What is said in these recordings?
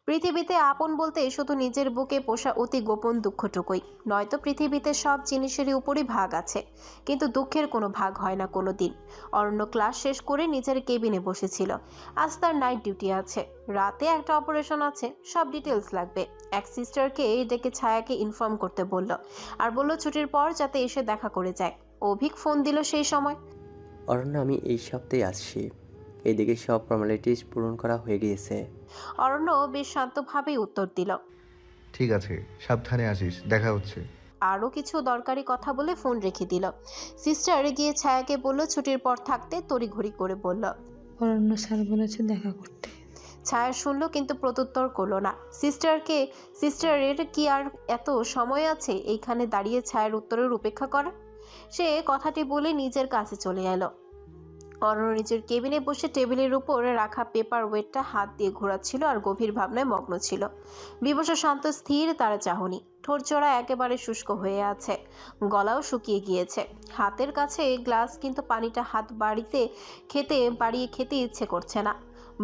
পৃথিবীতে আপন বলতে শুধু নিজের বুকে পোষা অতি গোপন দুঃখটুকুই। নয়তো পৃথিবীতে সব জিনিসেরই উপরই ভাগ আছে, কিন্তু দুঃখের কোনো ভাগ হয় না কোনো দিন। অরণ্য ক্লাস শেষ করে নিজের কেবিনে বসেছিল। আজ তার নাইট ডিউটি আছে, রাতে একটা অপারেশন আছে, সব ডিটেলস লাগবে। এক সিস্টারকে ডেকে ছায়াকে ইনফর্ম করতে বলল, আর বলল ছুটির পর যাতে এসে দেখা করে যায়। অভিক ফোন দিল সেই সময়। অরণ্য, আমি এই সপ্তাহে আসছি। এইদিকে সব ফর্মালিটিস পূরণ করা হয়ে গিয়েছে। অরণ্য বেশ শান্তভাবেই উত্তর দিল। ঠিক আছে, সাবধানে আসিস, দেখা হচ্ছে। আরও কিছু দরকারি কথা বলে ফোন রেখে দিল। সিস্টার গিয়ে ছায়াকে বলল ছুটির পর থাকতে, তড়িঘড়ি করে বলল। অরণ্য স্যার বলেছে দেখা করতে। ছায়া শুনলো কিন্তু প্রত্যুত্তর করলো না। সিস্টারের কি আর এত সময় আছে এইখানে দাঁড়িয়ে ছায়ার উত্তরের উপেক্ষা করা? সে কথাটি বলে নিজের কাছে চলে এলো। অরণ্য নিজের কেবিনে বসে টেবিলের উপর রাখা পেপার ওয়েটটা হাত দিয়ে ঘোরাচ্ছিল আর গভীর ভাবনায় মগ্ন ছিল। বিবশা শান্ত স্থির তার চাহনি। ঠোঁট জোড়া একেবারে শুষ্ক হয়ে আছে, গলাও শুকিয়ে গিয়েছে। হাতের কাছে গ্লাস, কিন্তু পানিটা হাত বাড়িয়ে খেতে ইচ্ছে করছে না।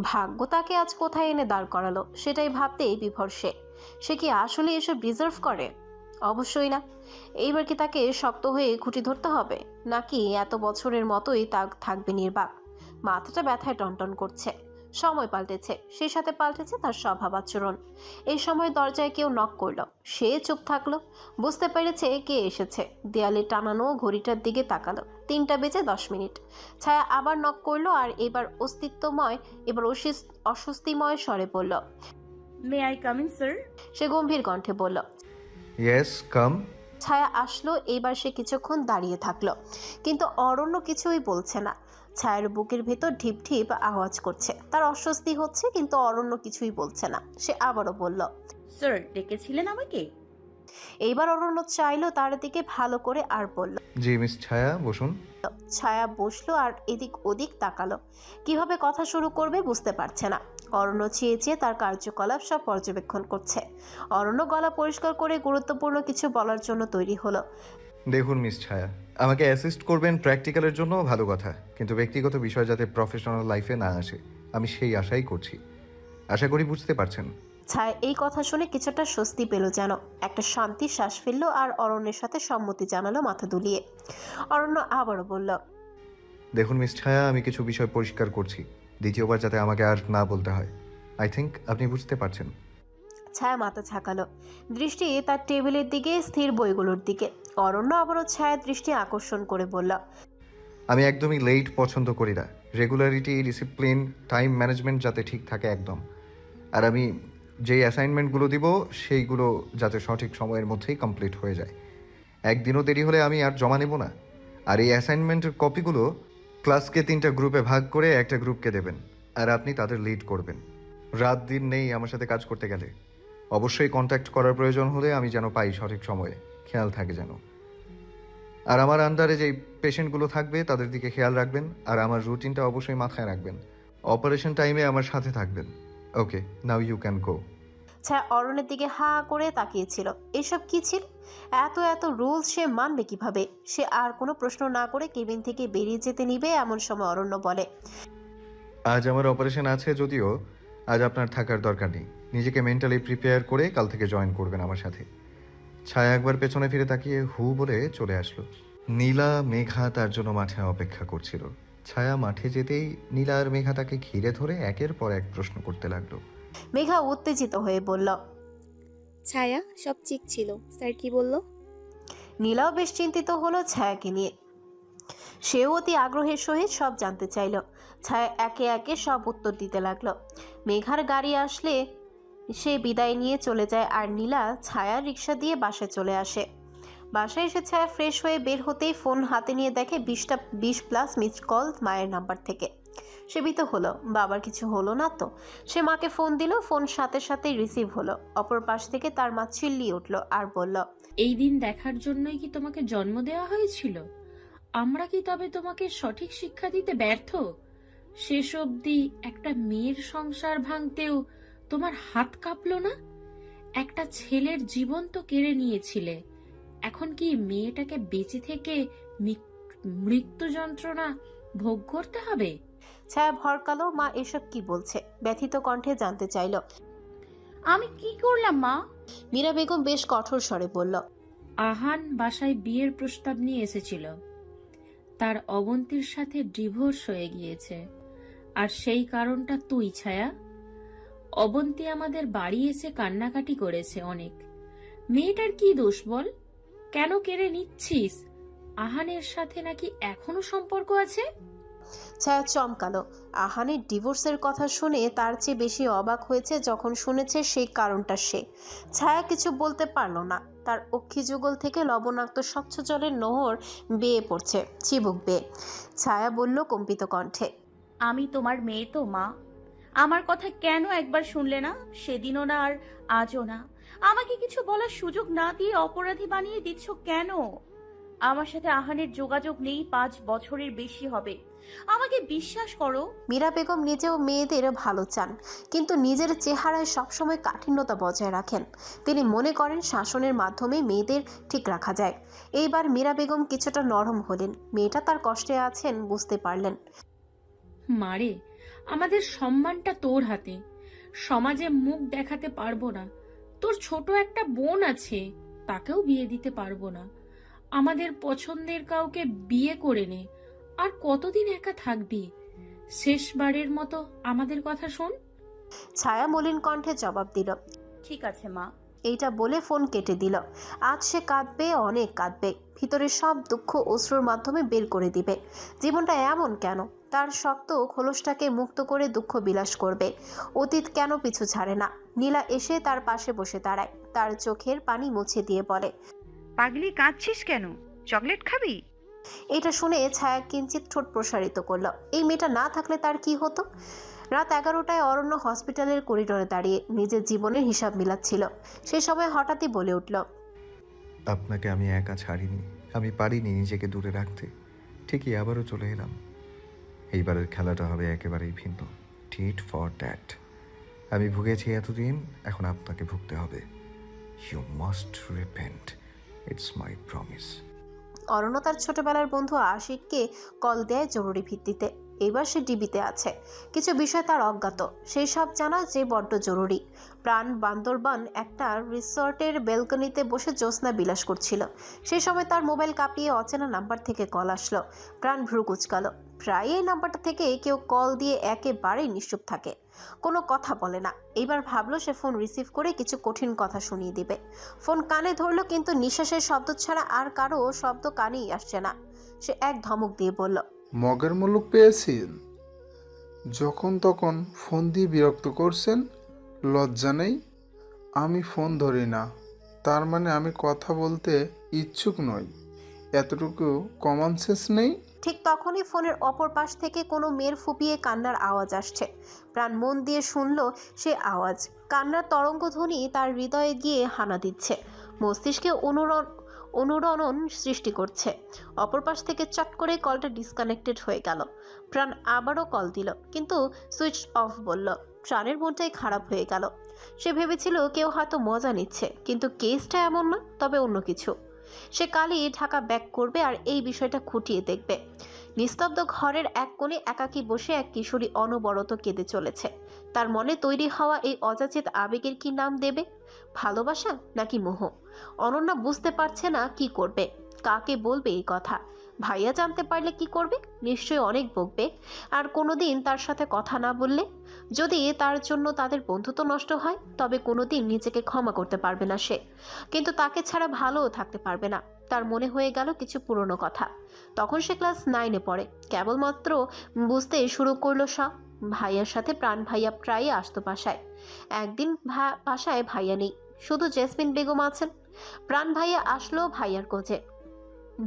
ভাগ্য তাকে আজ কোথায় এনে দাঁড় করালো সেটাই ভাবতেই বিভোর সে কি আসলে এসব ডিজার্ভ করে? অবশ্যই না। এইবার কি তাকে শক্ত হয়ে খুঁটি ধরতে হবে, নাকি এত বছরের মতোই তা থাকবে নির্বাক? মাথাটা ব্যথায় টনটন করছে। সময় পাল্টেছে, সেই সাথে পাল্টেছে তার স্বভাব আচরণ। এই সময় দরজায় কেউ নক করলো, সে চুপ থাকলো। বুঝতে পেরেছে কে এসেছে। দেয়ালে টানানো ঘড়িটার দিকে তাকালো, 3:10। ছায়া আবার নক করলো, আর এবার অস্বস্তিময় স্বরে বলল, may I come in sir? সে গম্ভীর কণ্ঠে বলল। Yes, come. ছায়া আসলো। এবার সে কিছুক্ষণ দাঁড়িয়ে থাকলো, কিন্তু অরণ্য কিছুই বলছে না। ছায়ার বুকের ভেতর ঢিপ ঢিপ আওয়াজ করছে, তার অস্বস্তি হচ্ছে, কিন্তু অরণ্য কিছুই বলছে না। সে আবারও বলল, স্যার ডেকেছিলেন আমাকে? এইবার অরণ্য চাইলো তার দিকে ভালো করে আর বলল। জি মিস ছায়া, বসুন। ছায়া বসলো আর এদিক ওদিক তাকালো। কিভাবে কথা শুরু করবে বুঝতে পারছে না। অরণ্য চেয়ে চেয়ে তার কার্যকলাপ সব পর্যবেক্ষণ করছে। অরণ্য গলা পরিষ্কার করে গুরুত্বপূর্ণ কিছু বলার জন্য তৈরি হলো। দেখুন মিস ছায়া, আমাকে অ্যাসিস্ট করবেন প্র্যাকটিক্যালের জন্য ভালো কথা, কিন্তু ব্যক্তিগত বিষয় যাতে প্রফেশনাল লাইফে না আসে, আমি সেই আশাই করছি। আশা করি বুঝতে পারছেন। ছায়া এই কথা শুনে কিছুটা স্বস্তি পেল, যেন একটা শান্তি শ্বাস ফেললো, আর অরণ্যের সাথে সম্মতি জানালো মাথা দুলিয়ে। অরণ্য আবারও বলল, দেখুন মিস ছায়া, আমি কিছু বিষয় পরিষ্কার করছি, দ্বিতীয়বার যাতে আমাকে আর না বলতে হয়। আই থিঙ্ক আপনি বুঝতে পারছেন। ছায়া মাথা ঝাঁকালো, দৃষ্টি তার টেবিলের দিকে, স্থির বইগুলোর দিকে। অরণ্য আবারও ছায়ার দৃষ্টি আকর্ষণ করে বলল, আমি একদমই লেট পছন্দ করি না। রেগুলারিটি, ডিসিপ্লিন, টাইম ম্যানেজমেন্ট যাতে ঠিক থাকে একদম। আর আমি যেই অ্যাসাইনমেন্টগুলো দিব সেইগুলো যাতে সঠিক সময়ের মধ্যেই কমপ্লিট হয়ে যায়। একদিনও দেরি হলে আমি আর জমা নেব না। আর এই অ্যাসাইনমেন্টের কপিগুলো ক্লাসকে 3টা গ্রুপে ভাগ করে একটা গ্রুপকে দেবেন, আর আপনি তাদের লিড করবেন। রাত দিন নেই আমার সাথে কাজ করতে গেলে। অবশ্যই কন্ট্যাক্ট করার প্রয়োজন হলে আমি যেন পাই সঠিক সময়ে, খেয়াল থাকে যেন। আর আমার আন্ডারে যেই পেশেন্টগুলো থাকবে তাদের দিকে খেয়াল রাখবেন, আর আমার রুটিনটা অবশ্যই মাথায় রাখবেন। অপারেশন টাইমে আমার সাথে থাকবেন। ওকে, নাও ইউ ক্যান গো। ছায়া অরণ্যের দিকে হা করে তাকিয়েছিল। এসব কি ছিল? এত এত রুলস সে মানবে কিভাবে? সে আর কোনো প্রশ্ন না করে কেবিন থেকে বেরিয়ে যেতে নিবে, এমন সময় অরণ্য বলে, আজ আমার অপারেশন আছে, যদিও আজ আপনার থাকার দরকার নেই। নিজেকে মেন্টালি প্রিপেয়ার করে কাল থেকে জয়েন করবেন আমার সাথে। ছায়া একবার পেছনে ফিরে তাকিয়ে হু বলে চলে আসলো। নীলা, মেঘা তার জন্য মাঠে অপেক্ষা করছিল। ছায়া মাঠে যেতেই নীলা আর মেঘা তাকে ঘিরে ধরে একের পর এক প্রশ্ন করতে লাগলো। মেঘা উত্তেজিত হয়ে বলল, ছায়া সব ঠিক ছিল, স্যার কি বলল? নীলাও বেশ চিন্তিত হলো ছায়াকে নিয়ে। সেও অতি আগ্রহের সহিত সব জানতে চাইল। ছায়া একে একে সব উত্তর দিতে লাগলো। মেঘার গাড়ি আসলে সে বিদায় নিয়ে চলে যায়, আর নীলা ছায়ার রিক্সা দিয়ে বাসায় চলে আসে। বাসায় এসে ছায়া ফ্রেশ হয়ে বের হতেই ফোন হাতে নিয়ে দেখে 20+ মিসড কল মায়ের নাম্বার থেকে। সে ভীত হলো, বাবার কিছু হলো না তো। সে মাকে ফোন দিল, ফোন সাথে সাথেই রিসিভ হলো। অপর পাশ থেকে তার মা চিল্লিয়ে উঠল আর বলল, এই দিন দেখার জন্যই কি তোমাকে জন্ম দেওয়া হয়েছিল? আমরা কি তবে তোমাকে সঠিক শিক্ষা দিতে ব্যর্থ? শেষ অবধি একটা মেয়ের সংসার ভাঙতেও তোমার হাত কাঁপলো না? একটা ছেলের জীবন তো কেড়ে নিয়েছিলে, এখন কি মেয়েটাকে বেঁচে থেকে মৃত্যু যন্ত্রণা ভোগ করতে হবে? ছায়া ভরকালো। মা এসব কি বলছে? ব্যথিত কণ্ঠে জানতে চাইল, আমি কি করলাম মা? মীরা বেগম বেশ কঠোর স্বরে বলল। আহান বাসায় বিয়ের প্রস্তাব নিয়ে এসেছিল। তার অবন্তীর সাথে ডিভোর্স হয়ে গিয়েছে, আর সেই কারণটা তুই, ছায়া। অবন্তী আমাদের বাড়ি এসে কান্নাকাটি করেছে অনেক। মেয়েটার কি দোষ বল? কেন কেড়ে নিচ্ছিস? আহানের সাথে নাকি এখনো সম্পর্ক আছে? ছায়া চমকালো। আহানের ডিভোর্সের কথা শুনে তার চেয়ে বেশি অবাক হয়েছে যখন শুনেছে সেই কারণটা সে। ছায়া কিছু বলতে পারল না। তার অক্ষি যুগল থেকে লবণাক্ত স্বচ্ছ জলের নহর বেয়ে পড়ছে চিবুক বেয়ে। ছায়া বলল কম্পিত কণ্ঠে, আমি তোমার মেয়ে তো মা। আমার কথা কেন একবার শুনলে না? সেদিনও না, আর আজও না। আমাকে কিছু বলার সুযোগ না দিয়ে অপরাধী বানিয়ে দিচ্ছ কেন? আমার সাথে আহানের যোগাযোগ নেই 5 বছরের বেশি হবে। আমাকে বিশ্বাস করো। মীরা বেগম নিজেও মেয়েদের ভালো চান, কিন্তু নিজের চেহারায় সবসময় কাঠিন্যতা বজায় রাখেন। তিনি মনে করেন শাসনের মাধ্যমে মেয়েদের ঠিক রাখা যায়। এইবার মীরা বেগম কিছুটা নরম হলেন। মেয়েটা তার কষ্টে আছেন বুঝতে পারলেন। মারে, আমাদের সম্মানটা তোর হাতে। সমাজে মুখ দেখাতে পারবো না। তোর ছোট একটা বোন আছে, তাকেও বিয়ে দিতে পারবো না। আমাদের পছন্দের কাউকে বিয়ে করে নে। আর কতদিন একা থাকবি? শেষবারের মতো আমাদের কথা শোন। ছায়া মলিন কণ্ঠে জবাব দিল, ঠিক আছে মা। এইটা বলে ফোন কেটে দিল। আজ সে কাঁদবে, অনেক কাঁদবে। ভিতরের সব দুঃখ অশ্রুর মাধ্যমে বের করে দিবে। জীবনটা এমন কেন? তার শক্ত খোলসটাকে মুক্ত করে দুঃখ বিলাস করবে। অতীত কেন পিছু ছাড়ে না? নীলা এসে তার পাশে বসে দাঁড়ায়। তার চোখের পানি মুছে দিয়ে বলে, পাগলি, কাঁদছিস কেন? চকলেট খাবি? এটা শুনে ছায়া কিঞ্চিত ঠোঁট প্রসারিত করল। এই মেয়েটা না থাকলে তার কি হতো? রাত 11টায় অরণ্য হসপিটালের করিডোরে দাঁড়িয়ে নিজের জীবনের হিসাব মিলাচ্ছিল। সেই সময় হঠাৎই বলে উঠল, আপনাকে আমি একা ছাড়িনি। আমি পারিনি নিজেকে দূরে রাখতে। ঠিকই আবারও চলে এলাম। এইবারের খেলাটা হবে একেবারেই ভিন্ন। Tit for that. আমি ভুগেছি এতদিন, এখন আপনাকে ভুগতে হবে। You must repent. It's my promise. Aranya তার ছোটবেলার বন্ধু আশিককে কল দেয় জরুরি ভিত্তিতে। এবার সে ডিবিতে আছে। কিছু বিষয় তার অজ্ঞাত, সেই সব জানা যে বড্ড জরুরি। প্রাণ বান্দরবান একটা রিসর্টের ব্যালকনিতে বসে জ্যোৎস্না বিলাস করছিল। সেই সময় তার মোবাইল কাঁপিয়ে অচেনা নাম্বার থেকে কল আসলো। প্রাণ ভ্রু কুচকালো। প্রায় এই নাম্বারটা থেকে কেউ কল দিয়ে একেবারেই নিশ্চুপ থাকে, কোনো কথা বলে না। এইবার ভাবলো সে ফোন রিসিভ করে কিছু কঠিন কথা শুনিয়ে দিবে। ফোন কানে ধরলো, কিন্তু নিঃশ্বাসের শব্দ ছাড়া আর কারো শব্দ কানেই আসছে না। সে এক ধমক দিয়ে বলল, মগের মুলুক পেয়েছেন? যখন তখন ফোন দিয়ে বিরক্ত করছেন, লজ্জা নেই? আমি ফোন ধরি না, তার মানে আমি কথা বলতে ইচ্ছুক নই, এতটুকু কমন সেন্স নেই? ঠিক তখনই ফোনের অপর পাশ থেকে কোনো মেয়ের ফুপিয়ে কান্নার আওয়াজ আসছে। প্রাণ মন দিয়ে শুনল সে আওয়াজ। কান্নার তরঙ্গধ্বনি তার হৃদয়ে গিয়ে হানা দিচ্ছে, মস্তিষ্কে অনুরণন সৃষ্টি করছে। অপর পাশ থেকে চট করে কলটা ডিসকানেক্টেড হয়ে গেল। প্রাণ আবারও কল দিল, কিন্তু সুইচ অফ বলল। প্রাণের মনটাই খারাপ হয়ে গেল। সে ভেবেছিল কেউ হয়তো মজা নিচ্ছে, কিন্তু কেসটা এমন না, তবে অন্য কিছু। সে কালই ঢাকা ব্যাক করবে আর এই বিষয়টা খুঁটিয়ে দেখবে। নিস্তব্ধ ঘরের এক কোণে একাকী বসে এক কিশোরী অনবরত কেঁদে চলেছে। তার মনে তৈরি হওয়া এই অযাচিত আবেগের কি নাম দেবে? ভালোবাসা নাকি মোহ? অনন্যা বুঝতে পারছে না কি করবে, কাকে বলবে এই কথা। ভাইয়া জানতে পারলে কি করবে? নিশ্চয়ই অনেক বকবে। আর কোনোদিন তার সাথে কথা না বললে, যদি তার জন্য তাদের বন্ধুত্ব নষ্ট হয়, তবে কোনোদিন নিজেকে ক্ষমা করতে পারবে না সে। কিন্তু তাকে ছাড়া ভালোও থাকতে পারবে না। তার মনে হয়ে গেল কিছু পুরনো কথা। তখন সে ক্লাস 9-এ পড়ে। কেবলমাত্র বুঝতে শুরু করলো সব। ভাইয়ার সাথে প্রাণ ভাইয়া প্রায়ই আসতো বাসায়। একদিন বাসায় ভাইয়া নেই, শুধু জেসমিন বেগম আছেন। প্রাণ ভাইয়া আসলো ভাইয়ার খোঁজে।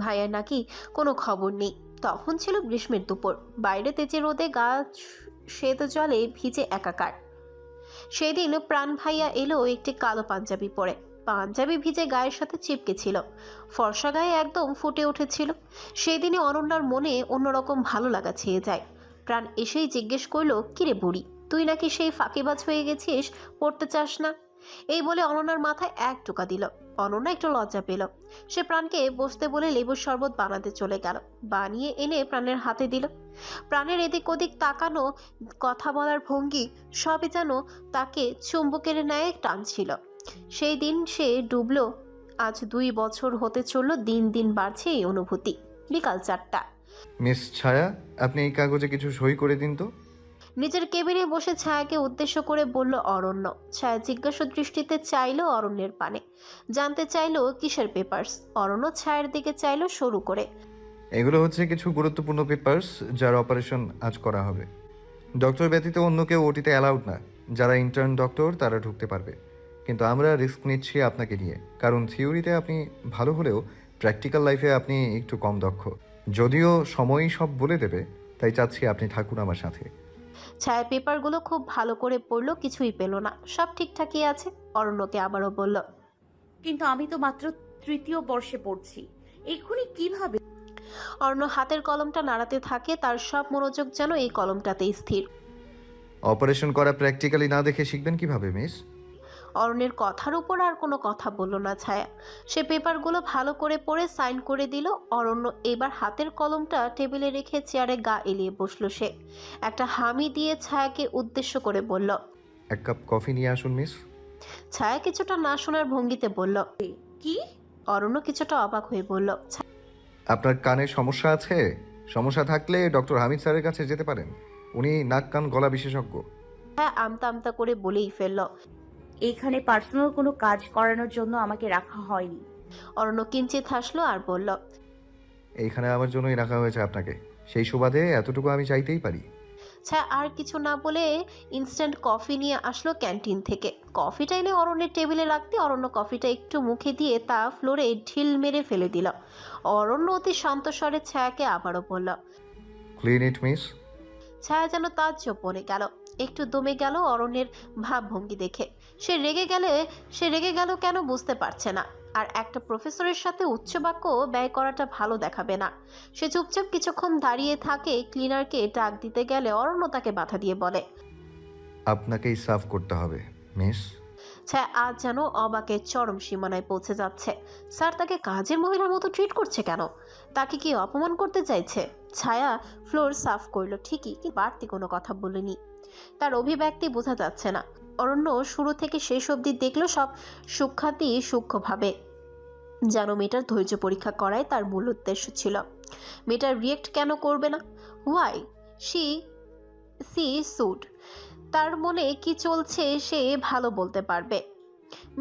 ভাইয়ার নাকি কোনো খবর নেই। তখন ছিল গ্রীষ্মের দুপুর। বাইরে তেজে রোদে গা শ্বেত জলে ভিজে একাকার। সেদিন প্রাণ ভাইয়া এলো একটি কালো পাঞ্জাবি পরে। পাঞ্জাবি ভিজে গায়ের সাথে চিপকে ছিল, ফর্সা গায়ে একদম ফুটে উঠেছিল। সেদিনই অনন্যার মনে অন্যরকম ভালো লাগা ছেয়ে যায়। প্রাণ এসেই জিজ্ঞেস করলো, কিরে বুড়ি, তুই নাকি সেই ফাঁকিবাজ হয়ে গেছিস, পড়তে চাস না? এই বলে অনন্যার মাথায় এক টোকা দিল। অনন্যা একটু লজ্জা পেল। সে প্রাণকে বসতে বলে লেবুর শরবত বানাতে চলে গেল। বানিয়ে এনে প্রাণের হাতে দিল। প্রাণের এদিক ওদিক তাকানো, কথা বলার ভঙ্গি সবই যেন তাকে চুম্বকের ন্যায় টানছিল। সেই দিন সে ডুবলো। আজ 2 বছর হতে চলল। দিন দিন বাড়ছে এই অনুভূতি। বিকাল 4টা। মিস ছায়া, আপনি এই কাগজে কিছু সই করে দিন তো। নিজের কেবিনে বসে ছায়াকে উদ্দেশ্য করে বলল অরণ্য। ছায়া জিজ্ঞাসা দৃষ্টিতে চাইল অরণ্যের পানে। জানতে চাইল কিসের পেপারস। অরণ্য ছায়ার দিকে চাইল সরু করে। এগুলো হচ্ছে কিছু গুরুত্বপূর্ণ পেপারস যার অপারেশন আজ করা হবে। ডক্টর ব্যতীত অন্য কেউ ওটিতে অ্যালাউড না। যারা ইন্টার্ন ডক্টর তারা ঢুকতে পারবে, কিন্তু আমরা রিস্ক নিচ্ছি আপনাকে নিয়ে, কারণ থিওরিতে আপনি ভালো হলেও প্র্যাকটিক্যাল লাইফে আপনি একটু কম দক্ষ। যদিও সময়ই সব বলে দেবে, তাই চাচ্ছি আপনি থাকুন আমার সাথে। ছায়া পেপারগুলো খুব ভালো করে পড়লো, কিছুই পেল না। সব ঠিকঠাকই আছে। অরণ্যকে আবারও বলল, কিন্তু আমি তো মাত্র 3য় বর্ষে পড়ছি, এক্ষুনি কিভাবে? অরণ্য হাতের কলমটা নাড়াতে থাকে। তার সব মনোযোগ যেন এই কলমটাতেই স্থির। অপারেশন করা প্র্যাকটিক্যালি না দেখে শিখবেন কিভাবে মিস? অরণ্যের কথার উপর আর কোনো কথা বলল না ছায়া। সে পেপারগুলো ভালো করে পড়ে সাইন করে দিল। অরণ্য এবার হাতের কলমটা টেবিলে রেখে চেয়ারে গা এলিয়ে বসলো। সে একটা হামি দিয়ে ছায়াকে উদ্দেশ্য করে বলল, 1 কাপ কফি নিয়ে আসুন মিস। ছায়া কিছুটা না শোনার ভঙ্গিতে বলল, কি? অরণ্য কিছুটা অবাক হয়ে বলল, আপনার কানে সমস্যা আছে? সমস্যা থাকলে ডক্টর হামিদ স্যারের কাছে যেতে পারেন, উনি নাক কান গলা বিশেষজ্ঞ। ছায়া আমতা আমতা করে বলেই ফেলল। এখানে পার্সোনাল কোনো কাজ করানোর জন্য আমাকে রাখা হয়নি। অরণ্য কিঞ্চিত হাসলো আর বলল, এইখানে আমার জন্যই রাখা হয়েছে আপনাকে, সেই সুবাদে এতটুকু আমি চাইতেই পারি। ছায়া আর কিছু না বলে ইনস্ট্যান্ট কফি নিয়ে আসলো ক্যান্টিন থেকে। কফিটা এনে অরণ্যের টেবিলে রাখতে অরণ্য কফিটা একটু মুখে দিয়ে তা ফ্লোরে ঢিল মেরে ফেলে দিল। অরণ্য অতি শান্ত স্বরে ছায়াকে আবারও বলল, ক্লিন ইট মিস। ছায়া যেন তাজ্জব বনে গেল। একটু দমে গেল অরণ্যের ভাবভঙ্গি দেখে। সে রেগে গেল কেন বুঝতে পারছে না। আর একটা প্রফেসরের সাথে উচ্চ বাক্য ব্যয় করাটা ভালো দেখাবে না। সে চুপচাপ কিছুক্ষণ দাঁড়িয়ে থাকে। ক্লিনারকে ডাক দিতে গেলে অরণ্য তাকে বাধা দিয়ে বলে, আপনাকেই সার্ভ করতে হবে মিস। ছায়া আজ যেন অবাকের চরম সীমানায় পৌঁছে যাচ্ছে। স্যার তাকে কাজের মহিলার মতো ট্রিট করছে কেন? তাকে কি অপমান করতে চাইছে? ছায়া ফ্লোর সাফ করলো ঠিকই, কিন্তু বাড়তি কোনো কথা বলেনি। তার অভিব্যক্তি বোঝা যাচ্ছে না। অরণ্য শুরু থেকে শেষ অবধি দেখলো সব সূক্ষ্মাতি সূক্ষ্মভাবে, যেন মেয়েটার ধৈর্য পরীক্ষা করাই তার মূল উদ্দেশ্য ছিল। মেয়েটার রিয়েক্ট কেন করবে না? Why C should. তার মনে কি চলছে সে ভালো বলতে পারবে।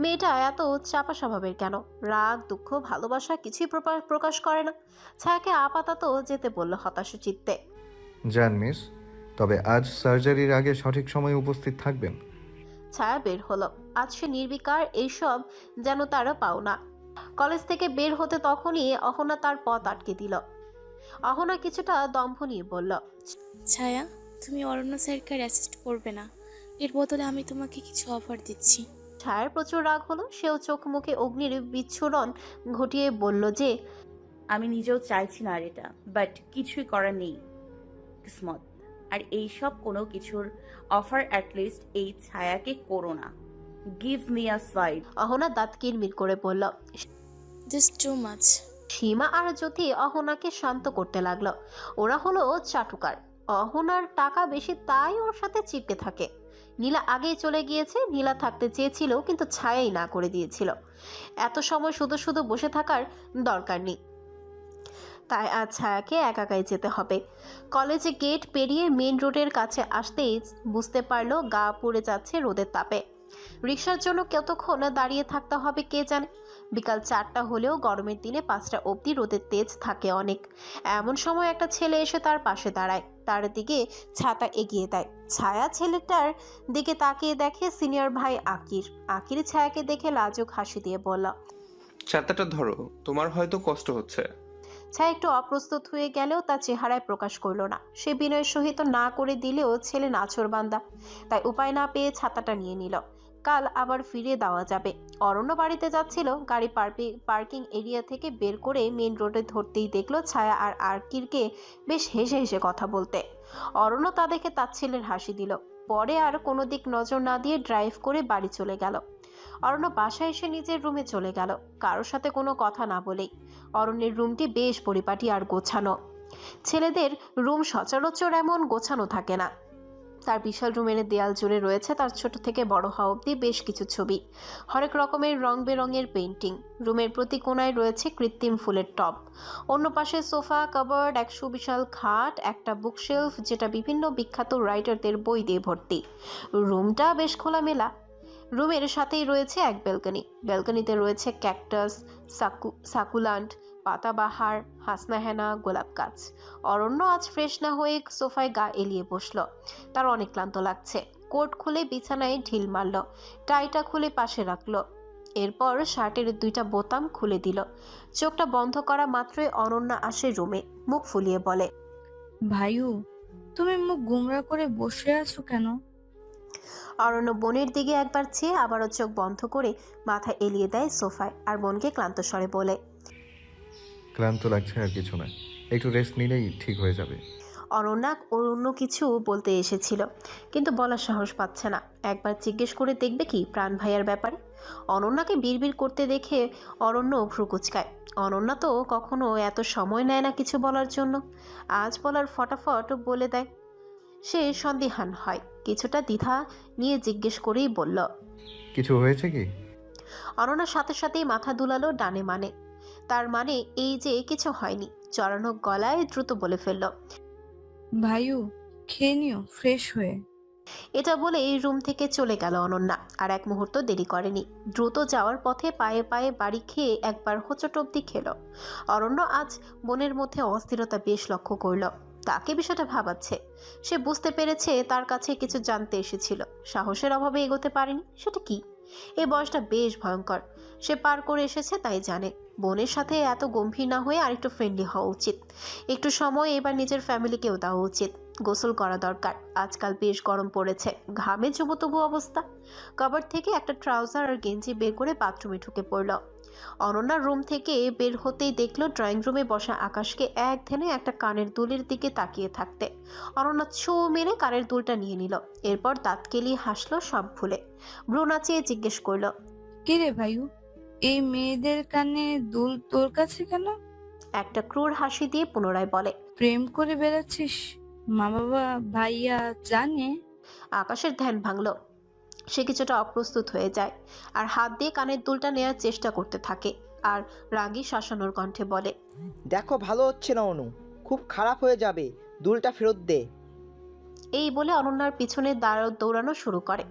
মেয়েটা এত চাপা স্বভাবের কেন? রাগ, দুঃখ, ভালোবাসা কিছুই প্রকাশ করে না। ছায়াকে আপাতত যেতে বলল হতাশ চিত্তে। যান মিস, তবে আজ সার্জারির আগে সঠিক সময়ে উপস্থিত থাকবেন। ছায়া বের হলো। আজ সে নির্বিকার, এইসব যেন তারা পাও না। কলেজ থেকে বের হতে তখনই অহনা তার পথ আটকে দিল। অহনা কিছুটা দম্ভ নিয়ে বলল, ছায়া, তুমি অরণ্য স্যারকে অ্যাসিস্ট করবে না, এর বদলে আমি তোমাকে কিছু অফার দিচ্ছি। ছায়ার প্রচুর রাগ হলো। সেও চোখ মুখে অগ্নির বিচ্ছুরণ ঘটিয়ে বলল যে, আমি নিজেও চাইছি না আর এটা, বাট কিছুই করার নেই। কিসমত। আর এইসব কোনো কিছুর অফার অ্যাটলিস্ট এই ছায়াকে করো না। Give me a side. Ahana দাঁত কিরমির করে বলল। Just too much. সীমা আর জ্যোতি অহনাকে শান্ত করতে লাগলো। ওরা হলো চাটুকার। অহনার টাকা বেশি, তাই ওর সাথে চিপকে থাকে। নীলা আগেই চলে গিয়েছে। নীলা থাকতে চেয়েছিল, কিন্তু ছায়াই না করে দিয়েছিল। এত সময় শুধু শুধু বসে থাকার দরকার নেই। তাই আজ ছায়াকে একাই যেতে হবে। কলেজে গেট পেরিয়ে মেন রোডের কাছে আসতেই বুঝতে পারলো গা পুড়ে যাচ্ছে রোদের তাপে। রিক্সার জন্য কতক্ষণ দাঁড়িয়ে থাকতে হবে কে জানে। বিকাল 4টা হলেও গরমের দিনে 5টা অবধি রোদের তেজ থাকে অনেক। এমন সময় একটা ছেলে এসে তার পাশে দাঁড়ায়, তার দিকে ছাতা এগিয়ে দেয়। ছায়া ছেলেটার দিকে তাকিয়ে দেখে সিনিয়র ভাই আকির। আকির ছায়াকে দেখে লাজুক হাসি দিয়ে বলল, ছাতাটা ধরো, তোমার হয়তো কষ্ট হচ্ছে। ছায়া একটু অপ্রস্তুত হয়ে গেলেও তার চেহারায় প্রকাশ করল না। সে বিনয়ের সহিত না করে দিলেও ছেলে নাছোড়বান্দা, তাই উপায় না পেয়ে ছাতাটা নিয়ে নিল। কাল আবার ফিরিয়ে দেওয়া যাবে। অরণ্য বাড়িতে যাচ্ছিল, গাড়ি পার্কিং এরিয়া থেকে বের করে মেন রোডে ধরতেই দেখলো ছায়া আর আকিরকে বেশ হেসে হেসে কথা বলতে। অরণ্য তা দেখে তাচ্ছিল্যের হাসি দিল। পরে আর কোনো দিক নজর না দিয়ে ড্রাইভ করে বাড়ি চলে গেল। অরণ্য বাসায় এসে নিজের রুমে চলে গেল, কারোর সাথে কোনো কথা না বলেই। অরণ্যের রুমটি বেশ পরিপাটি আর গোছানো। ছেলেদের রুম সচরাচর এমন গোছানো থাকে না। তার বিশাল রুমের দেয়াল জুড়ে রয়েছে তার ছোট থেকে বড় হওয়া অবধি বেশ কিছু ছবি, হরেক রকমের রং বেরঙের পেন্টিং। রুমের প্রতি কোণায় রয়েছে কৃত্রিম ফুলের টব। অন্য পাশে সোফা, কাবার্ড, এক সুবিশাল খাট, একটা বুকশেলফ যেটা বিভিন্ন বিখ্যাত রাইটারদের বই দিয়ে ভর্তি। রুমটা বেশ খোলামেলা। রুমের সাথেই রয়েছে এক ব্যালকনি। ব্যালকনিতে রয়েছে ক্যাকটাস, সাকুলান্ট, পাতাবাহার, হাসনাহেনা, গোলাপ গাছ। অরণ্য আজ ফ্রেশ না হয়ে সোফায় গা এলিয়ে বসল। তার অনেক ক্লান্ত লাগছে। কোট খুলে বিছানায় ঢিল মারল, টাইটা খুলে পাশে রাখলো। এরপর শার্টের 2টা বোতাম খুলে দিল। চোখটা বন্ধ করা মাত্রই অনন্যা আসে রুমে, মুখ ফুলিয়ে বলে, ভাইউ, তুমি মুখ গুমরা করে বসে আছো কেন? অরণ্য বোনের দিকে একবার চেয়ে আবারও চোখ বন্ধ করে মাথা এলিয়ে দেয় সোফায়, আর বোনকে ক্লান্ত স্বরে বলে, ক্লান্ত লাগছে আর কিছু না, একটু রেস্ট নিলেই ঠিক হয়ে যাবে। অনন্যা অন্য কিছু বলতে এসেছিল, কিন্তু বলার সাহস পাচ্ছে না। একবার জিজ্ঞেস করে দেখবে কি প্রাণ ভাইয়ার ব্যাপারে। অনন্যাকে বিড়বিড় করতে দেখে অরণ্য ভ্রু কুঁচকায়। অনন্যা তো কখনো এত সময় নেয় না কিছু বলার জন্য, আজ বলার ফটাফট বলে দেয়। সে সন্দিহান হয়, কিছুটা দ্বিধা নিয়ে জিজ্ঞেস করেই বলল, কিছু হয়েছে কি? অনন্যার সাথে সাথেই মাথা দুলালো ডানে মানে। তার মানে এই যে কিছু হয়নি। চড়ানো গলায় দ্রুত বলে ফেলল, ভাইউ, খেয়ে নিও ফ্রেশ হয়ে। এটা বলে এই রুম থেকে চলে গেল অনন্যা। আর এক মুহূর্ত দেরি করেনি, দ্রুত যাওয়ার পথে পায়ে পায়ে বাড়ি খেয়ে একবার হোঁচট অব্দি খেল। অরণ্য আজ বোনের মধ্যে অস্থিরতা বেশ লক্ষ্য করল। তাকে বিষয়টা ভাবাচ্ছে। সে বুঝতে পেরেছে তার কাছে কিছু জানতে এসেছিল, সাহসের অভাবে এগোতে পারেনি। সেটা কি? এই বয়সটা বেশ ভয়ঙ্কর। সে পার করে এসেছে, তাই জানে বোনের সাথে এত গম্ভীর না হয়ে আরেকটু ফ্রেন্ডলি হওয়া উচিত। একটু সময় এবার নিজের ফ্যামিলিকেও দেওয়া উচিত। গোসল করা দরকার, আজকাল বেশ গরম পড়েছে। ঘামে জুবুতবু অবস্থা। কভার থেকে একটা ট্রাউজার আর গেঞ্জি বের করে বাথরুমে ঢুকে পড়ল। অনন্যার রুম থেকে বের হতেই দেখলো ড্রয়িং রুমে বসা আকাশকে এক ধ্যানে একটা কানের দুলের দিকে তাকিয়ে থাকতে। অনন্যা ছো মেরে কানের দুলটা নিয়ে নিল। এরপর দাঁত কেলিয়ে হাসলো সব ভুলে। ভ্রু নাচিয়ে জিজ্ঞেস করলো, কে রে ভাইউ, এই মেয়েদের কানে দুল তোর কাছে কেন? একটা ক্রূর হাসি দিয়ে পুনরায় বলে, প্রেম করে বেড়াচ্ছিস? মা বাবা ভাইয়া জানে? আকাশের ধ্যান ভাঙল। সে কিছুটা অপ্রস্তুত হয়ে যায় আর হাত দিয়ে কানের দুলটা নেয়ার চেষ্টা করতে থাকে। আর রাগী শাসানোর কণ্ঠে বলে, দেখো ভালো হচ্ছে না অনু, খুব খারাপ হয়ে যাবে, দুলটা ফেরত দে। এই বলে অনন্যার পিছনে দৌড়ানো শুরু করে।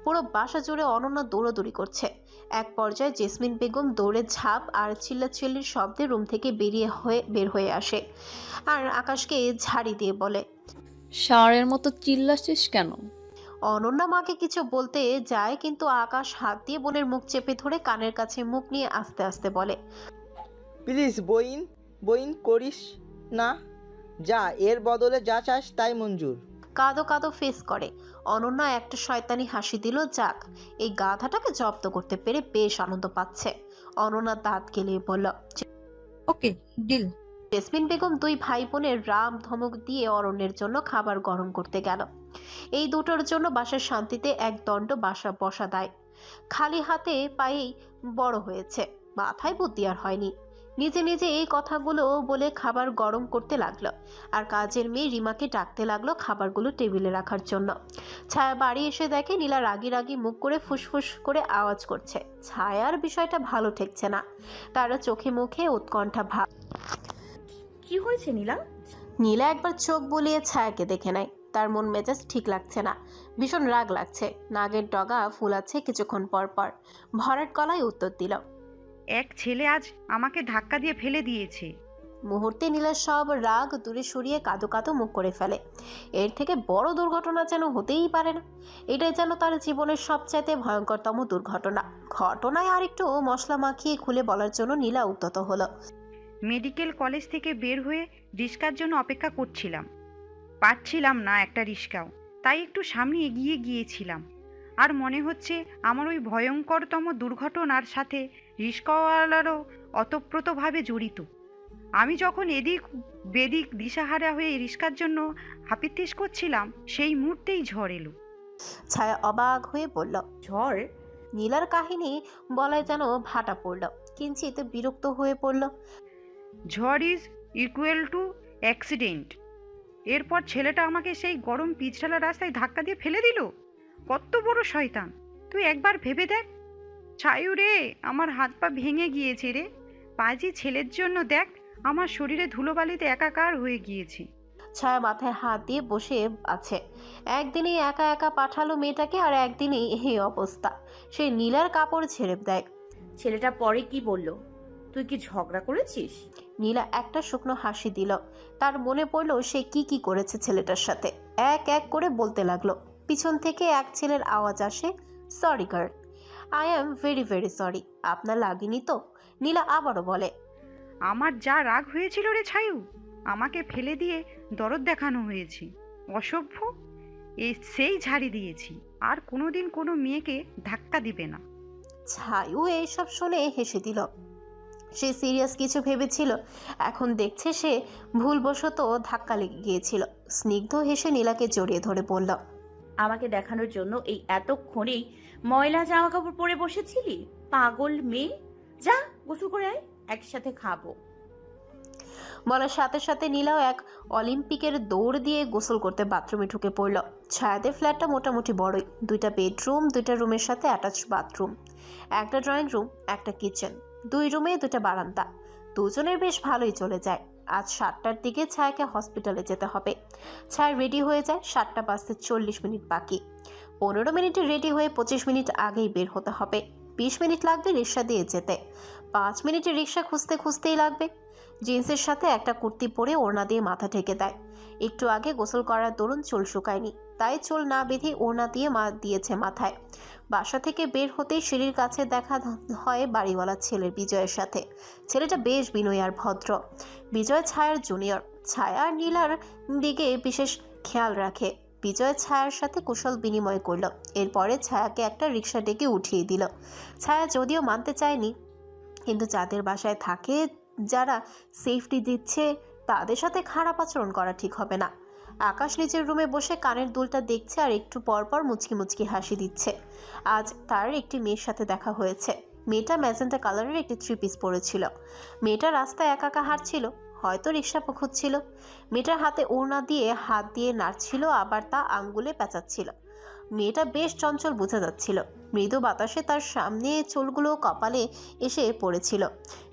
পুরো বাসা জুড়ে অনন্যা দৌড়াদৌড়ি করছে। এক পর্যায়ে জেসমিন বেগম দৌড়ে ঝাঁপ আর চিল্লাচিল্লির শব্দে রুম থেকে বের হয়ে আসে আর আকাশকে ঝাড়ি দিয়ে বলে, ষাঁড়ের মতো চিল্লাছিস কেন? অনন্যা মাকে কিছু বলতে যায়, কিন্তু আকাশ হাত দিয়ে বোনের মুখ চেপে ধরে কানের কাছে মুখ নিয়ে আস্তে আস্তে বলে, প্লিজ বইন বইন করিস না, যা এর বদলে যা চাস তাই মঞ্জুর। কাঁদো কাঁদো ফেস করে। অনন্যা একটা শয়তানি হাসি দিল। যাক, এই গাধাটাকে জব্দ করতে পেরে বেশ আনন্দ পাচ্ছে। অনন্যা দাঁত গেলিয়ে বলল, ওকে ডিল। জেসমিন বেগম 2 ভাই বোনের রাম ধমক দিয়ে অরণ্যের জন্য খাবার গরম করতে গেল। এই দুটোর জন্য বাসার শান্তিতে এক দণ্ড বসা দেয়। খালি হাতে পায়েই বড় হয়েছে, মাথায় বুদ্ধি আর হয়নি। নিজে নিজে এই কথাগুলো বলে খাবার গরম করতে লাগলো। আর কাজের মেয়ে রিমাকে ডাকতে লাগলো খাবারগুলো টেবিলে রাখার জন্য। ছায়া বাড়ি এসে দেখে নীলা রাগি রাগি মুখ করে ফুসফুস করে আওয়াজ করছে। ছায়ার বিষয়টা ভালো ঠেকছে না। তারা চোখে মুখে উৎকণ্ঠা ভাব। কি হয়েছে নীলা? নীলা একবার চোখ বুলিয়ে ছায়াকে দেখে নেয়। তার মন মেজাজ ঠিক লাগছে না, ভীষণ রাগ লাগছে। নাগের ডগা ফুলাচ্ছে কিছুক্ষণ পর পর। ভরাট গলায় উত্তর দিল, এক ছেলে আজ আমাকে ধাক্কা দিয়ে ফেলে দিয়েছে। মুহূর্তে নীলার সব রাগ দূরে সরিয়ে কাঁদো কাঁদো মুখ করে ফেলে। এর থেকে বড় দুর্ঘটনা যেন হতেই পারে না। এটাই যেন তার জীবনের সবচাইতে ভয়ঙ্করতম দুর্ঘটনা। ঘটনায় আরেকটু মশলা মাখিয়ে খুলে বলার জন্য নীলা উদ্যত হলো। মেডিকেল কলেজ থেকে বের হয়ে রিস্কার জন্য অপেক্ষা করছিলাম, পাচ্ছিলাম না একটা রিস্কাও, তাই একটু সামনে এগিয়ে গিয়েছিলাম। আর মনে হচ্ছে আমার ওই ভয়ঙ্করতম দুর্ঘটনার সাথে রিস্কাওয়ালারও অতপ্রতভাবে জড়িত। আমি যখন এদিক বেদিক দিশাহারা হয়ে রিস্কার জন্য হাপিত্তিশ করছিলাম, সেই মুহূর্তেই ঝড় এলো। ছায়া অবাক হয়ে বলল, ঝড়? নীলার কাহিনী বলায় যেন ভাটা পড়ল, কিঞ্চিত বিরক্ত হয়ে পড়ল। ঝড় ইজ ইকুয়াল টু অ্যাক্সিডেন্ট। এরপর ছেলেটা আমাকে সেই গরম পিচঢালা রাস্তায় ধাক্কা দিয়ে ফেলে দিল। কত বড় শয়তান! তুই একবার ভেবে দেখ। ছায়ু রে, আমার হাত পা ভেঙে গিয়েছে রে। পাজি ছেলের জন্য দেখ, আমার শরীরে ধুলোবালিতে একাকার হয়ে গিয়েছি। ছায়া মাথায় হাত দিয়ে বসে আছে। একদিনেই একা একা পাঠালো মেয়েটাকে, আর একদিনেই এই অবস্থা। সে নীলার কাপড় ছেড়ে দেয়। ছেলেটা পরে কি বলল? তুই কি ঝগড়া করেছিস? নীলা একটা শুকনো হাসি দিল। তার মনে পড়ল সে কি কি করেছে ছেলেটার সাথে। এক এক করে বলতে লাগলো। পিছন থেকে এক ছেলের আওয়াজ আসে, sorry girl, I am very very sorry. আপনার লাগেনি তো? নীলা আবারও বলে, আমার যা রাগ হয়েছিল রে ছায়ু, আমাকে ফেলে দিয়ে দরদ দেখানো হয়েছে। অসভ্য! সেই ঝাড়ি দিয়েছি, আর কোনোদিন কোনো মেয়েকে ধাক্কা দিবে না। ছায়ু এইসব শুনে হেসে দিল। সে সিরিয়াস কিছু ভেবেছিল, এখন দেখছে সে ভুলবশত ধাক্কা লেগে গিয়েছিল। স্নিগ্ধ হেসে নীলাকে জড়িয়ে ধরে বলল, আমাকে দেখানোর জন্য এই এতক্ষণেই ময়লা জামা কাপড় পরে বসেছিলি? পাগল মেয়ে, যা গোসল করে আয়, একসাথে খাবো। বলার সাথে সাথে নীলাও এক অলিম্পিকের দৌড় দিয়ে গোসল করতে বাথরুমে ঢুকে পড়ল। ছায়াদের ফ্ল্যাটটা মোটামুটি বড়ই, 2টা বেডরুম, 2টা রুমের সাথে অ্যাটাচ বাথরুম, একটা ড্রয়িং রুম, একটা কিচেন, 2 রুমে 2টা বারান্দা। দুজনের বেশ ভালোই চলে যায়। আজ 7টার দিকে ছায়াকে হসপিটালে যেতে হবে। ছায়া রেডি হয়ে যায়। 7টা বাজতে 40 মিনিট বাকি। 15 মিনিটে রেডি হয়ে 25 মিনিট আগেই বের হতে হবে। 20 মিনিট লাগবে রিক্সা দিয়ে যেতে। 5 মিনিটে রিক্সা খুঁজতে খুঁজতেই লাগবে। জিন্সের সাথে একটা কুর্তি পরে ওড়না দিয়ে মাথা ঢেকে দেয়। একটু আগে গোসল করার দরুন চুল শুকায়নি, তাই চুল না বেঁধে ওড়না দিয়ে দিয়েছে মাথায়। বাসা থেকে বের হতেই সিঁড়ির কাছে দেখা হয় বাড়িওয়ালা ছেলের বিজয়ের সাথে। ছেলেটা বেশ বিনয়ী আর ভদ্র। বিজয় ছায়ার জুনিয়র। ছায়া আর নীলার দিকে বিশেষ খেয়াল রাখে। বিজয় ছায়ার সাথে কুশল বিনিময় করল। এরপরে ছায়াকে একটা রিক্সা ডেকে উঠিয়ে দিল। ছায়া যদিও মানতে চায়নি, কিন্তু যাদের বাসায় থাকে, যারা সেফটি দিচ্ছে, তাদের সাথে খারাপ আচরণ করা ঠিক হবে না। আকাশ নিজের রুমে বসে কানের দুলটা দেখছে আর একটু পরপর মুচকি মুচকি হাসি দিচ্ছে। আজ তার একটি মেয়ের সাথে দেখা হয়েছে। মেয়েটা ম্যাজেন্টা কালারের একটি 3 পিস পরেছিল। মেয়েটা রাস্তায় একা একা হাঁটছিল, হয়তো রিক্সা খুঁজছিল। মেয়েটার হাতে ওড়না দিয়ে হাত দিয়ে নাড়ছিল, আবার তা আঙ্গুলে পেঁচাচ্ছিল। মেয়েটা বেশ চঞ্চল বোঝা যাচ্ছিল। মৃদু বাতাসে তার সামনে চুলগুলো কপালে এসে পড়েছিল।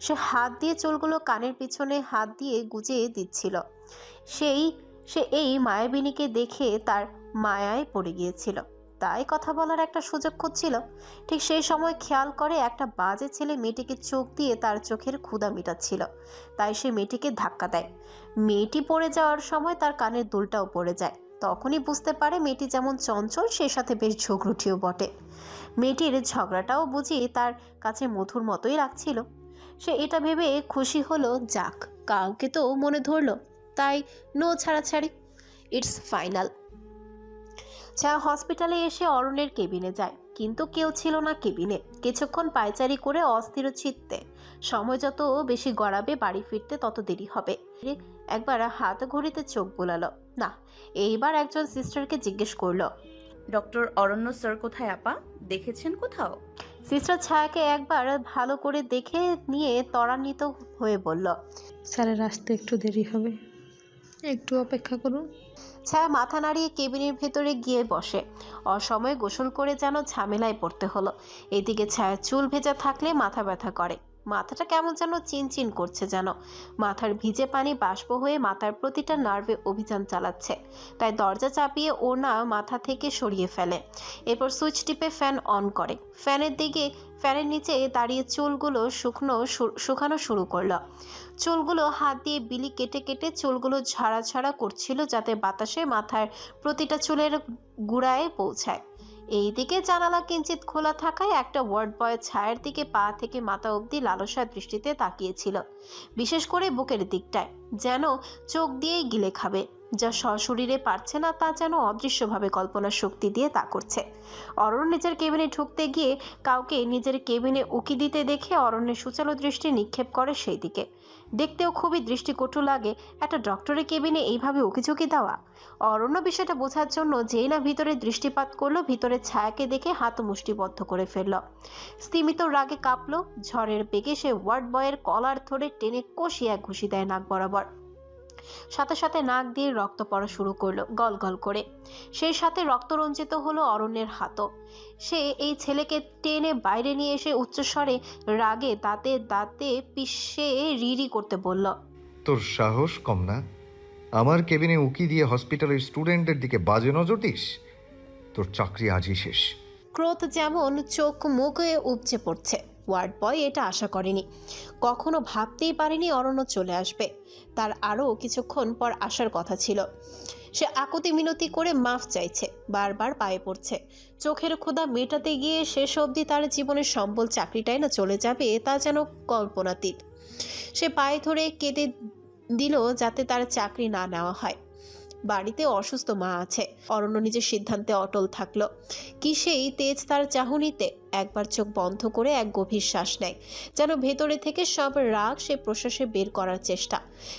সে হাত দিয়ে চুলগুলো কানের পিছনে হাত দিয়ে গুজে দিচ্ছিল। সে এই মায়াবিনীকে দেখে তার মায়ায় পড়ে গিয়েছিল, তাই কথা বলার একটা সুযোগ খুঁজছিল। ঠিক সেই সময় খেয়াল করে একটা বাজে ছেলে মেয়েটিকে চোখ দিয়ে তার চোখের ক্ষুধা মেটাচ্ছিল, তাই সে মেয়েটিকে ধাক্কা দেয়। মেয়েটি পড়ে যাওয়ার সময় তার কানের দুলটাও পড়ে যায়। তখনই বুঝতে পারে মেয়েটি যেমন চঞ্চল, সে সাথে বেশ ঝগড়ুটিও বটে। মেয়েটির ঝগড়াটাও বুঝি তার কাছে মধুর মতোই লাগছিল। সে এটা ভেবে খুশি হলো, যাক, কাউকে তো মনে ধরলো, তাই নো ছাড়াছাড়ি, ইটস ফাইনাল। ছায়া হসপিটালে এসে অরণ্যের কেবিনে যায়, কিন্তু কেউ ছিল না কেবিনে। কিছুক্ষণ পায়চারি করে অস্থির চিত্তে সময় যত বেশি গড়াবে বাড়ি ফিরতে তত দেরি হবে। একবার হাত ঘড়িতে চোখ বোলালো, না, এইবার একজন সিস্টারকে জিজ্ঞেস করলো, ডক্টর অরণ্য স্যার কোথায় আপা? দেখেছেন কোথাও? সিস্টার ছায়াকে একবার ভালো করে দেখে নিয়ে ত্বরান্বিত হয়ে বলল, স্যারের আসতে একটু দেরি হবে, একটু অপেক্ষা করুন। ছায়া মাথা নাড়িয়ে কেবিনের ভেতরে গিয়ে বসে। অসময়ে গোসল করে যেন ঝামেলায় পড়তে হলো। এদিকে ছায়া চুল ভেজা থাকলে মাথা ব্যথা করে। মাথাটা কেমন যেন চিনচিন করছে, যেন মাথার ভিজে পানি বাষ্প হয়ে মাথার প্রতিটা নার্ভে অভিযান চালাচ্ছে। তাই দরজা চাপিয়ে ওড়না মাথা থেকে সরিয়ে ফেলে। এরপর সুইচ টিপে ফ্যান অন করে। ফ্যানের নিচে দাঁড়িয়ে চুলগুলো শুকানো শুরু করলো। চুলগুলো হাত দিয়ে বিলি কেটে কেটে চুলগুলো ঝাড়া ঝাড়া করছিল, যাতে বাতাসে মাথার প্রতিটা চুলের গুড়ায় পৌঁছায়। এইদিকে জানালা কিঞ্চিত খোলা থাকায় একটা ওয়ার্ড বয় ছায়ের দিকে পা থেকে মাথা অবধি লালসার দৃষ্টিতে তাকিয়েছিল, বিশেষ করে বুকের দিকটায়, যেন চোখ দিয়েই গিলে খাবে। যা সশরীরে পারছে না তা যেন অদৃশ্যভাবে কল্পনার শক্তি দিয়ে তা করছে। অরণ্য নিজের কেবিনে ঢুকতে গিয়ে কাউকে নিজের কেবিনে উকি দিতে দেখে অরণ্যের সুচালো দৃষ্টি নিক্ষেপ করে সেই দিকে। দেখতেও খুবই দৃষ্টিকটু লাগে একটা ডক্টরের কেবিনে এইভাবে উকিঝুঁকি দেওয়া। অরণ্য বিষয়টা বোঝার জন্য যেই না ভিতরে দৃষ্টিপাত করলো, ভিতরে ছায়াকে দেখে হাত মুষ্টিবদ্ধ করে ফেলল। স্তিমিত রাগে কাঁপলো। ঝড়ের বেগে সে ওয়ার্ড বয়ের কলার ধরে টেনে কষিয়ে এক ঘুষি দেয় নাক বরাবর। সাথে সাথে নাক দিয়ে রক্ত পড়া শুরু করলো গল গল করে। সেই সাথে রক্তরঞ্জিত হলো অরণ্যের হাতও। সে এই ছেলেকে টেনে বাইরে নিয়ে এসে উচ্চস্বরে রাগে দাঁতে দাঁতে পিষে রিরি করতে বলল, তোর সাহস কম না? আমার কেবিনে উকি দিয়ে হসপিটালের স্টুডেন্টদের দিকে বাজে নজর দিস? তোর চাকরি আজই শেষ। ক্রোধ যেমন চোখ মুখে উপচে পড়ছে। ওয়ার্ড বয় এটা আশা করেনি, কখনো ভাবতেই পারেনি অরণ্য চলে আসবে। তার আরও কিছুক্ষণ পর আসার কথা ছিল। সে আকুতি মিনতি করে মাফ চাইছে, বারবার পায়ে পড়ছে। চোখের ক্ষুধা মেটাতে গিয়ে শেষ অবধি তার জীবনের সম্বল চাকরিটাই না চলে যাবে তা যেন কল্পনাতীত। সে পায়ে ধরে কেঁদে দিল যাতে তার চাকরি না নেওয়া হয়। বাড়িতে অসুস্থ মা আছে। অরণ্য নিজের সিদ্ধান্তে অটল থাকলো। কি সেই তেজ তার চাহনিতে? একবার চোখ বন্ধ করে এক গভীর শ্বাস নেয়, যেন ভেতরে থেকে সব রাগ সে প্রশ্বাসে বের করার চেষ্টা।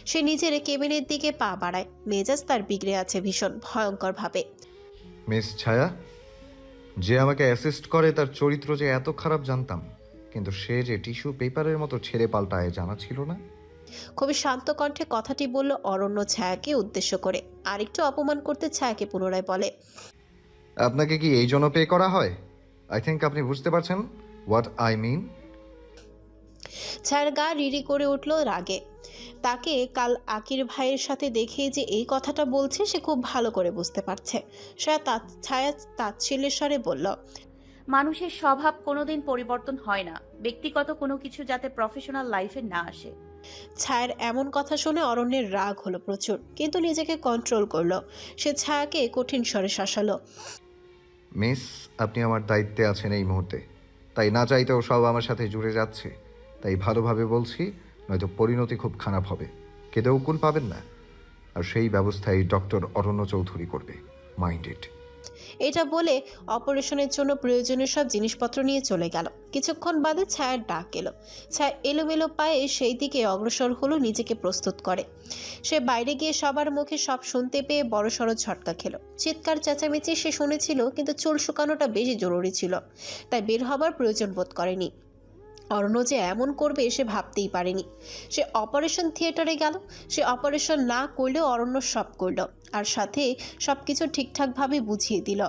সে নিজের কেবিনের দিকে পা বাড়ায়। মেজাজ তার বিগড়ে আছে ভীষণ ভয়ঙ্কর ভাবে। মিস ছায়া, যে আমাকে অ্যাসিস্ট করে তার চরিত্র যে এত খারাপ জানতাম, কিন্তু সে যে টিস্যু পেপারের মতো ছেড়ে পাল্টায় জানা ছিল না। খুবই শান্ত কণ্ঠে কথাটি বলল অরণ্য ছায়াকে উদ্দেশ্য করে। আরেকটু অপমান করতে ছায়াকে পুনরায় বলে, আপনাকে কি এই জন্য পে করা হয়? আই থিঙ্ক আপনি বুঝতে পারছেন হোয়াট আই মিন। ছায়ার গা রিরি করে উঠল রাগে। তাকে কাল আকির ভাইয়ের সাথে দেখে যে এই কথাটা বলছে সে খুব ভালো করে বুঝতে পারছে। ছায়া তাচ্ছিল্যের স্বরে বলল, মানুষের স্বভাব কোনোদিন পরিবর্তন হয় না, ব্যক্তিগত কোনো কিছু যাতে প্রফেশনাল লাইফে না আসে। ছায়ার এমন কথা শুনে অরণ্যের রাগ হলো প্রচুর, কিন্তু নিজেকে কন্ট্রোল করলো। সে ছায়াকে কঠিন স্বরে শাসালো, মিস, আপনি আমার দায়িত্বে আছেন এই মুহূর্তে, তাই না চাইতেও সব আমার সাথে জুড়ে যাচ্ছে। তাই ভালোভাবে বলছি, নয়তো পরিণতি খুব খারাপ হবে। কেঁদে উকুল পাবেন না। আর সেই ব্যবস্থাই ডক্টর অরণ্য চৌধুরী করবে, মাইন্ডেড। এটা বলে অপারেশনের জন্য প্রয়োজনীয় সব জিনিসপত্র নিয়ে চলে গেল। কিছুক্ষণ বাদে ছায়ার ডাক এলো। ছায়া এলোমেলো পায়ে সেই দিকে অগ্রসর হলো, নিজেকে প্রস্তুত করে। সে বাইরে গিয়ে সবার মুখে সব শুনতে পেয়ে বড়সড় ঝটকা খেলো। চিৎকার চেঁচামেচি সে শুনেছিল, কিন্তু চুল শুকানোটা বেশি জরুরি ছিল, তাই বের হবার প্রয়োজন বোধ করেনি। অরণ্য যে এমন করবে সে ভাবতেই পারেনি। সে অপারেশন থিয়েটারে গেল। সে অপারেশন না করলেও অরণ্য সব করল, আর সাথে সব কিছু ঠিকঠাকভাবে বুঝিয়ে দিল।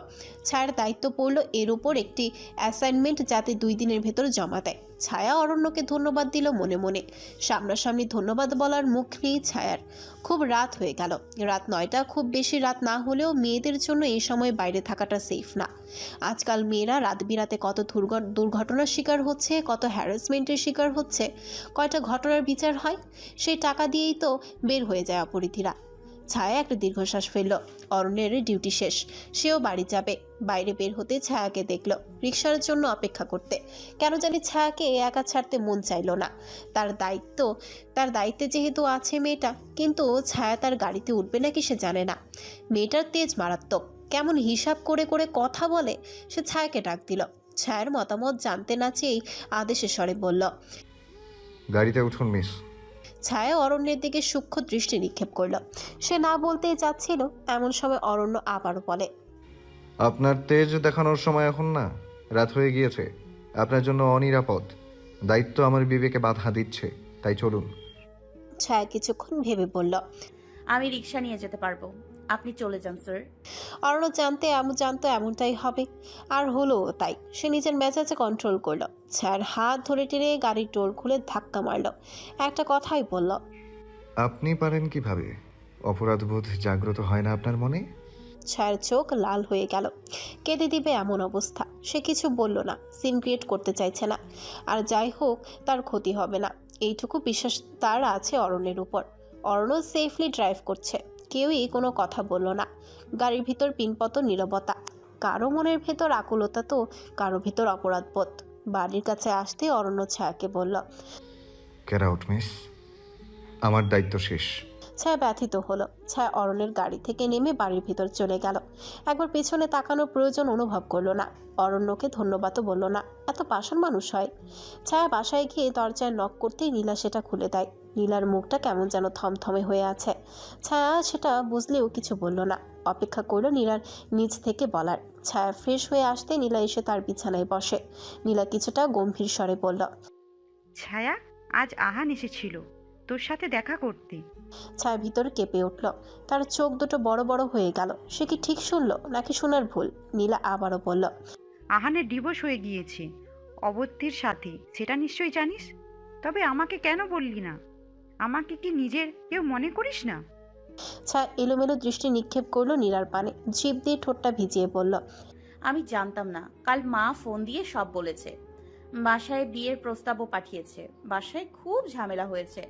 ছায়ার দায়িত্ব পড়ল এর উপর একটি অ্যাসাইনমেন্ট যাতে 2 দিনের ভেতর জমা দেয়। ছায়া অরণ্যকে ধন্যবাদ দিল মনে মনে। সামনাসামনি ধন্যবাদ বলার মুখ নেই ছায়ার। খুব রাত হয়ে গেল। রাত 9টা খুব বেশি রাত না হলেও মেয়েদের জন্য এই সময় বাইরে থাকাটা সেফ না। আজকাল মেয়েরা রাত বিরাতে কত দুর্ঘটনার শিকার হচ্ছে, কত হ্যারাসমেন্টের শিকার হচ্ছে। কয়টা ঘটনার বিচার হয়, সেই টাকা দিয়েই তো বের হয়ে যায় অপরাধীরা। ছায়া একটা দীর্ঘশ্বাস ফেলল। অরণ্যের ডিউটি শেষ, সেও বাড়ি যাবে। বাইরে বের হতে ছায়াকে দেখল রিকশার জন্য অপেক্ষা করতে। কেন জানি ছায়াকে একা ছাড়তে মন চাইল না। তার দায়িত্বে যেহেতু আছে মেয়েটা, কিন্তু ছায়া তার গাড়িতে উঠবে নাকি সে জানে না। মেয়েটার তেজ মারাত্মক, কেমন হিসাব করে করে কথা বলে। সে ছায়াকে ডাক দিল। ছায়ার মতামত জানতে না চেয়েই আদেশের স্বরে বলল, গাড়িতে উঠুন মিস। ছায়া অরণ্যের দিকে সূক্ষ্ম দৃষ্টি নিক্ষেপ করল। সে না বলতেই যাচ্ছিল, এমন সময় অরণ্য আবারও বলে, আপনার তেজ দেখানোর সময় এখন না, রাত হয়ে গিয়েছে। আপনার জন্য অনিরাপদ। দায়িত্ব আমার বিবেকে বাধা দিচ্ছে, তাই চলুন। ছায়া কিছুক্ষণ ভেবে বলল, আমি রিক্সা নিয়ে যেতে পারবো, আপনি চলে যান স্যার। অরণ্য জানতো এমনটাই হবে, আর হলো তাই। সে নিজের মেজাজে কন্ট্রোল করলো। ছায়ার হাত ধরে টেনে গাড়ির ডোর খুলে ধাক্কা মারলো। একটা কথাই বলল, আপনি পারেন কিভাবে? অপরাধবোধ জাগ্রত হয় না আপনার মনে? ছায়ার চোখ লাল হয়ে গেল। কেঁদে দিবে এমন অবস্থা। সে কিছু বলল না, সিন ক্রিয়েট করতে চাইছে না। আর যাই হোক, তার ক্ষতি হবে না, এইটুকু বিশ্বাস তার আছে অরণ্যের উপর। অরণ্য সেফলি ড্রাইভ করছে। কেউই কোনো কথা বলল না। গাড়ির ভিতর পিনপতন নীরবতা। কারো মনের ভেতর আকুলতা, তো কারো ভেতর অপরাধবোধ। বাড়ির কাছে আসতে অরণ্য ছায়াকে বলল, গেট আউট মিস, আমার দায়িত্ব শেষ। ছায়া ব্যথিত হলো। ছায়া অরণ্যের গাড়ি থেকে নেমে বাড়ির ভিতর চলে গেল। একবার পেছনে তাকানোর প্রয়োজন অনুভব করলো না। অরণ্যকে ধন্যবাদও বলল না, এত পাষাণ মানুষ হয়। ছায়া বাসায় গিয়ে দরজায় নক করতেই নীলা সেটা খুলে দেয়। নীলার মুখটা কেমন যেন থমথমে হয়ে আছে। ছায়া সেটা বুঝলেও কিছু বলল না, অপেক্ষা করলো নীলার নিজ থেকে বলার। ছায়া ফ্রেশ হয়ে আসতে নীলা এসে তার বিছানায় বসে। নীলা কিছুটা গম্ভীর স্বরে বলল, ছায়া, আজ আহান এসেছিল তোর সাথে দেখা করতে। ছায়া ভিতরে কেঁপে উঠল। তার চোখ দুটো বড় বড় হয়ে গেল। সে কি ঠিক শুনলো নাকি শোনার ভুল? নীলা আবারও বলল, আহানের ডিভোর্স হয়ে গিয়েছে অবন্তীর সাথে, সেটা নিশ্চয়ই জানিস। তবে আমাকে কেন বললি না? আমাকে কি নিজের কেউ মনে করিস না? ছায়া এলোমেলো দৃষ্টি নিক্ষেপ করলো নীলার পানে, জিভ দিয়ে ঠোঁটটা ভিজিয়ে বলল, আমি জানতাম না। কাল মা ফোন দিয়ে সব বলেছে। বাসায় বিয়ের প্রস্তাবও পাঠিয়েছে। বাসায় খুব ঝামেলা হয়েছে।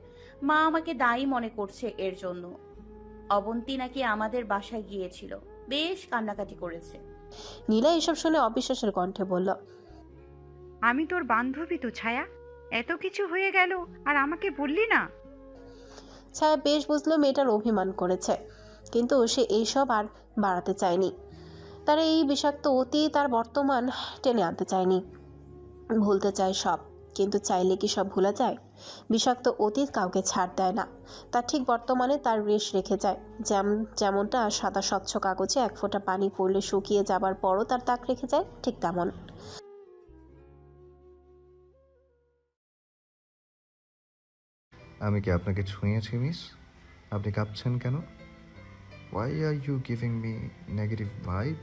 মা আমাকে দায়ী মনে করছে এর জন্য। অবন্তী নাকি আমাদের বাসায় গিয়েছিল, বেশ কান্নাকাটি করেছে। নীলা এসব শুনে অবিশ্বাসের কণ্ঠে বলল, আমি তোর বান্ধবী তো ছায়া, এত কিছু হয়ে গেল আর আমাকে বললি না? ছায়া বেশ বুঝলো মেয়েটার অভিমান করেছে, কিন্তু সে এইসব আর বাড়াতে চায়নি। তার এই বিষাক্ত অতীত আর বর্তমান টেনে আনতে চায়নি। ভুলতে চায় সব, কিন্তু চাইলে কি সব ভোলা যায়? বিষাক্ত অতীত কাউকে ছাড় দেয় না, তার ঠিক বর্তমানে তার রেশ রেখে যায়। যেমনটা সাদা স্বচ্ছ কাগজে এক ফোঁটা পানি পড়লে শুকিয়ে যাবার পরও তার দাগ রেখে যায়, ঠিক তেমন। আমি কি আপনাকে ছুঁয়েছি মিস? আপনি কাঁপছেন কেন? Why are you giving me negative vibe?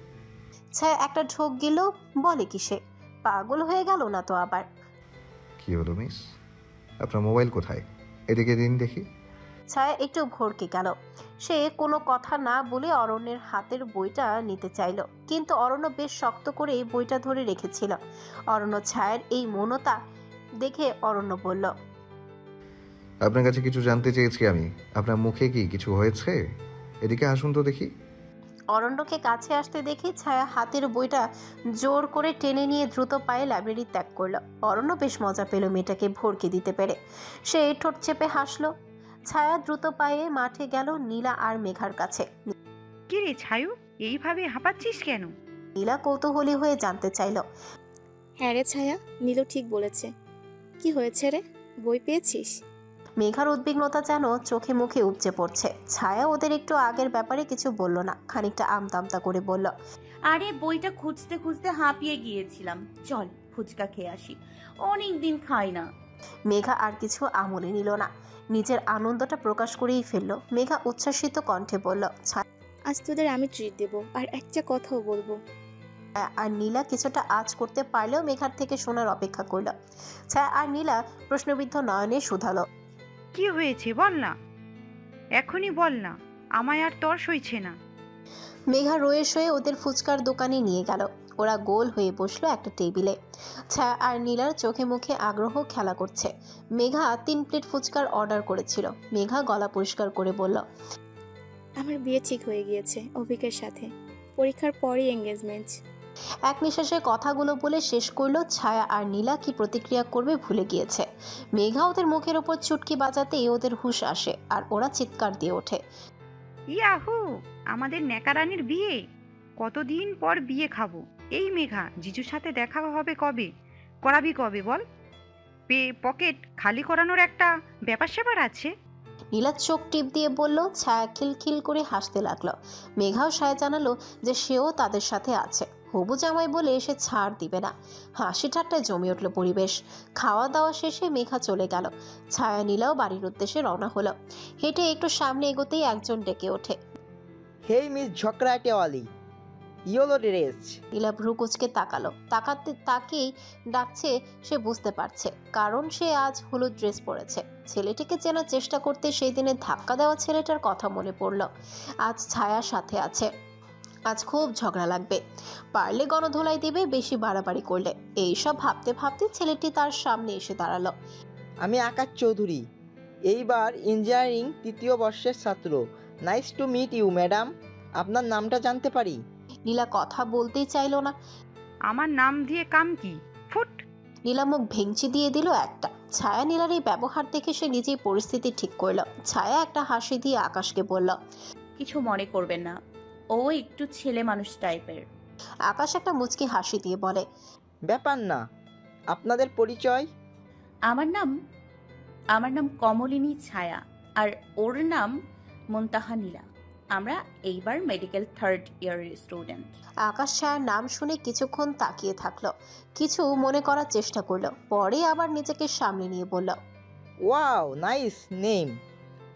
ছায়া একটা ঢোক গেল, বলে কি সে পাগল হয়ে গেল না তো আবার? কি হলো মিস, আপনার মোবাইল কোথায়? এদিকে দিন দেখি। ছায়া একটু ভড়কে গেল। সে কোনো কথা না বলে অরণ্যের হাতের বইটা নিতে চাইল, কিন্তু অরণ্য বেশ শক্ত করে বইটা ধরে রেখেছিল। অরণ্য ছায়ার এই মৌনতা দেখে অরণ্য বলল, আপনার কাছে কিছু জানতে চেয়েছি আমি। আপনার মুখে কি কিছু হয়েছে? এদিকে আসুন তো দেখি। অরণ্যকে কাছে আসতে দেখে ছায়া হাতের বইটা জোর করে টেনে নিয়ে দ্রুত পায়ে লাইব্রেরি ত্যাগ করলো। অরণ্য বেশ মজা পেল মেয়েটাকে ভড়কে দিতে পেরে। সে ঠোঁট চেপে হাসলো। ছায়া দ্রুত পায়ে মাঠে গেল নীলা আর মেঘার কাছে। কি রে ছায়ু, এইভাবে হাঁপাচ্ছিস কেন? নীলা কৌতূহলী হয়ে জানতে চাইল, হ্যাঁ রে ছায়া, নীলু ঠিক বলেছে। কি হয়েছে রে, বই পেয়েছিস? মেঘার উদ্বিগ্নতা যেন চোখে মুখে উপচে পড়ছে। ছায়া ওদের একটু আগের ব্যাপারে কিছু বলল না, খানিকটা আমতামতা করে বলল, আরে বইটা খুঁজতে খুঁজতে হাঁপিয়ে গিয়েছিলাম। চল ফুচকা খেয়ে আসি, অনেক দিন খাই না। মেঘা আর কিছু আমলে নিল না, নিজের আনন্দটা প্রকাশ করেই ফেলল। মেঘা উচ্ছ্বাসিত কণ্ঠে বলল, আজ তোদের আমি ট্রিট দেবো, আর একটা কথাও বলবো। আর নীলা কিছুটা আঁচ করতে পারলেও মেঘার থেকে শোনার অপেক্ষা করল। ছায়া আর নীলা প্রশ্নবিদ্ধ নয়নে শুধালো, কি হয়েছে বল না, এখনই বল না, আমায় আর তর সইছে না। মেঘা রয়ে শয়ে ওদের ফুচকার দোকানে নিয়ে গেল। ওরা গোল হয়ে বসলো একটা টেবিলে। ছায়া আর নীলার চোখে মুখে আগ্রহ খেলা করছে। মেঘা 3 প্লেট ফুচকার অর্ডার করেছিল। মেঘা গলা পরিষ্কার করে বলল, আমার বিয়ে ঠিক হয়ে গিয়েছে অভিকের সাথে, পরীক্ষার পরই এঙ্গেজমেন্ট। এক নিঃশ্বাসে কথাগুলো বলে শেষ করলো। ছায়া আর নীলা কি প্রতিক্রিয়া করবে ভুলে গিয়েছে। মেঘা ওদের মুখের ওপর চুটকি বাজাতেই ওদের হুঁশ আসে আর ওরা চিৎকার দিয়ে ওঠে, ইয়াহু, আমাদের নেকারানির বিয়ে! কতদিন পর বিয়ে খাবো। এই মেঘা, জিজুর সাথে দেখা হবে কবে? করাবি কবে বল? পকেট খালি করানোর একটা ব্যাপার স্যাপার আছে। নীলা চোখ টিপ দিয়ে বলল। ছায়া খিলখিল করে হাসতে লাগলো। মেঘাও সায় জানালো যে সেও তাদের সাথে আছে। হবু জামাই বলে সে ছাড় দিবে না। হাসি ঠাট্টায় জমে উঠল পরিবেশ। খাওয়া দাওয়া শেষে মেঘা চলে গেল। ছায়া নীলাও বাড়ির উদ্দেশ্যে রওনা হলো। হেঁটে একটু সামনে এগোতেই একজন ডেকে ওঠে, হেই মিস ঝকরাটেওয়ালি, ইয়োলো ড্রেস। নীলা ভ্রু কুচকে তাকালো। তাকেই ডাকছে সে বুঝতে পারছে, কারণ সে আজ হলুদ ড্রেস পরেছে। ছেলেটিকে চেনার চেষ্টা করতে সেই দিনে ধাক্কা দেওয়া ছেলেটার কথা মনে পড়ল। আজ ছায়ার সাথে আছে। আজ খুব ঝগড়া লাগবে, পারলে গণধোলাই দেবে বেশি বাড়াবাড়ি করলে। এইসব ভাবতে ভাবতে ছেলেটি তার সামনে এসে দাঁড়ালো। আমি আকাশ চৌধুরী, এইবার ইঞ্জিনিয়ারিং 3য় বর্ষের ছাত্র। Nice to meet you madam. আপনার নামটা জানতে পারি? নীলা কথা বলতেই চাইলো না। আমার নাম দিয়ে কাম কি? ফুট! নীলা মুখ ভেঙচি দিয়ে দিল একটা। ছায়া নীলার এই ব্যবহার দেখে সে নিজেই পরিস্থিতি ঠিক করল। ছায়া একটা হাসি দিয়ে আকাশকে বলল, কিছু মনে করবেন না, ও একটু ছেলে মানুষ টাইপের। আকাশ একটা মুচকি হাসি দিয়ে বলে, ব্যাপার না। আপনাদের পরিচয়? আমার নাম কমলিনী ছায়া, আর ওর নাম মুনতাহা নীলা। আমরা এইবার মেডিকেল 3rd ইয়ারের স্টুডেন্ট। আকাশ ছায়ার নাম শুনে কিছুক্ষণ তাকিয়ে থাকলো, কিছু মনে করার চেষ্টা করলো, পরে আবার নিজেকে সামলে নিয়ে বলল, ওয়াও, নাইস নেম।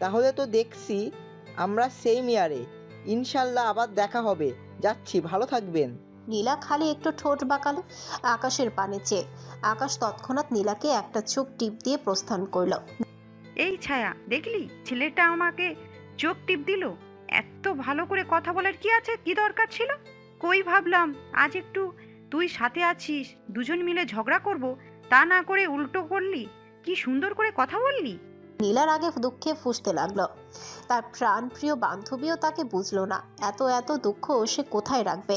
তাহলে তো দেখছি আমরা সেম ইয়ারে। ইনশাল্লাহ আবার দেখা হবে। যাচ্ছি, ভালো থাকবেন। নীলা খালি একটু ঠোঁট বাঁকালো আকাশের পানে চেয়ে। আকাশ তৎক্ষণাৎ নীলাকে একটা চোখ টিপ দিয়ে প্রস্থান করলো। এই ছায়া, দেখলি ছেলেটা আমাকে চোখ টিপ দিল। এত ভালো করে কথা বলার কি আছে, কি দরকার ছিল? কই ভাবলাম আজ একটু তুই সাথে আছিস, দুজন মিলে ঝগড়া করব, তা না করে উল্টো করলি। কি সুন্দর করে কথা বললি। নীলার আগে দুঃখে ফুঁসতে লাগলো। তার প্রাণপ্রিয় বান্ধবীও তাকে বুঝলো না। এত দুঃখ সে কোথায় রাখবে।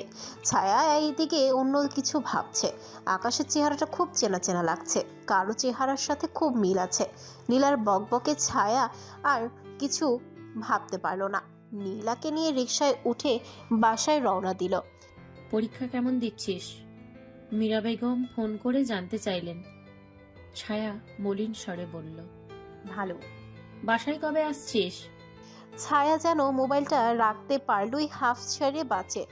ছায়া এইদিকে অন্য কিছু ভাবছে। আকাশের চেহারাটা খুব চেনা চেনা লাগছে, কারো চেহারার সাথে খুব মিল আছে। নীলার বকবকে ছায়া আর কিছু ভাবতে পারলো না। নীলাকে নিয়ে রিকশায় উঠে বাসায় রওনা দিল। পরীক্ষা কেমন দিচ্ছিস? মীরা বেগম ফোন করে জানতে চাইলেন। ছায়া মলিন স্বরে বলল, ভালো। বাসায় কবে আসছিস? ছায়া যেন মোবাইলটা রাখতে পারলই হাফ ছেড়ে বাঁচে,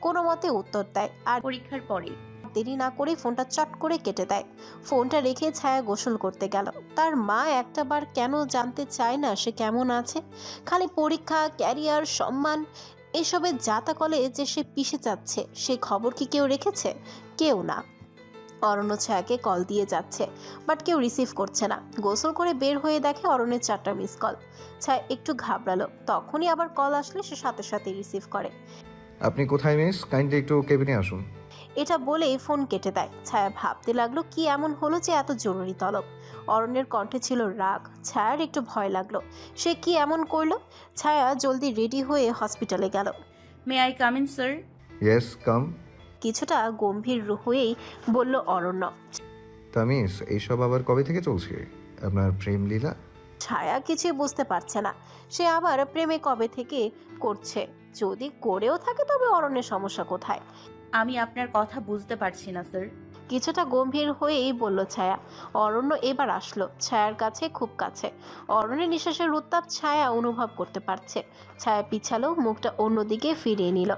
কোনো মতে উত্তর দেয় আর পরীক্ষার পরে। দেরি না করে ফোনটা চট করে কেটে দেয়। ফোনটা রেখে ছায়া গোসল করতে গেল। তার মা একটাবার কেন জানতে চায় না সে কেমন আছে। খালি পরীক্ষা, ক্যারিয়ার, সম্মান এসবের জাতাকলে যে সে পিষে যাচ্ছে, সে খবর কি কেউ রেখেছে? কেউ না। অরণ্য ছায়াকে কল দিয়ে যাচ্ছে, বাট কেউ রিসিভ করছে না। গোসল করে বের হয়ে দেখে অরণ্যের 4টা মিস কল। ছায়া একটু ঘাবড়ালো, তখনই আবার কল আসলে সে সাথে সাথে রিসিভ করে। আপনি কোথায় মিস? কাইন্ডলি একটু কেবিনে আসুন। এটা বলে ফোন কেটে দেয়। ছায়া ভাবতে লাগলো কি এমন হলো যে এত জরুরি তলব। অরণ্যের কণ্ঠে ছিল রাগ। ছায়ার একটু ভয় লাগলো, সে কি এমন করলো। ছায়া জলদি রেডি হয়ে হসপিটালে গেল। May I come in sir? Yes, come. কিছুটা গম্ভীর হয়েই বলল অরণ্য। তামিস, এইসব আবার কবে থেকে চলছে আপনার প্রেম লীলা? ছায়া কিছুই বুঝতে পারছে না, সে আবার প্রেমে কবে থেকে করছে। যদি করেও থাকে তবে অরণ্যের সমস্যা কোথায়? আমি আপনার কথা বুঝতে পারছি না স্যার। কিছুটা গম্ভীর হয়েই বলল ছায়া। অরণ্য এবার আসলো ছায়ার কাছে, খুব কাছে। অরণ্যের নিঃশ্বাসের উত্তাপ ছায়া অনুভব করতে পারছে। ছায়া পিছালো, মুখটা অন্যদিকে ফিরিয়ে নিল।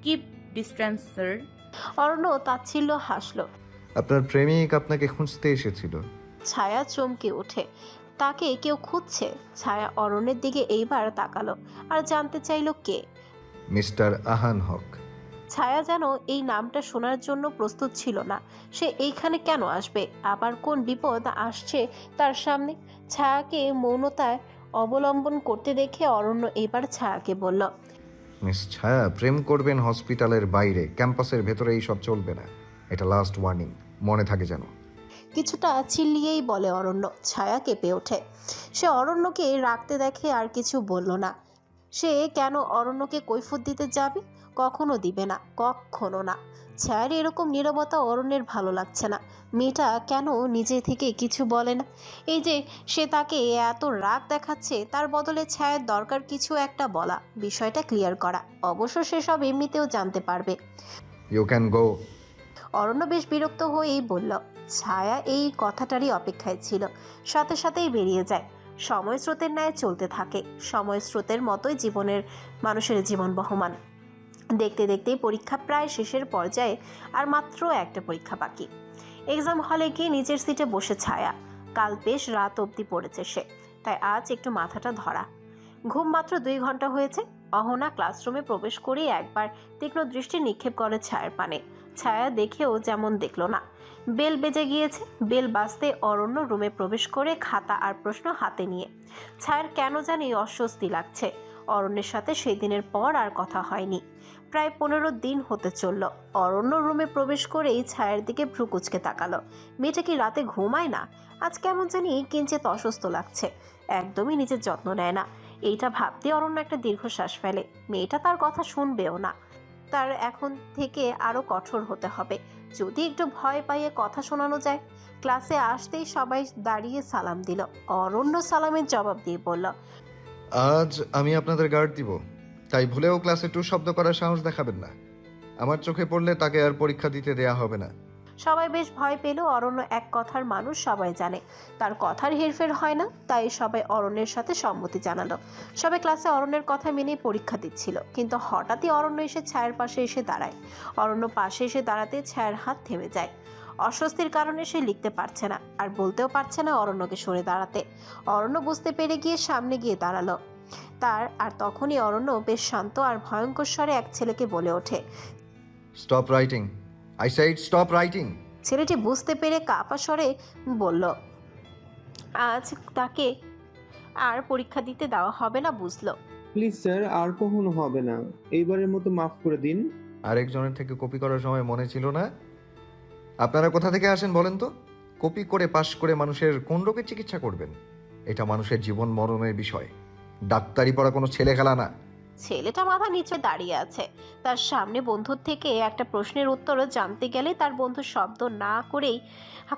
Keep distance sir. অরণ্য তাচ্ছিল্য হাসলো। আপনার প্রেমিক আপনাকে খুঁজতে এসেছিল। ছায়া চমকে ওঠে, তাকে কেউ খুঁজছে। ছায়া অরণ্যের দিকে এইবার তাকালো আর জানতে চাইলো কে। মিস্টার আহান হক। ছায়া যেন এই নামটা শোনার জন্য প্রস্তুত ছিল না। সে এইখানে কেন আসবে? আবার কোন বিপদ আসছে তার সামনে? ছায়াকে মৌনতায় অবলম্বন করতে দেখে অরণ্য এবার ছায়াকে বলল, মিস ছায়া, প্রেম করবেন হসপিটালের বাইরে, ক্যাম্পাসের ভেতরে এই সব চলবে না। এটা লাস্ট ওয়ার্নিং, মনে থাকে যেন। কিছুটা চিল্লিয়েই বলে অরণ্য। ছায়া কেঁপে ওঠে। সে অরণ্যকে রাখতে দেখে আর কিছু বলল না। সে কেন অরণ্যকে কৈফিয়ত দিতে যাবে? কখনো দিবে না, কখনো না। ছায়ার এরকম নীরবতা অরণ্যের ভালো লাগছে না। মেয়েটা কেন নিজে থেকে কিছু বলে না? এই যে সে তাকে এত রাগ দেখাচ্ছে, তার বদলে ছায়ার দরকার কিছু একটা বলা, বিষয়টা ক্লিয়ার করা। অবশ্য সেসব এমনিতেও জানতে পারবে। You can go. অরণ্য বেশ বিরক্ত হয়েই বলল। ছায়া এই কথাটারই অপেক্ষায় ছিল, সাথে সাথেই বেরিয়ে যায়। সময় স্রোতের ন্যায় চলতে থাকে। সময় স্রোতের মতোই মানুষের জীবন বহমান। দেখতে দেখতেই পরীক্ষা প্রায় শেষের পর্যায়ে, আর মাত্র একটা পরীক্ষা বাকি। এক্সাম হলে গিয়ে নিজের সিটে বসে ছায়া। কাল বেশ রাত অবধি পড়েছে সে, তাই আজ একটু মাথাটা ধরা। ঘুম মাত্র 2 ঘন্টা হয়েছে। অহনা ক্লাসরুমে প্রবেশ করে একবার তীক্ষ্ণ দৃষ্টি নিক্ষেপ করে ছায়ার পানে। ছায়া দেখেও যেমন দেখল না। বেল বেজে গিয়েছে। বেল বাজতে অরণ্য রুমে প্রবেশ করে খাতা আর প্রশ্ন হাতে নিয়ে। ছায়ার কেন জানি অস্বস্তি লাগছে। অরণ্যের সাথে সেই দিনের পর আর কথা হয়নি। প্রায় 15 দিন হতে চলল। অরণ্য রুমে প্রবেশ করেই ছায়ার দিকে ভ্রু কুঁচকে তাকালো। মেয়েটা কি রাতে ঘুমায় না? আজ কেমন জানি কিঞ্চিত অসুস্থ লাগছে। একদমই নিজের যত্ন নেয় না। এইটা ভাবতে অরণ্য একটা দীর্ঘশ্বাস ফেলে। মেয়েটা তার কথা শুনবেও না। তার এখন থেকে আরো কঠোর হতে হবে। যদি একটু ভয় পাইয়ে কথা শোনানো যায়। ক্লাসে আসতেই সবাই দাঁড়িয়ে সালাম দিল। অরণ্য সালামের জবাব দিয়ে বলল, আজ আমি আপনাদের গার্ড দিব, তাই ভুলেও ক্লাসে টু শব্দ করার সাহস দেখাবেন না। আমার চোখে পড়লে তাকে আর পরীক্ষা দিতে দেয়া হবে না। সবাই বেশ ভয় পেল। অরণ্য এক কথার মানুষ, সবাই জানে তার কথার হেরফের হয় না, তাই সবাই অরণ্যের সাথে সম্মতি জানালো। সবাই ক্লাসে অরণ্যের কথা মেনে পরীক্ষা দিচ্ছিল, কিন্তু হঠাৎই অরণ্য এসে ছায়ার পাশে এসে দাঁড়ায়। অরণ্য পাশে এসে দাঁড়াতে ছায়ার হাত থেমে যায়। অস্বস্তির কারণে সে লিখতে পারছে না, আর বলতেও পারছে না অরণ্যকে সরে দাঁড়াতে। অরণ্য বুঝতে পেরে গিয়ে সামনে গিয়ে দাঁড়ালো। তখনই অরণ্য বেশ শান্ত আর ভয়ঙ্কর স্বরে এক ছেলেকে বলে ওঠে, stop writing, I said stop writing. ছেলেটি বুঝতে পেরে কাঁপা স্বরে বলল, আজ তাকে আর পরীক্ষা দিতে দেওয়া হবে না, বুঝলো? প্লিজ স্যার, আর কখনো হবে না, এইবারের মতো মাফ করে দিন। আরেকজনের থেকে কপি করার সময় মনে ছিল না? আপনারা কোথা থেকে আসেন বলেন তো? কপি করে পাশ করে মানুষের কোন রোগের চিকিৎসা করবেন? এটা মানুষের জীবন মরণের বিষয়, ডাক্তারি পড়া কোনো ছেলে খেলা না। ছেলেটা মাথা নিচে দাঁড়িয়ে আছে। তার সামনে বন্ধুর থেকে একটা প্রশ্নের উত্তরও জানতে গেলে তার বন্ধু শব্দ না করেই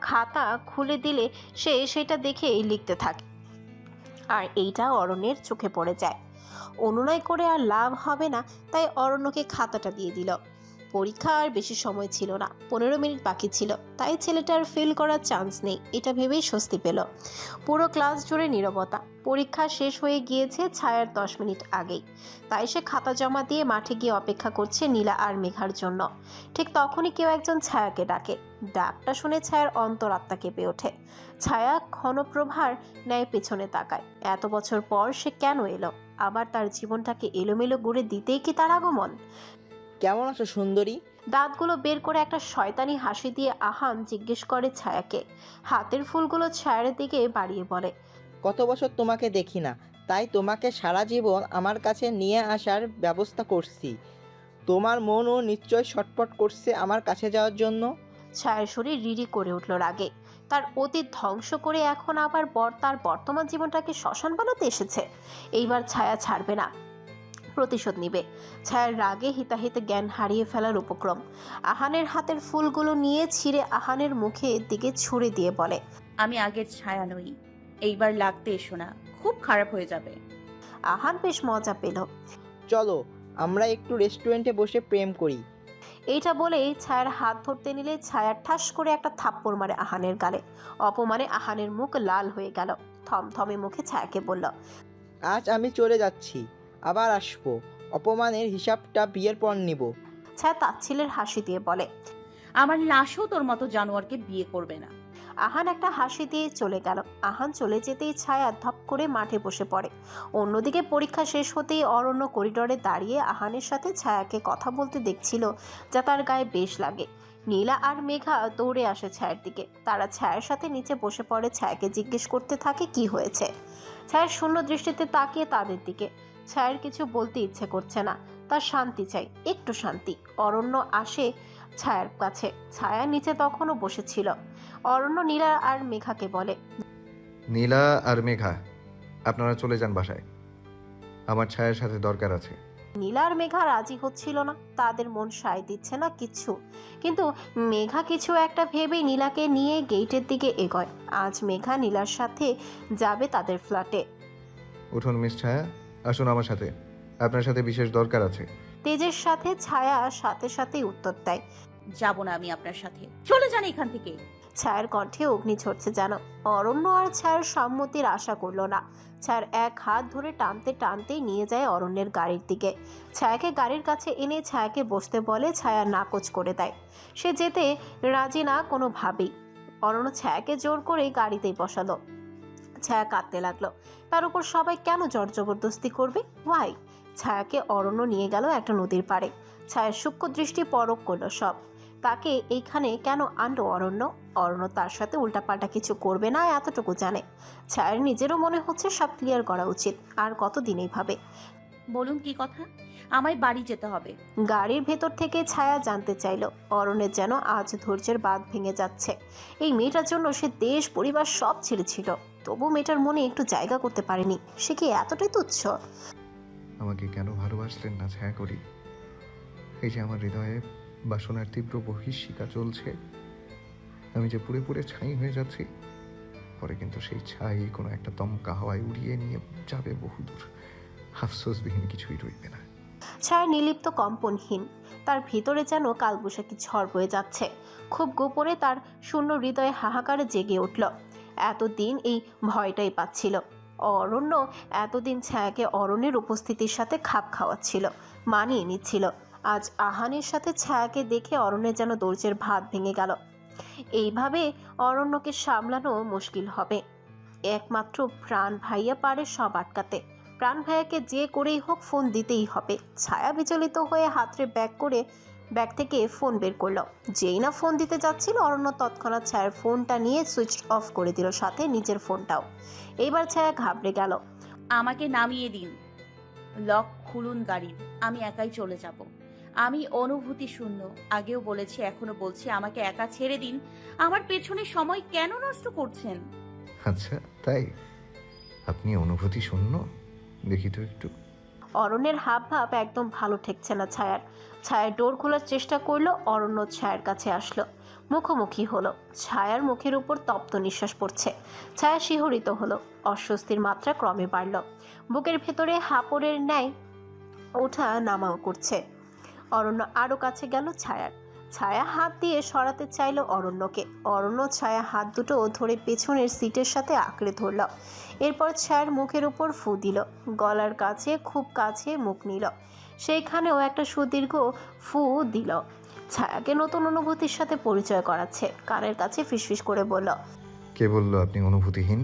খাতা খুলে দিলে সে সেটা দেখেই লিখতে থাকে, আর এইটা অরণ্যের চোখে পড়ে যায়। অনুনয় করে আর লাভ হবে না, তাই অরণ্যকে খাতাটা দিয়ে দিল। পরীক্ষা আর বেশি সময় ছিল না, 15 মিনিট বাকি ছিল, তাই ছেলেটার ফেল করার চান্স নেই, এটা ভেবেই স্বস্তি পেল। পুরো ক্লাস জুড়ে নীরবতা। পরীক্ষা শেষ হয়ে গিয়েছে ছায়ার 10 মিনিট আগেই, তাই সে খাতা জমা দিয়ে মাঠে গিয়ে অপেক্ষা করছে নীলা আর মেঘার জন্য। ঠিক তখনই কেউ একজন ছায়াকে ডাকে। ডাকটা শুনে ছায়ার অন্তরাত্মা কেঁপে ওঠে। ছায়া ক্ষণপ্রভার ন্যায় পেছনে তাকায়। এত বছর পর সে কেন এলো? আবার তার জীবনটাকে এলোমেলো গড়ে দিতেই কি তার আগমন? কেমন আছো সুন্দরী? দাঁতগুলো বের করে একটা শয়তানি হাসি দিয়ে আহান জিজ্ঞেস করে ছায়াকে। হাতের ফুলগুলো ছায়ার দিকে বাড়িয়ে বলে, কত বছর তোমাকে দেখি না, তাই তোমাকে সারা জীবন আমার কাছে নিয়ে আসার ব্যবস্থা করছি। তোমার মনও নিশ্চয় ছটফট করছে আমার কাছে যাওয়ার জন্য। ছায়ার শরীর রিরি করে উঠল রাগে। তার অতীত ধ্বংস করে এখন আবার তার বর্তমান জীবনটাকে শ্মশান বানাতে এসেছে। এইবার ছায়া ছাড়বে না, প্রতিশোধ নিবে। ছায়ার রাগে হিতাহিত জ্ঞান হারিয়ে ফেলার উপক্রম। আহানের হাতের ফুলগুলো নিয়ে ছিঁড়ে আহানের মুখের দিকে ছুঁড়ে দিয়ে বলে, আমি আগের ছায়া নই, এইবার লাগতে এসো না, খুব খারাপ হয়ে যাবে। আহান বেশ মজা পেল। চলো আমরা একটু রেস্টুরেন্টে বসে প্রেম করি। এইটা বলেই ছায়ার হাত ধরতে নিলে ছায়া ঠাস করে একটা থাপ্পড় মারে আহানের গালে। অপমানে আহানের মুখ লাল হয়ে গেল। থমথমে মুখে ছায়াকে বলল, আজ আমি চলে যাচ্ছি, আবার আসবো। অপমানের হিসাবটা বিয়ের পর নিব। ছায়া তাচ্ছিলের হাসি দিয়ে বলে, আমার লাশও তোর মতো জানোয়ারকে বিয়ে করবে না। আহান একটা হাসি দিয়ে চলে গেল। আহান চলে যেতেই ছায়া ধপ করে মাঠে বসে পড়ে। অন্যদিকে পরীক্ষা শেষ হতেই অরণ্য করিডোরে দাঁড়িয়ে আহানের সাথে ছায়াকে কথা বলতে দেখছিল, যা তার গায়ে বেশ লাগে। নীলা আর মেঘা দৌড়ে আসে ছায়ার দিকে। তারা ছায়ার সাথে নিচে বসে পড়ে। ছায়াকে জিজ্ঞেস করতে থাকে কি হয়েছে। ছায়ার শূন্য দৃষ্টিতে তাকিয়ে তাদের দিকে। ছায়ার কিছু বলতে ইচ্ছে করছে না, তার শান্তি চাই, একটু শান্তি। অরণ্য আসে ছায়ার কাছে। ছায়া নিচে তখনও বসেছিল। অরণ্য নীলা আর মেঘাকে বলে, নীলা আর মেঘা, আপনারা চলে যান বাসায়, আমার ছায়ার সাথে দরকার আছে। নীলা আর মেঘা রাজি হচ্ছিল না, তাদের মন সায় দিচ্ছে না কিচ্ছু। কিন্তু মেঘা কিছু একটা ভেবে নীলাকে নিয়ে গেটের দিকে এগোয়। আজ মেঘা নীলার সাথে যাবে তাদের ফ্ল্যাটে। উঠুন মিস ছায়া, আসুন আমার সাথে, আপনার সাথে বিশেষ দরকার আছে। তেজের সাথে ছায়া সাথে সাথেই উত্তর দেয়, যাব না আমি আপনার সাথে, চলে যান এখান থেকে। ছায়ার কণ্ঠে অগ্নি ঝরছে যেন। অরণ্য আর ছায়ার সম্মতির আশা করলো না। ছায়ার এক হাত ধরে টানতে টানতেই নিয়ে যায় অরণ্যের গাড়ির দিকে। ছায়াকে গাড়ির কাছে এনে ছায়াকে বসতে বলে। ছায়া নাকচ করে দেয়, সে যেতে রাজি না কোনোভাবেই। অরণ্য ছায়াকে জোর করে গাড়িতেই বসালো। ছায়া কাঁদতে লাগলো। তার উপর সবাই কেন জোর জবরদস্তি করবে? ওয়াই? ছায়াকে অরণ্য নিয়ে গেল একটা নদীর পাড়ে। ছায়ার সূক্ষ্ম দৃষ্টি পরখ করলো সব। তাকে এইখানে কেন আনলো অরণ্য? অরণ্য তার সাথে উল্টাপাল্টা কিছু করবে না, এতটুকু জানে। ছায়ার নিজেরও মনে হচ্ছে সব ক্লিয়ার করা উচিত। আর কতদিন এইভাবে? বলুন কি কথা? আমায় বাড়ি যেতে হবে। গাড়ির ভেতর থেকে ছায়া জানতে চাইল। অরণ্যের যেন আজ ধৈর্যের বাঁধ ভেঙে যাচ্ছে। এই মেয়েটার জন্য সে দেশ পরিবার সব ছেড়েছিল, তবু মেয়েটার মনে একটু জায়গা করতে পারেনি। সে কি এতটাই তুচ্ছ? আমাকে কেন ভালোবাসলেন না ছায়া করি? এই যে আমার হৃদয়ে বাসনার তীব্র বহিঃশিখা চলছে, আমি যে পুড়ে পুড়ে ছাই হয়ে যাচ্ছি। পরে কিন্তু সেই ছাই কোনো একটা দমকা হাওয়ায় উড়িয়ে নিয়ে যাবে বহুদূর, আফসোসবিহীন কিছুই রইবে না। ছায়া নির্লিপ্ত, কম্পনহীন, তার ভিতরে যেন কালবৈশাখী ঝড় বয়ে যাচ্ছে। খুব গোপনে তার শূন্য হৃদয়ে হাহাকারে জেগে উঠল। এতদিন এই ভয়টাই পাচ্ছিল। অরণ্য এতদিন ছায়াকে অরণ্যের উপস্থিতির সাথে খাপ খাওয়াচ্ছিল, মানিয়ে নিচ্ছিল। আজ আহানের সাথে ছায়াকে দেখে অরণ্যের যেন দরজের ভাত ভেঙে গেল। এইভাবে অরণ্যকে সামলানো মুশকিল হবে। একমাত্র প্রাণ ভাইয়া পারে সব আটকাতে। প্রাণ ভাইয়াকে যে করেই হোক ফোন দিতেই হবে। ছায়া বিচলিত হয়ে হাতরে ব্যাগ থেকে ফোন বের করলো। যেই না ফোন দিতে যাচ্ছিল, অরণ্য তৎক্ষণাৎ ছায়ার ফোনটা নিয়ে সুইচ অফ করে দিল, সাথে নিজের ফোনটাও। এইবার ছায়া ঘাবড়ে গেল। আমাকে নামিয়ে দিন, লক খুলুন গাড়ির, আমি একাই চলে যাব। আমি অনুভূতি শূন্য, আগেও বলেছি এখনো বলছি, আমাকে একা ছেড়ে দিন। আমার পেছনে সময় কেন নষ্ট করছেন? আচ্ছা তাই, আপনি অনুভূতি শূন্য? দেখি তো একটু। অরণ্যের হাব ভাব একদম ভালো ঠেকছে না ছায়ার। ছায়ার ডোর খোলার চেষ্টা করলো। অরণ্য ছায়ার কাছে আসলো, মুখোমুখি হলো। ছায়ার মুখের উপর তপ্ত নিঃশ্বাস পড়ছে। ছায়া শিহরিত হলো, অস্বস্তির মাত্রা ক্রমে বাড়ল। বুকের ভেতরে হাঁপড়ের ন্যায় ওঠা নামাও করছে। অরণ্য আরো কাছে গেল ছায়ার। ছায়া হাত দিয়ে সরাতে চাইল অরণ্যকে। অরণ্য ছায়া হাত দুটো ধরে পেছনের সিটের সাথে আঁকড়ে ধরল। এরপর ছায়ার মুখের উপর ফু দিল, গলার কাছে খুব কাছে মুখ নিল, সেইখানেও একটা সুদীর্ঘ ফু দিল। ছায়াকে নতুন অনুভূতির সাথে পরিচয় করাচ্ছে, কানের কাছে ফিসফিস করে বলল, কে বললো আপনি অনুভূতিহীন?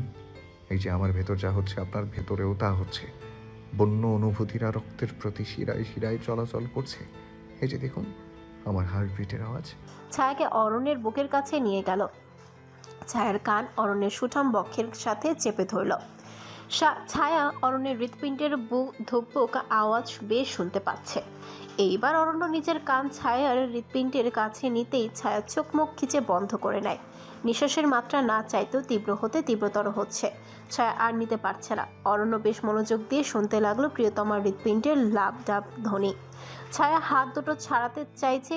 এই যে আমার ভেতর যা হচ্ছে আপনার ভেতরেও তা হচ্ছে। বন্য অনুভূতিরা রক্তের প্রতি শিরায় শিরায় চলাচল করছে। এই যে দেখুন আমার হার্টবিটের আওয়াজ। ছায়াকে অরণ্যের বুকের কাছে নিয়ে গেল। ছায়ার কান অরণ্যের সুঠাম বক্ষের সাথে চেপে ধরল। ছায়া অরণ্যের হৃৎপিণ্ডের ধুকপুক আওয়াজ বেশ শুনতে পাচ্ছে। এইবার অরণ্য নিজের কান ছায়ার হৃৎপিণ্ডের কাছে নিতেই ছায়া চোখ মুখ খিচে বন্ধ করে নেয়। নিঃশ্বাসের মাত্রা না চাইতেও তীব্র হতে তীব্রতর হচ্ছে। ছায়া আর নিতে পারছে না। অরণ্য বেশ মনোযোগ দিয়ে শুনতে লাগলো প্রিয়তমার হৃৎপিণ্ডের লাভ ডাব ধ্বনি। ছায়া হাত দুটো ছাড়াতে চাইছে,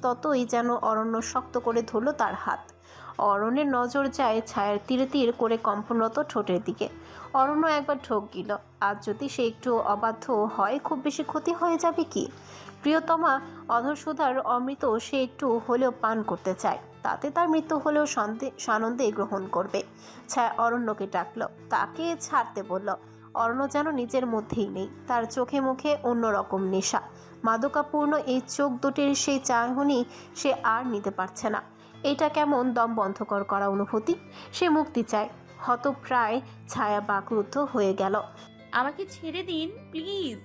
ততই যেন অরণ্য শক্ত করে ধরল তার হাত। অরণ্যের নজর যায় ছায়ার তীরে তীর করে কম্পনরত ঠোঁটের দিকে। অরণ্য একবার ঠোক গিল। আজ যদি সে একটু অবাধ্য হয়, খুব বেশি ক্ষতি হয়ে যাবে কি? প্রিয়তমা অধরসুধার অমৃত সে একটু হলেও পান করতে চায়, তাতে তার মৃত্যু হলেও সানন্দে গ্রহণ করবে। ছায়া অরণ্যকে ডাকলো, তাকে ছাড়তে বলল। অরণ্য যেন নিজের মধ্যেই নেই, তার চোখে মুখে অন্যরকম নেশা। মাদকাপূর্ণ এই চোখ দুটির সেই চাহনি সে আর নিতে পারছে না। এটা কেমন দম বন্ধকর করা অনুভূতি। সে মুক্তি চায়। হতপ্রায় ছায়া বাকরুদ্ধ হয়ে গেল। আমাকে ছেড়ে দিন প্লিজ।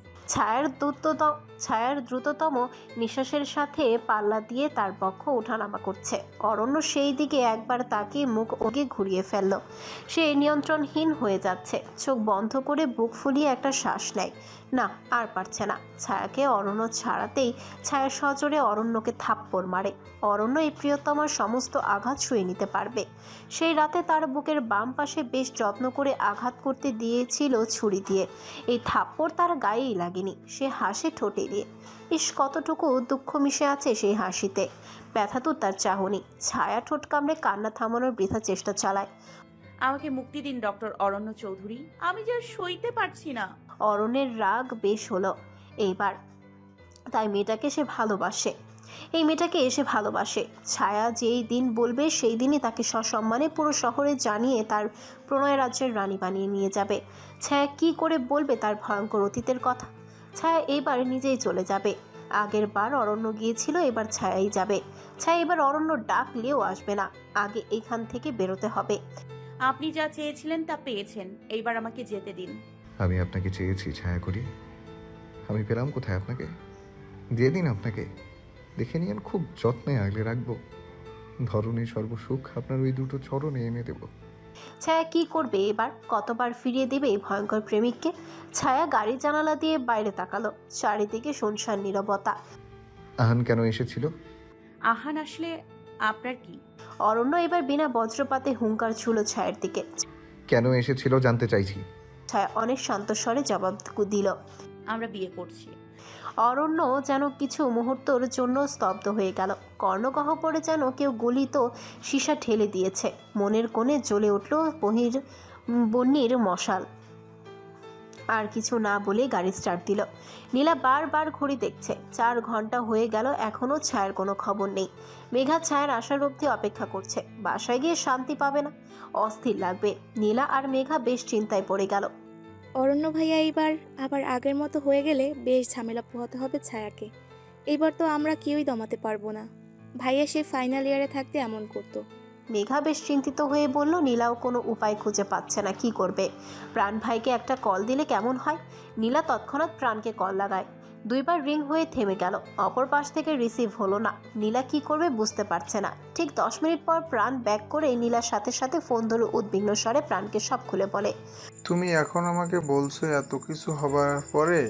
ছায়ার দ্রুততম নিঃশ্বাসের সাথে পাল্লা দিয়ে তার বক্ষ ওঠানামা করছে। অরণ্য সেই দিকে একবার তাকিয়ে মুখ ওগে ঘুরিয়ে ফেলল। সে নিয়ন্ত্রণহীন হয়ে যাচ্ছে। চোখ বন্ধ করে বুক ফুলিয়ে একটা শ্বাস নেয়। না, আর পারছে না। ছায়াকে অরণ্য ছাড়াতেই ছায়া সজোরে অরণ্যকে থাপ্পড় মারে। অরণ্য এই প্রিয়তমার সমস্ত আঘাত সয়ে নিতে পারবে। সেই রাতে তার বুকের বাম পাশে বেশ যত্ন করে আঘাত করতে দিয়েছিল ছুরি দিয়ে। এই থাপ্পড় তার গায়েই লাগেনি। সে হাসে ঠোঁটে দিয়ে। ইস, কতটুকু দুঃখ মিশে আছে সেই হাসিতে। ব্যথা তো তার চাহনি। ছায়া ঠোঁট কামড়ে কান্না থামানোর বৃথা চেষ্টা চালায়। আমাকে মুক্তি দিন ডক্টর অরণ্য চৌধুরী, আমি যা সইতে পারছি না। অরণ্যের রাগ বেশ হলো এইবার। তাই মেয়েটাকে সে ভালোবাসে। এই মেয়েটাকে এসে ভালোবাসে। ছায়া যেই দিন বলবে সেই দিনই তাকে সসম্মানে পুরো শহরে জানিয়ে তার প্রণয় রাজ্যের রানী বানিয়ে নিয়ে যাবে। ছায়া কি করে বলবে তার ভয়ঙ্কর অতীতের কথা? ছায়া এবার নিজেই চলে যাবে। আগের বার অরণ্য গিয়েছিল, এবার ছায়াই যাবে। ছায়া এবার অরণ্য ডাকলেও আসবে না। আগে এখান থেকে বেরোতে হবে। আপনি যা চেয়েছিলেন তা পেয়েছেন, এইবার আমাকে যেতে দিন। আমি আপনাকে চেয়েছি ছায়া করি, আমি পেলাম কোথায় আপনাকে? দিয়ে দিন আপনাকে, দেখে নিয়েন, খুব যত্নে আগলে রাখবো। ধরনের সর্বসুখ আপনার ওই দুটো চরণে এনে দেব। ছায়া কি করবে এবার? কতবার ফিরিয়ে দেবে এই ভয়ঙ্কর প্রেমিককে? ছায়া গাড়ির জানালা দিয়ে বাইরে তাকালো। চারিদিকে শুনশান নীরবতা। আহান কেন এসেছিল? আহান আসলে আপনার কি? অরণ্য এবার বিনা বজ্রপাতে হুঙ্কার ছুলো ছায়ের দিকে। কেন এসেছিল জানতে চাইছি। ছায়া অনেক শান্ত স্বরে জবাব দিল, আমরা বিয়ে করছি। অরণ্য যেন কিছু মুহূর্তের জন্য স্তব্ধ হয়ে গেল। কর্ণগহ্বরে যেন কেউ গলিত সীসা ঠেলে দিয়েছে। মনের কোণে জ্বলে উঠল বন্যির মশাল। আর কিছু না বলে গাড়ি স্টার্ট দিল। নীলা বারবার ঘড়ি দেখছে। 4 ঘন্টা হয়ে গেল, এখনো ছায়ার কোনো খবর নেই। মেঘা ছায়ার আসার অবধি অপেক্ষা করছে। বাসায় গিয়ে শান্তি পাবে না, অস্থির লাগবে। নীলা আর মেঘা বেশ চিন্তায় পড়ে গেল। অরণ্য ভাইয়া এইবার আবার আগের মতো হয়ে গেলে বেশ ঝামেলা পোহাতে হবে ছায়াকে। এইবার তো আমরা কেউই দমাতে পারবো না। ভাইয়া সে ফাইনাল ইয়ারে থাকতে এমন করতো। মেঘা বেশ চিন্তিত হয়ে বলল। নীলাও কোনো উপায় খুঁজে পাচ্ছে না, কি করবে। প্রাণ ভাইকে একটা কল দিলে কেমন হয়? নীলা তৎক্ষণাৎ প্রাণকে কল লাগায়। 2 বার রিং হয়ে থেমে গেল। অপর পাশ থেকে রিসিভ হলো না। নীলা কি করবে বুঝতে পারছে না। ঠিক 10 মিনিট পর প্রাণ ব্যাক করে নীলার সাথে সাথে ফোন ধরে উদ্বিগ্ন স্বরে প্রাণকে সব খুলে বলে। তুমি এখন আমাকে বলছো এত কিছু হবার পরে?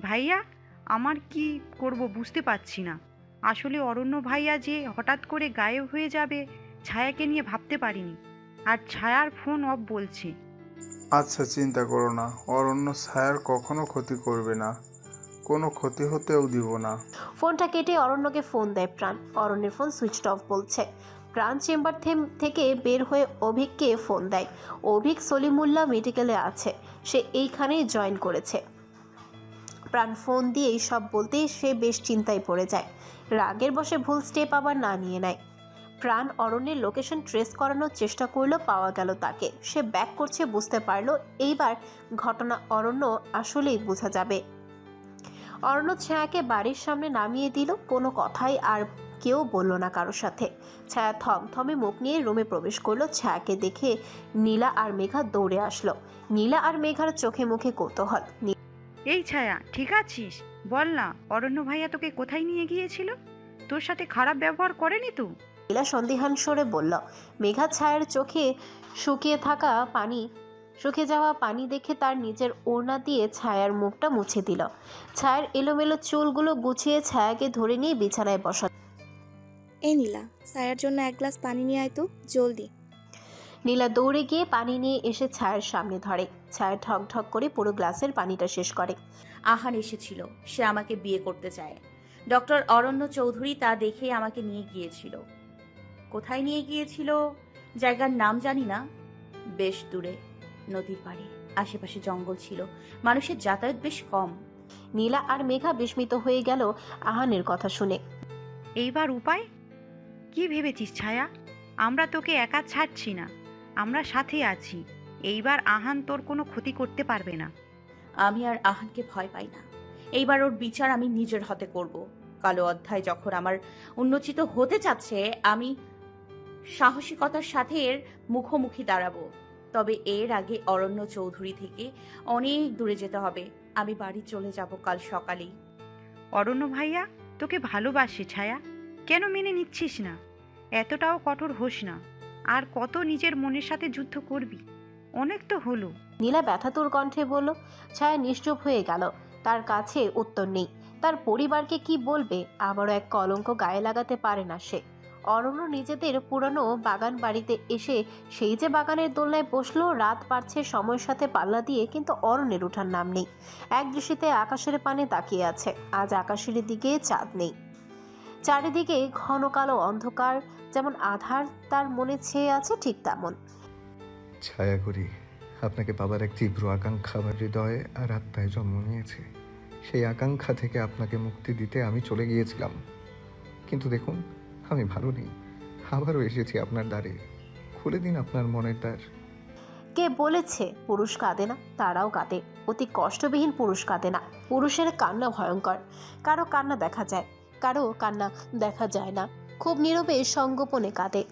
ভাইয়া, আমার কি করব বুঝতে পারছি না। আসলে অরণ্য ভাইয়া যে হঠাৎ করে গায়েব হয়ে যাবে ছায়াকে নিয়ে ভাবতে পারিনি। আর ছায়ার ফোন অফ বলছে। আচ্ছা, চিন্তা করো না, অরণ্য ছায়ার কখনো ক্ষতি করবে না, কোনো ক্ষতি হতেও দিব না। ফোনটা কেটে অরণ্যকে ফোন দেয় প্রাণ। অরণ্যের ফোন সুইচড অফ বলছে। প্রাণ চেম্বার থেকে বের হয়ে অভিককে ফোন দেয়। অভিক সলিমুল্লাহ মেডিকেলে আছে, সে এইখানেই জয়েন করেছে। প্রাণ ফোন দিয়ে সব বলতেই সে বেশ চিন্তায় পড়ে যায়। রাগের বসে ভুল স্টেপ আবার না নিয়ে নেয়। প্রাণ অরণ্যের লোকেশন ট্রেস করানোর চেষ্টা করলো, পাওয়া গেল তাকে। সে ব্যাক করছে, বুঝতে পারলো এইবার ঘটনা অরণ্য আসলেই বোঝা যাবে। অরণ্য ছায়াকে বাড়ির সামনে নামিয়ে দিল। কোনো কথাই আর কেউ বলল না কারোর সাথে। ছায়া থমথমে মুখ নিয়ে রুমে প্রবেশ করলো। ছায়াকে দেখে নীলা আর মেঘা দৌড়ে আসলো। নীলা আর মেঘার চোখে মুখে কৌতূহল। এই ছায়া, ঠিক আছিস? বল না, অরণ্য ভাইয়া তোকে কোথায় নিয়ে গিয়েছিল? তোর সাথে খারাপ ব্যবহার করেনি তো? নীলা সন্দিহান স্বরে বলল। মেঘা ছায়ার চোখে শুকিয়ে যাওয়া পানি দেখে তার নিজের ওড়না দিয়ে ছায়ার মুখটা মুছে দিল। ছায়ার এলোমেলো চুলগুলো গুছিয়ে ছায়াকে ধরে নিয়ে বিছানায় বসা। এই নীলা, ছায়ার জন্য 1 গ্লাস পানি নিয়ে আয় তো, জলদি। নীলা দৌড়ে গিয়ে পানি নিয়ে এসে ছায়ার সামনে ধরে। ছায়া ঠক ঠক করে পুরো গ্লাসের পানিটা শেষ করে। আহান এসেছিল, সে আমাকে বিয়ে করতে চায়। ডক্টর অরণ্য চৌধুরী তা দেখে আমাকে নিয়ে গিয়েছিল। কোথায় নিয়ে গিয়েছিল জায়গার নাম জানি না, বেশ দূরে, নদীর পাড়ে। আশেপাশে জঙ্গল ছিল, মানুষের যাতায়াত বেশ কম। নীলা আর মেঘা বিস্মিত হয়ে গেল আহানের কথা শুনে। এইবার উপায় কি ভেবেছিস ছায়া? আমরা তোকে একা ছাড়ছি না, আমরা সাথে আছি। এইবার আহান তোর কোনো ক্ষতি করতে পারবে না। আমি আর আহানকে ভয় পাই না। এইবার ওর বিচার আমি নিজের হাতে করব। কালো অধ্যায় যখন আমার উন্মোচিত হতে চাচ্ছে, আমি সাহসিকতার সাথে এর মুখোমুখি দাঁড়াবো। তবে এর আগে অরণ্য চৌধুরী থেকে অনেক দূরে যেতে হবে। আমি বাড়ি চলে যাব কাল সকালেই। অরণ্য ভাইয়া তোকে ভালোবাসে ছায়া, কেন মেনে নিচ্ছিস না? এতটাও কঠোর হোস না। আর কত নিজের মনের সাথে যুদ্ধ করবি? অনেক তো হলো। নীলা ব্যথাতুর কণ্ঠে বলল। ছায়া নিশ্চুপ হয়ে গেল। তার কাছে উত্তর নেই। তার পরিবারকে কি বলবে? আবারও এক কলঙ্ক গায়ে লাগাতে পারে না সে। অরণ্য নিজেদের পুরানো বাগান বাড়িতে এসে সেই যে বাগানের দোলনায় বসলো। রাত পারছে সময়ের সাথে পাল্লা দিয়ে, কিন্তু অরণ্যের ওঠার নাম নেই। এক দৃষ্টিতে আকাশের পানে তাকিয়ে আছে। আজ আকাশের দিকে চাঁদ নেই। চারিদিকে ঘন কালো অন্ধকার, যেমন আধার তার মনে ছেয়ে আছে, ঠিক তেমন। ছায়া করি, আপনাকে পাবার এক তীব্র আকাঙ্ক্ষা আমার হৃদয়ে আর আত্মায় জন্ম নিয়েছে। সেই আকাঙ্ক্ষা থেকে আপনাকে মুক্তি দিতে আমি চলে গিয়েছিলাম, কিন্তু দেখুন আমি ভালো নেই। আবারও এসেছি আপনার দ্বারে। খুলে দিন আপনার মনের দ্বার। কে বলেছে পুরুষ কাঁদে না? তারাও কাঁদে। অতি কষ্টবিহীন পুরুষ কাঁদে না। পুরুষের কান্না ভয়ঙ্কর। কারো কান্না দেখা যায়, কারো কান্না দেখা যায় না। খুব নীরবে সঙ্গোপনে কাঁদে।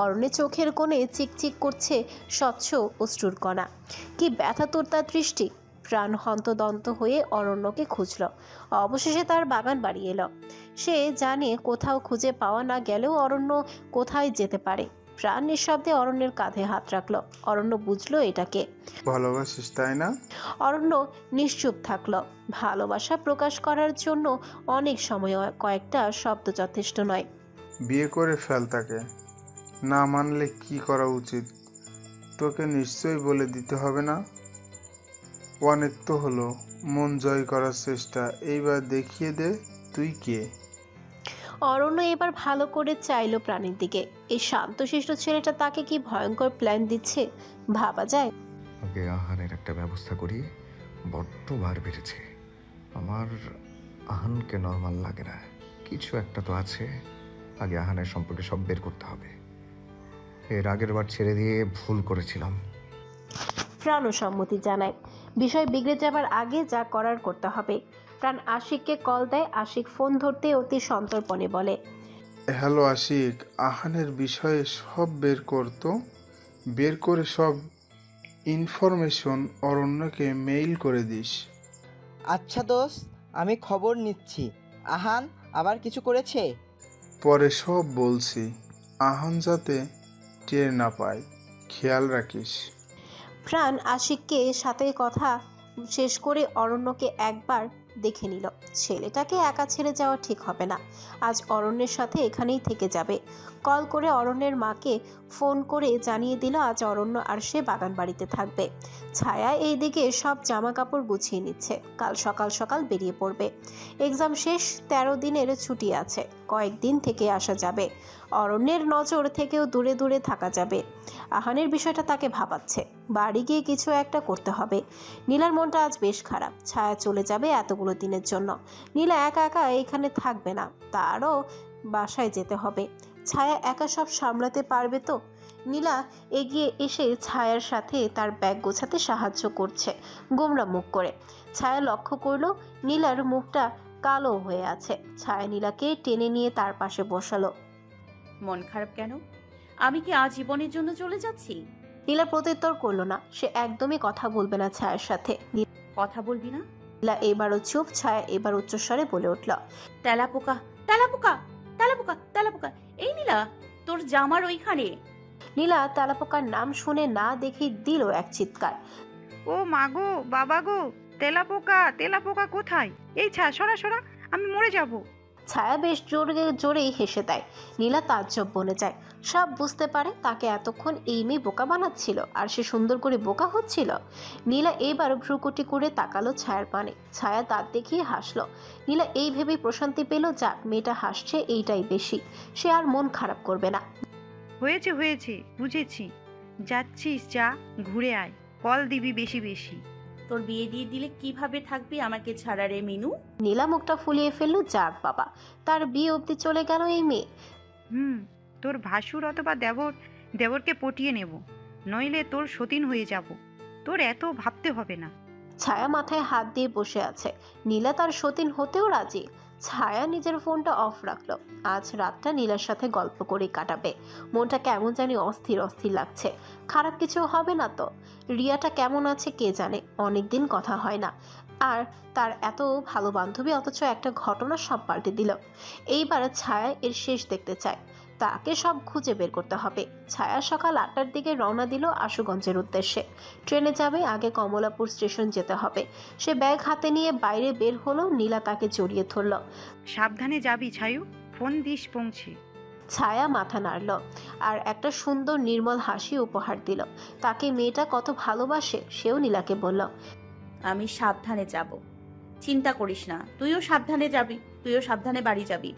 অরণ্যের চোখের কোণে চিকচিক করছে স্বচ্ছ অশ্রুর কণা। কি ব্যথাতুর তার দৃষ্টি। প্রাণ হন্তদন্ত হয়ে অরণ্যকে খুঁজল। অবশেষে তার বাগান বাড়ি এলো। সে জানে কোথাও খুঁজে পাওয়া না গেলেও অরণ্য কোথায় যেতে পারে। প্রাণ নিঃশব্দে অরণ্যের কাঁধে হাত রাখলো। অরণ্য বুঝলো এটাকে ভালোবাসিস, তাই না? অরণ্য নিশ্চুপ থাকলো। ভালোবাসা প্রকাশ করার জন্য অনেক সময় কয়েকটা শব্দ যথেষ্ট নয়। বিয়ে করে ফেল তাকে। না মানলে কি করা উচিত তোকে নিশ্চয়ই বলে দিতে হবে না? অনেক তো হলো মন জয় করার চেষ্টা, এইবার দেখিয়ে দে তুই কে। অরণ্য এবার ভালো করে চাইলো প্রাণীর দিকে। এই শান্তশিষ্ট ছেলেটা তাকে কি ভয়ঙ্কর প্ল্যান দিচ্ছে ভাবা যায়। আগে আহানের একটা ব্যবস্থা করি, বড্ড বার বেড়েছে আমার। আহানকে নর্মাল লাগে না, কিছু একটা তো আছে। আগে আহানের সম্পর্কে সব বের করতে হবে। এর আগের বার ছেড়ে দিয়ে ভুল করেছিলাম। প্রাণও সম্মতি জানায়। বিষয় বিগড়ে যাবার আগে যা করার করতে হবে। প্রাণ আশিককে কল দেয়। আশিক ফোন ধরতে অতি সন্তর্পণে বলে, হ্যালো আশিক, আহানের বিষয়ে সব বের করতো, বের করে সব ইনফরমেশন অরণ্যকে মেইল করে দিস। আচ্ছা দোস্ত, আমি খবর নিচ্ছি। আহান আবার কিছু করেছে? পরে সব বলছি, আহান যাতে টের না পায়, খেয়াল রাখিস। প্রাণ আশিককে সাথে কথা শেষ করে অরণ্যকে একবার দেখে নিল। ছেলেটাকে একা ছেড়ে যাওয়া ঠিক হবে না। আজ অরণ্যের সাথে এখানেই থেকে যাবে। কল করে অরণ্যের মাকে ফোন করে জানিয়ে দিল আজ অরণ্য আর সে বাগান বাড়িতে থাকবে। ছায়া এই দিকে সব জামা কাপড় গুছিয়ে নিচ্ছে। কাল সকাল সকাল বেরিয়ে পড়বে। এক্সাম শেষ, 13 দিনের ছুটি আছে। কয়েকদিন থেকে আসা যাবে। অরণ্যের নজর থেকেও দূরে দূরে থাকা যাবে। আহানের বিষয়টা তাকে ভাবাচ্ছে। বাড়ি গিয়ে কিছু একটা করতে হবে। নীলার মনটা আজ বেশ খারাপ। ছায়া চলে যাবে এতগুলো দিনের জন্য। নীলা একা একা এখানে থাকবে না, তারও বাসায় যেতে হবে। ছায়া একা সব সামলাতে পারবে তো? নীলা এগিয়ে এসে ছায়ার সাথে তার ব্যাগ গোছাতে সাহায্য করছে গোমরা মুখ করে। ছায়া লক্ষ্য করলো নীলার মুখটা কালো হয়ে আছে। ছায়া নীলাকে টেনে নিয়ে তার পাশে বসালো। মন খারাপ কেন? আমি কি আজীবনের জন্য চলে যাচ্ছি? নীলা প্রত্যুত্তর করলো না। সে একদমই কথা বলবে না ছায়ার সাথে। কথা বলবি না? নীলা এবারও চুপ। ছায়া এবার উচ্চস্বরে বলে উঠল, তেলাপোকা, তেলাপোকা, তেলাপোকা, তেলাপোকা। এই নীলা, তোর জামার ওইখানে। নীলা তেলাপোকার নাম শুনে না দেখেই দিল এক চিৎকার। ও মা গো, বাবা গো, তেলাপোকা, তেলাপোকা কোথায়? এই সরা সরা, আমি মরে যাব। ছায়া বেশ জোরেই হেসে দেয়। নীলা তাজ্জব বনে যায়। সব বুঝতে পারে তাকে এতক্ষণ এই মেয়ে বোকা বানাচ্ছিল, আর সে সুন্দর করে বোকা হচ্ছিল। নীলা এইবার ভ্রুকুটি করে তাকালো ছায়ার পানে। ছায়া দাঁত দেখিয়ে হাসলো। নীলা এই ভেবেই প্রশান্তি পেল, যাক মেয়েটা হাসছে এইটাই বেশি। সে আর মন খারাপ করবে না। হয়েছে হয়েছে, বুঝেছি। যাচ্ছিস যা, ঘুরে আয়, কল দিবি বেশি বেশি। তোর বিয়ে দিয়ে দিলে কিভাবে থাকবি আমাকে ছাড়া রে মিনু? নীলা মুখটা ফুলিয়ে ফেললো। যাক বাবা, তার বিয়ে অবধি চলে গেল এই মেয়ে। তোর ভাসুর অথবা দেবরকে পটিয়ে নেব, নইলে তোর সতীন হয়ে যাব। তোর এত ভাবতে হবে না। ছায়া মাথায় হাত দিয়ে বসে আছে। নীলা তার সতীন হতেও রাজি। ছায়া নিজের ফোনটা অফ রাখলো। আজ রাতটা নীলার সাথে গল্প করে কাটাবে। মনটা কেমন জানি অস্থির অস্থির লাগছে। খারাপ কিছু হবে না তো? রিয়াটা কেমন আছে কে জানে, অনেকদিন কথা হয় না। আর তার এত ভালো বান্ধবী, অথচ একটা ঘটনা সব পাল্টে দিল। এইবার ছায়া এর শেষ দেখতে চায়। তাকে সব খুঁজে বের করতে হবে। ছায়া সকাল 8টার দিকে রওনা দিল আশুগঞ্জের উদ্দেশ্যে। ট্রেনে যাবে, আগে কমলাপুর স্টেশন যেতে হবে। সে ব্যাগ হাতে নিয়ে বাইরে বের হলো। নীলা তাকে জড়িয়ে ধরল। সাবধানে যাবি ছায়ু, ফোন দিস পৌঁছে। ছায়া মাথা নাড়ল আর একটা সুন্দর নির্মল হাসি উপহার দিল। তাকে মেয়েটা কত ভালোবাসে সেও নীলাকে বলল, আমি সাবধানে যাব, চিন্তা করিস না। তুইও সাবধানে যাবি, তুইও সাবধানে বাড়ি যাবি।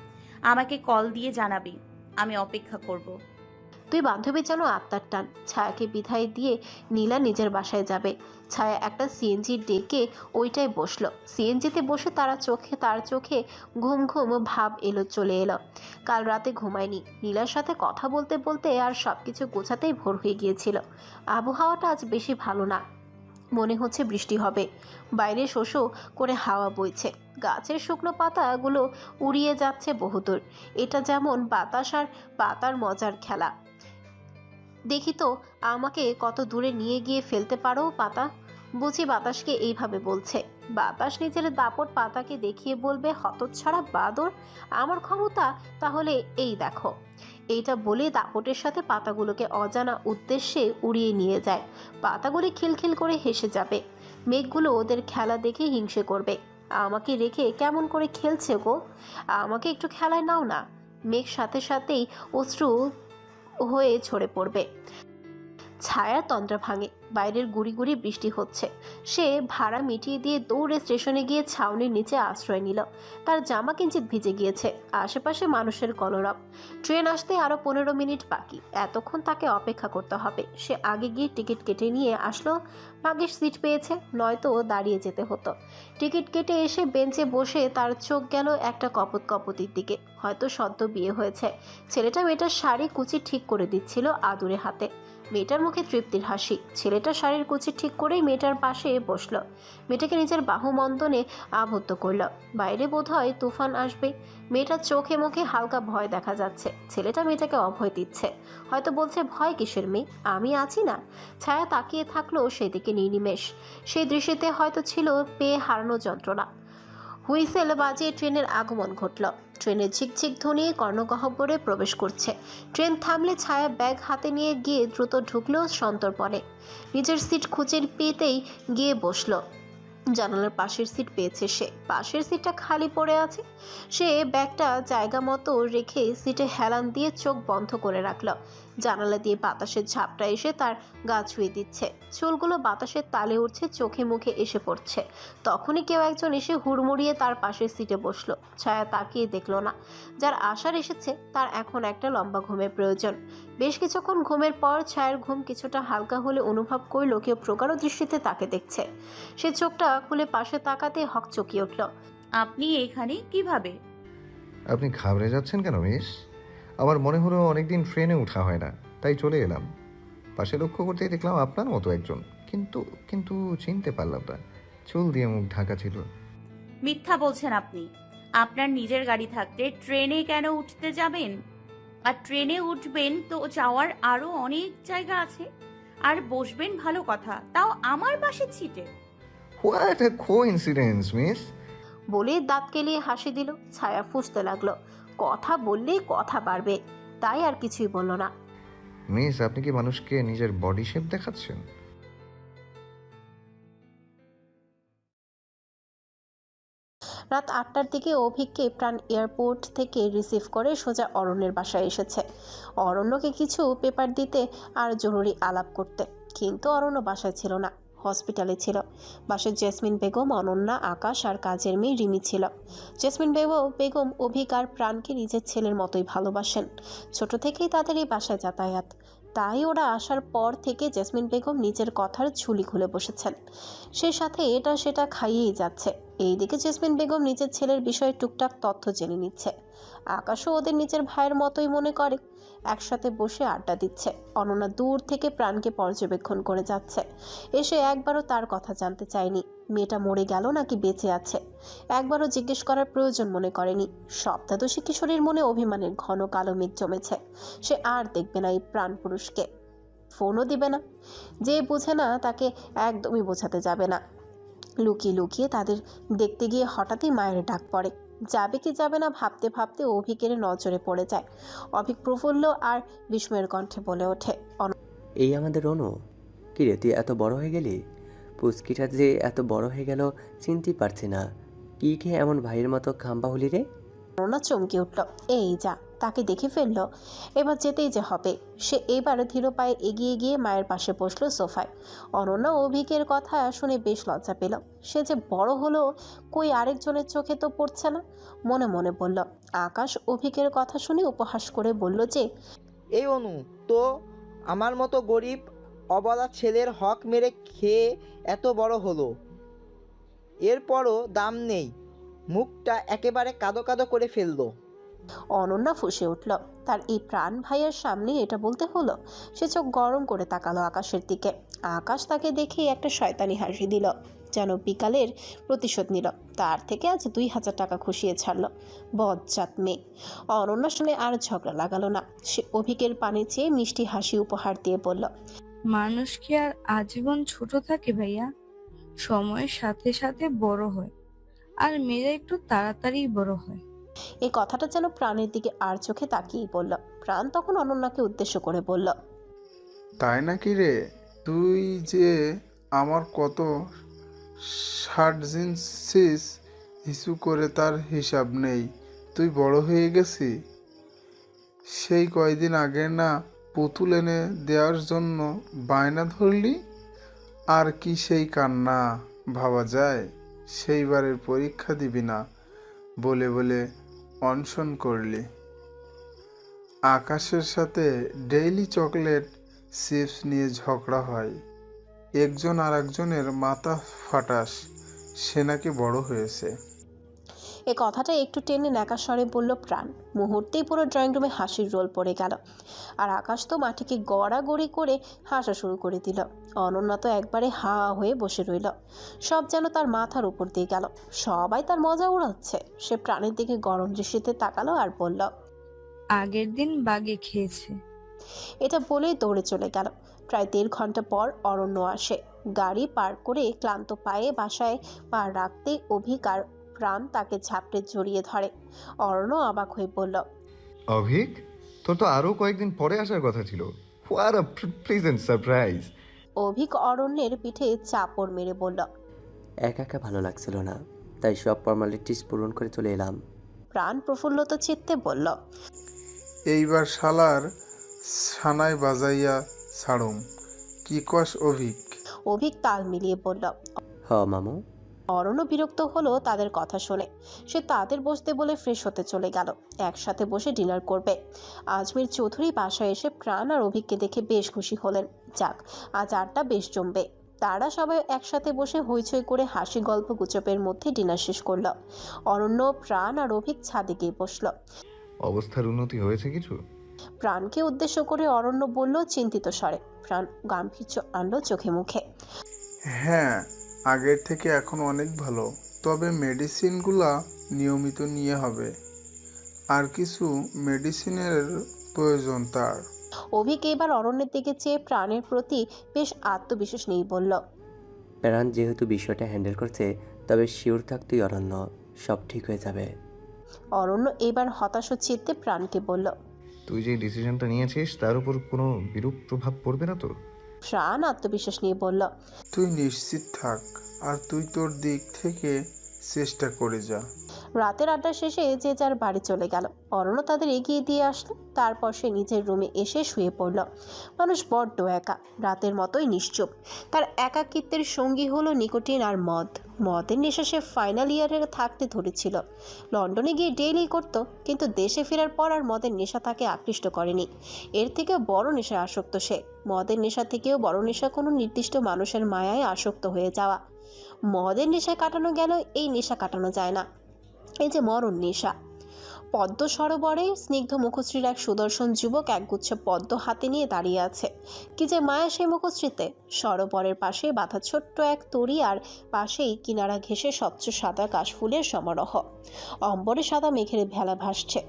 আমাকে কল দিয়ে জানাবি, আমি অপেক্ষা করব। তুই বান্ধবী যেন আত্মার টান। ছায়াকে বিদায় দিয়ে নীলা নিজের বাসায় যাবে। ছায়া একটা সিএনজি ডেকে ওইটাই বসলো। সিএনজিতে বসে তার চোখে ঘুম ঘুম ভাব চলে এলো। কাল রাতে ঘুমায়নি। নীলার সাথে কথা বলতে বলতে আর সবকিছু গোছাতেই ভোর হয়ে গিয়েছিল। আবহাওয়াটা আজ বেশি ভালো না। মনে হচ্ছে বৃষ্টি হবে। বাইরে শোষো করে হাওয়া বইছে। গাছের শুকনো পাতাগুলো উড়িয়ে যাচ্ছে বহুদূর। এটা যেমন বাতাস আর পাতার মজার খেলা। দেখি তো আমাকে কত দূরে নিয়ে গিয়ে ফেলতে পারো পাতা। বুঝি বাতাসকে এইভাবে বলছে। বাতাস নিজের দাপট পাতাকে দেখিয়ে বলবে, হতচ্ছাড়া বাদর, আমার ক্ষমতা তাহলে এই দেখো। এইটা বলে দাপটের সাথে পাতাগুলোকে অজানা উদ্দেশ্যে উড়িয়ে নিয়ে যায়। পাতাগুলি খিলখিল করে হেসে যাবে। মেঘগুলো ওদের খেলা দেখে হিংসে করবে। আমাকে রেখে কেমন করে খেলছে গো, আমাকে একটু খেলায় নাও না। মেঘ সাথে সাথেই অশ্রু হয়ে ঝরে পড়বে। ছায়ার তন্দ্রা ভাঙে। বাইরের গুড়ি গুড়ি বৃষ্টি হচ্ছে। সে ভাড়া মিটিয়ে দিয়ে দৌড়ে স্টেশনে গিয়ে ছাউনির নিচে আশ্রয় নিল। তার জামা কিঞ্চিত ভিজে গিয়েছে। আশেপাশে মানুষের কলরব। ট্রেন আসতে আরো 15 মিনিট বাকি। এতক্ষণ তাকে অপেক্ষা করতে হবে। সে আগে গিয়ে টিকিট কেটে নিয়ে আসলো। ভাগ্যিস সিট পেয়েছে, নয়তো দাঁড়িয়ে যেতে হতো। টিকিট কেটে এসে বেঞ্চে বসে তার চোখ গেল একটা কপতির দিকে। হয়তো সদ্য বিয়ে হয়েছে। ছেলেটা মেয়েটার শাড়ি কুচি ঠিক করে দিচ্ছিল আদুরে হাতে। মেয়েটার মুখে তৃপ্তির হাসি। ছেলেটা শাড়ির কুচি ঠিক করেই মেয়েটার পাশে বসলো। মেয়েটাকে নিজের বাহুমন্দনে আবদ্ধ করলো। বাইরে বোধহয় তুফান আসবে। মেয়েটার চোখে মুখে হালকা ভয় দেখা যাচ্ছে। ছেলেটা মেয়েটাকে অভয় দিচ্ছে। হয়তো বলছে, ভয় কিসের মেয়ে, আমি আছি না। ছায়া তাকিয়ে থাকলো সেদিকে নির্নিমেষ। সেই দৃশ্যতে হয়তো ছিল পেয়ে হারানো যন্ত্রণা। হুইসেল বাজিয়ে ট্রেনের আগমন ঘটল। ট্রেনের ঝিকঝিক ধ্বনি কর্ণগহ্বরে প্রবেশ করছে। ট্রেন থামলে ছায়া ব্যাগ হাতে নিয়ে গিয়ে দ্রুত ঢুকলো সন্তর্পণে। নিজের সিট খুঁজে পেতেই গিয়ে বসলো। জানালার পাশের সিট পেয়েছে সে। পাশের সিটটা খালি পড়ে আছে। সে ব্যাগটা জায়গা মতো রেখে সিটে হেলান দিয়ে চোখ বন্ধ করে রাখল। জানালা দিয়ে বাতাসের ঝাপটা এসে তার গা ছুঁয়ে দিচ্ছে। চুলগুলো বাতাসের তালে উঠছে, চোখে মুখে এসে পড়ছে। তখনই কেউ একজন এসে হুড়মুড়িয়ে তার পাশের সিটে বসলো। ছায়া তাকিয়ে দেখলো না। যার আশার এসেছে তার এখন একটা লম্বা ঘুমের প্রয়োজন। বেশ কিছুক্ষণ ঘুমের পর ছায়ার ঘুম কিছুটা হালকা হলে অনুভব করল কেউ প্রগাঢ় দৃষ্টিতে তাকে দেখছে। সে চোখটা খুলে পাশে তাকাতে হকচকিয়ে উঠল। আপনি এখানে কিভাবে? আপনি ঘাবড়ে যাচ্ছেন কেন মিস? আমার মনে হলো অনেকদিন ট্রেনে ওঠা হয় না, তাই চলে এলাম। পাশে লক্ষ্য করতেই দেখলাম আপনার মতো একজন, কিন্তু কিন্তু চিনতে পারলাম না। চুল দিয়ে মুখ ঢাকা ছিল। মিথ্যা বলছেন আপনি। আপনার নিজের গাড়ি থাকতে ট্রেনে কেন উঠতে যাবেন? আর ট্রেনে উঠবেন তো যাওয়ার আরো অনেক জায়গা আছে। আর বসবেন ভালো কথা, তাও আমার পাশের সিটে। What a coincidence miss. বলে দাঁত কেলিয়ে হাসি দিল। ছায়া ফুঁসতে লাগলো। কথা বললেই কথা বাড়বে, তাই আর কিছুই বলল না। মিস, আপনি কি মানুষকে নিজের বডি শেপ দেখাচ্ছেন? রাত 8টার দিকে অভিককে প্রাণ এয়ারপোর্ট থেকে রিসিভ করে সোজা অরণ্যের বাসায় এসেছে। অরণ্যকে কিছু পেপার দিতে আর জরুরি আলাপ করতে। কিন্তু অরণ্য বাসায় ছিল না, হসপিটালে ছিল। বাসায় জেসমিন বেগম, অনন্যা, আকাশ আর কাজের মেয়ে রিমি ছিল। জেসমিন বেগম অভিক আর প্রাণকে নিজের ছেলের মতোই ভালোবাসেন। ছোট থেকেই তাদের এই বাসায় যাতায়াত। তাই ওরা আসার পর থেকে জেসমিন বেগম নিজের কথার ঝুলি খুলে বসেছেন। সে সাথে এটা সেটা খাইয়েই যাচ্ছে। এইদিকে জেসমিন বেগম নিজের ছেলের বিষয়ে টুকটাক তথ্য জেনে নিচ্ছে। আকাশও ওদের নিজের ভাইয়ের মতোই মনে করে। একসাথে বসে আড্ডা দিচ্ছে। অনন্যা দূর থেকে প্রাণকে পর্যবেক্ষণ করে যাচ্ছে। এসে একবারও তার কথা জানতে চায়নি। মেয়েটা মরে গেল নাকি বেঁচে আছে একবারও জিজ্ঞেস করার প্রয়োজন মনে করেনি। সপ্তাদশী কিশোরীর মনে অভিমানের ঘন কালো মেঘ জমেছে। সে আর দেখবে না এই প্রাণ পুরুষকে। ফোনও দিবে না। যে বোঝে না তাকে একদমই বোঝাতে যাবে না। লুকিয়ে লুকিয়ে তাদের দেখতে গিয়ে হঠাৎই মায়ের ডাক পড়ে। যাবে কি যাবে না ভাবতে ভাবতে অভিকের নজরে পড়ে যায়। অভিক প্রফুল্ল আর বিস্ময়ের কণ্ঠে বলে ওঠে, এই আমাদের রনু। কিরে, তুই এত বড় হয়ে গেলি? পুচকিটা যে এত বড় হয়ে গেল চিনতেই পারছি না। কি খেয়ে এমন ভাইয়ের মতো খাম্বা হলি রে? অনন্যা চমকে উঠল। এই যা, তাকে দেখে ফেললো। এবার যেতেই যে হবে। সে এবার ধীর পায়ে এগিয়ে গিয়ে মায়ের পাশে বসলো সোফায়। অনন্যা অভিকের কথা শুনে বেশ লজ্জা পেল। সে যে বড় হলো, কই আরেকজনের চোখে তো পড়ছে না। মনে মনে বলল। আকাশ অভিকের কথা শুনে উপহাস করে বলল যে, এই অনু তো আমার মতো গরিব অবলা ছেলের হক মেরে খেয়ে এত বড় হলো, এরপরও দাম নেই। মুখটা একেবারে কাদো কাদো করে ফেললো। অনন্যা ফুঁসে উঠল। তার এই প্রাণ ভাইয়ের সামনে এটা বলতে হলো। সে চোখ গরম করে তাকালো আকাশের দিকে। আকাশ তাকে দেখে একটা শয়তানি হাসি দিল, যেন বিকালের প্রতিশোধ নিল। তার থেকে আজ 2000 টাকা খুশিয়ে ছাড়লো। বজ্জাত মেয়ে। অনন্যার শুনে আর ঝগড়া লাগালো না। সে অভিকের পানে চেয়ে মিষ্টি হাসি উপহার দিয়ে বলল, মানুষ কি আর আজীবন ছোট থাকে ভাইয়া? সময়ের সাথে সাথে বড় হয়, আর মেয়েরা একটু তাড়াতাড়ি বড় হয়। এই কথাটা যেন প্রাণের দিকে আর চোখে তাকিয়েই বলল। প্রাণ তখন অনন্যাকে উদ্দেশ্য করে বলল, তাই নাকি রে? তুই যে আমার কত সার্জেন্সিস হিসু করে তার হিসাব নেই। তুই বড় হয়ে গেছি। সেই কয়দিন আগে না পুতুল এনে দেওয়ার জন্য বায়না ধরলি, আর কি সেই কান্না ভাবা যায়। সেইবারের পরীক্ষা দিবি না বলে বলে অনশন করলি। আকাশের সাথে ডেইলি চকলেট চিপস নিয়ে ঝগড়া হয়, একজন আর একজনের মাথা ফাটাস, সে নাকি বড় হয়েছে। এ কথাটা একটু টেনে ন্যাকা স্বরে বলল প্রাণ। মুহূর্তেই পুরো ড্রয়িং রুমে হাসির রোল পড়ে গেল। আর আকাশ তো মাটিকে গড়াগড়ি করে হাসা শুরু করে দিল। অনন্যা তো একবারে হা হয়ে বসে রইল। সব যেন তার মাথার উপর দিয়ে গেল। সবাই তার মজা উড়াচ্ছে। সে প্রাণের দিকে গরম দৃষ্টিতে তাকালো আর বলল, আগের দিন বাগে খেয়েছে। এটা বলেই দৌড়ে চলে গেল। প্রায় 1.5 ঘন্টা পর অরণ্য আসে। গাড়ি পার করে ক্লান্ত পায়ে বাসায় পা রাখতেই অভিক আর প্রাণ তাকে ঝাপটে জড়িয়ে ধরে। অরণ্য অবাক হয়ে বলল, অভিক, তোর তো আরো কয়েকদিন পরে আসার কথা ছিল। What a pleasant surprise. Avik অরণ্যের পিঠে চাপড় মেরে বলল, একা একা ভালো লাগছিল না, তাই সব ফর্মালিটিস পূরণ করে চলে এলাম। প্রাণ প্রফুল্লত চিত্তে বলল, এইবার শালার সানাই বাজাইয়া ছাড়ুম। কি কস অভিক? অভিক তাল মিলিয়ে বলল। হ মামু। অরণ্য বিরক্ত হলো তাদের কথা শুনে। সে তাদের বসতে বলে ফ্রেশ হতে চলে গেল। একসাথে বসে ডিনার করবে। আজমির চৌধুরী বাসায় এসে প্রাণ আর অভিককে দেখে বেশ খুশি হলেন। যাক, আজ আড্ডা বেশ জমবে। তারা সবাই একসাথে বসে হইচই করে হাসি গল্প গুজবের মধ্যে ডিনার শেষ করলো। অরণ্য, প্রাণ আর অভিক ছাদে গিয়ে বসলো। অবস্থার উন্নতি হয়েছে কিছু? প্রাণকে উদ্দেশ্য করে অরণ্য বলল চিন্তিত স্বরে। প্রাণ গাম্ভীর্য আনলো চোখে মুখে। হ্যাঁ, আগের থেকে এখন অনেক ভালো, তবে মেডিসিনগুলা নিয়মিত নিয়ে হবে। আর কিছু মেডিসিনের প্রয়োজন তার। অভিক এবার অরণ্যের দিকে চেয়ে প্রাণের প্রতি বেশ আত্মবিশ্বাস নেই বলল, প্রাণ যেহেতু বিষয়টা হ্যান্ডেল করছে, তবে শিওর থাক তুই অরণ্য, সব ঠিক হয়ে যাবে। অরণ্য এবার হতাশ চিত্তে প্রাণকে বলল, তুই যে ডিসিশনটা নিয়েছিস তার উপর কোনো বিরূপ প্রভাব পড়বে না তো? প্রাণ আত্মবিশ্বাস নিয়ে বলল, তুই নিশ্চিত থাক, আর তুই তোর দিক থেকে চেষ্টা করে যা। রাতের আড্ডা শেষে যে যার বাড়ি চলে গেল। অরণ্য তাদের এগিয়ে দিয়ে আসলো। তারপর সে নিজের রুমে এসে শুয়ে পড়ল। মানুষ বড্ড একা, রাতের মতোই নিশ্চুপ। তার একাকিত্বের সঙ্গী হলো নিকোটিন আর মদ। মদের নেশা সে ফাইনাল ইয়ারে থাকতে ধরেছিল। লন্ডনে গিয়ে ডেইলি করতো, কিন্তু দেশে ফেরার পর আর মদের নেশা তাকে আকৃষ্ট করেনি। এর থেকেও বড় নেশায় আসক্ত সে। মদের নেশা থেকেও বড় নেশা কোনো নির্দিষ্ট মানুষের মায়ায় আসক্ত হয়ে যাওয়া। মদের নেশায় কাটানো গেল, এই নেশা কাটানো যায় না। এই যে মরণ নেশা। পদ্ম সরোবরে স্নিগ্ধ মুখশ্রীর এক সুদর্শন যুবক একগুচ্ছ পদ্ম হাতে নিয়ে দাঁড়িয়ে আছে। কি যে মায়া সেই মুখশ্রীতে। সরোবরের পাশে বাঁধা ছোট্ট এক তরি, আর পাশেই কিনারা ঘেঁষে স্বচ্ছ সাদা কাশফুলের সমারোহ। অম্বরে সাদা মেঘের ভেলা ভাসছে।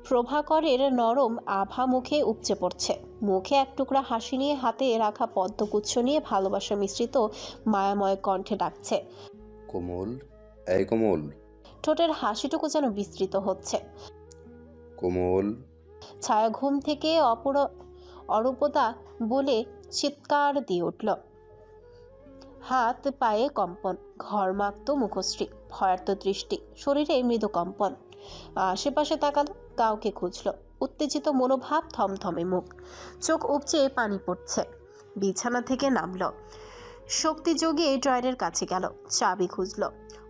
প্রভাকরের নরম আভা মুখে উপচে পড়ছে। মুখে এক টুকরা হাসি নিয়ে হাতে রাখা পদ্মগুচ্ছ নিয়ে ভালোবাসা মিশ্রিত মায়াময় কণ্ঠে ডাকছে, কোমল, এই কোমল। ঠোঁটের হাসিটুকু যেন বিস্তৃত হচ্ছে। কোমল। ছায়া ঘুম থেকে অরূপতা বলে চিৎকার দিয়ে উঠল। হাত পায়ে কম্পন, ঘরমাক্ত মুখশ্রী, ভয়ার্ত দৃষ্টি, শরীরে মৃদু কম্পন। আশেপাশে তাকালো, কাউকে খুঁজলো। উত্তেজিত মনোভাব, থমথমে মুখ, চোখ উপচে পানি পড়ছে। বিছানা থেকে নামলো। শক্তি জগিয়ে ড্রয়ারের কাছে গেল, চাবি খুঁজলো।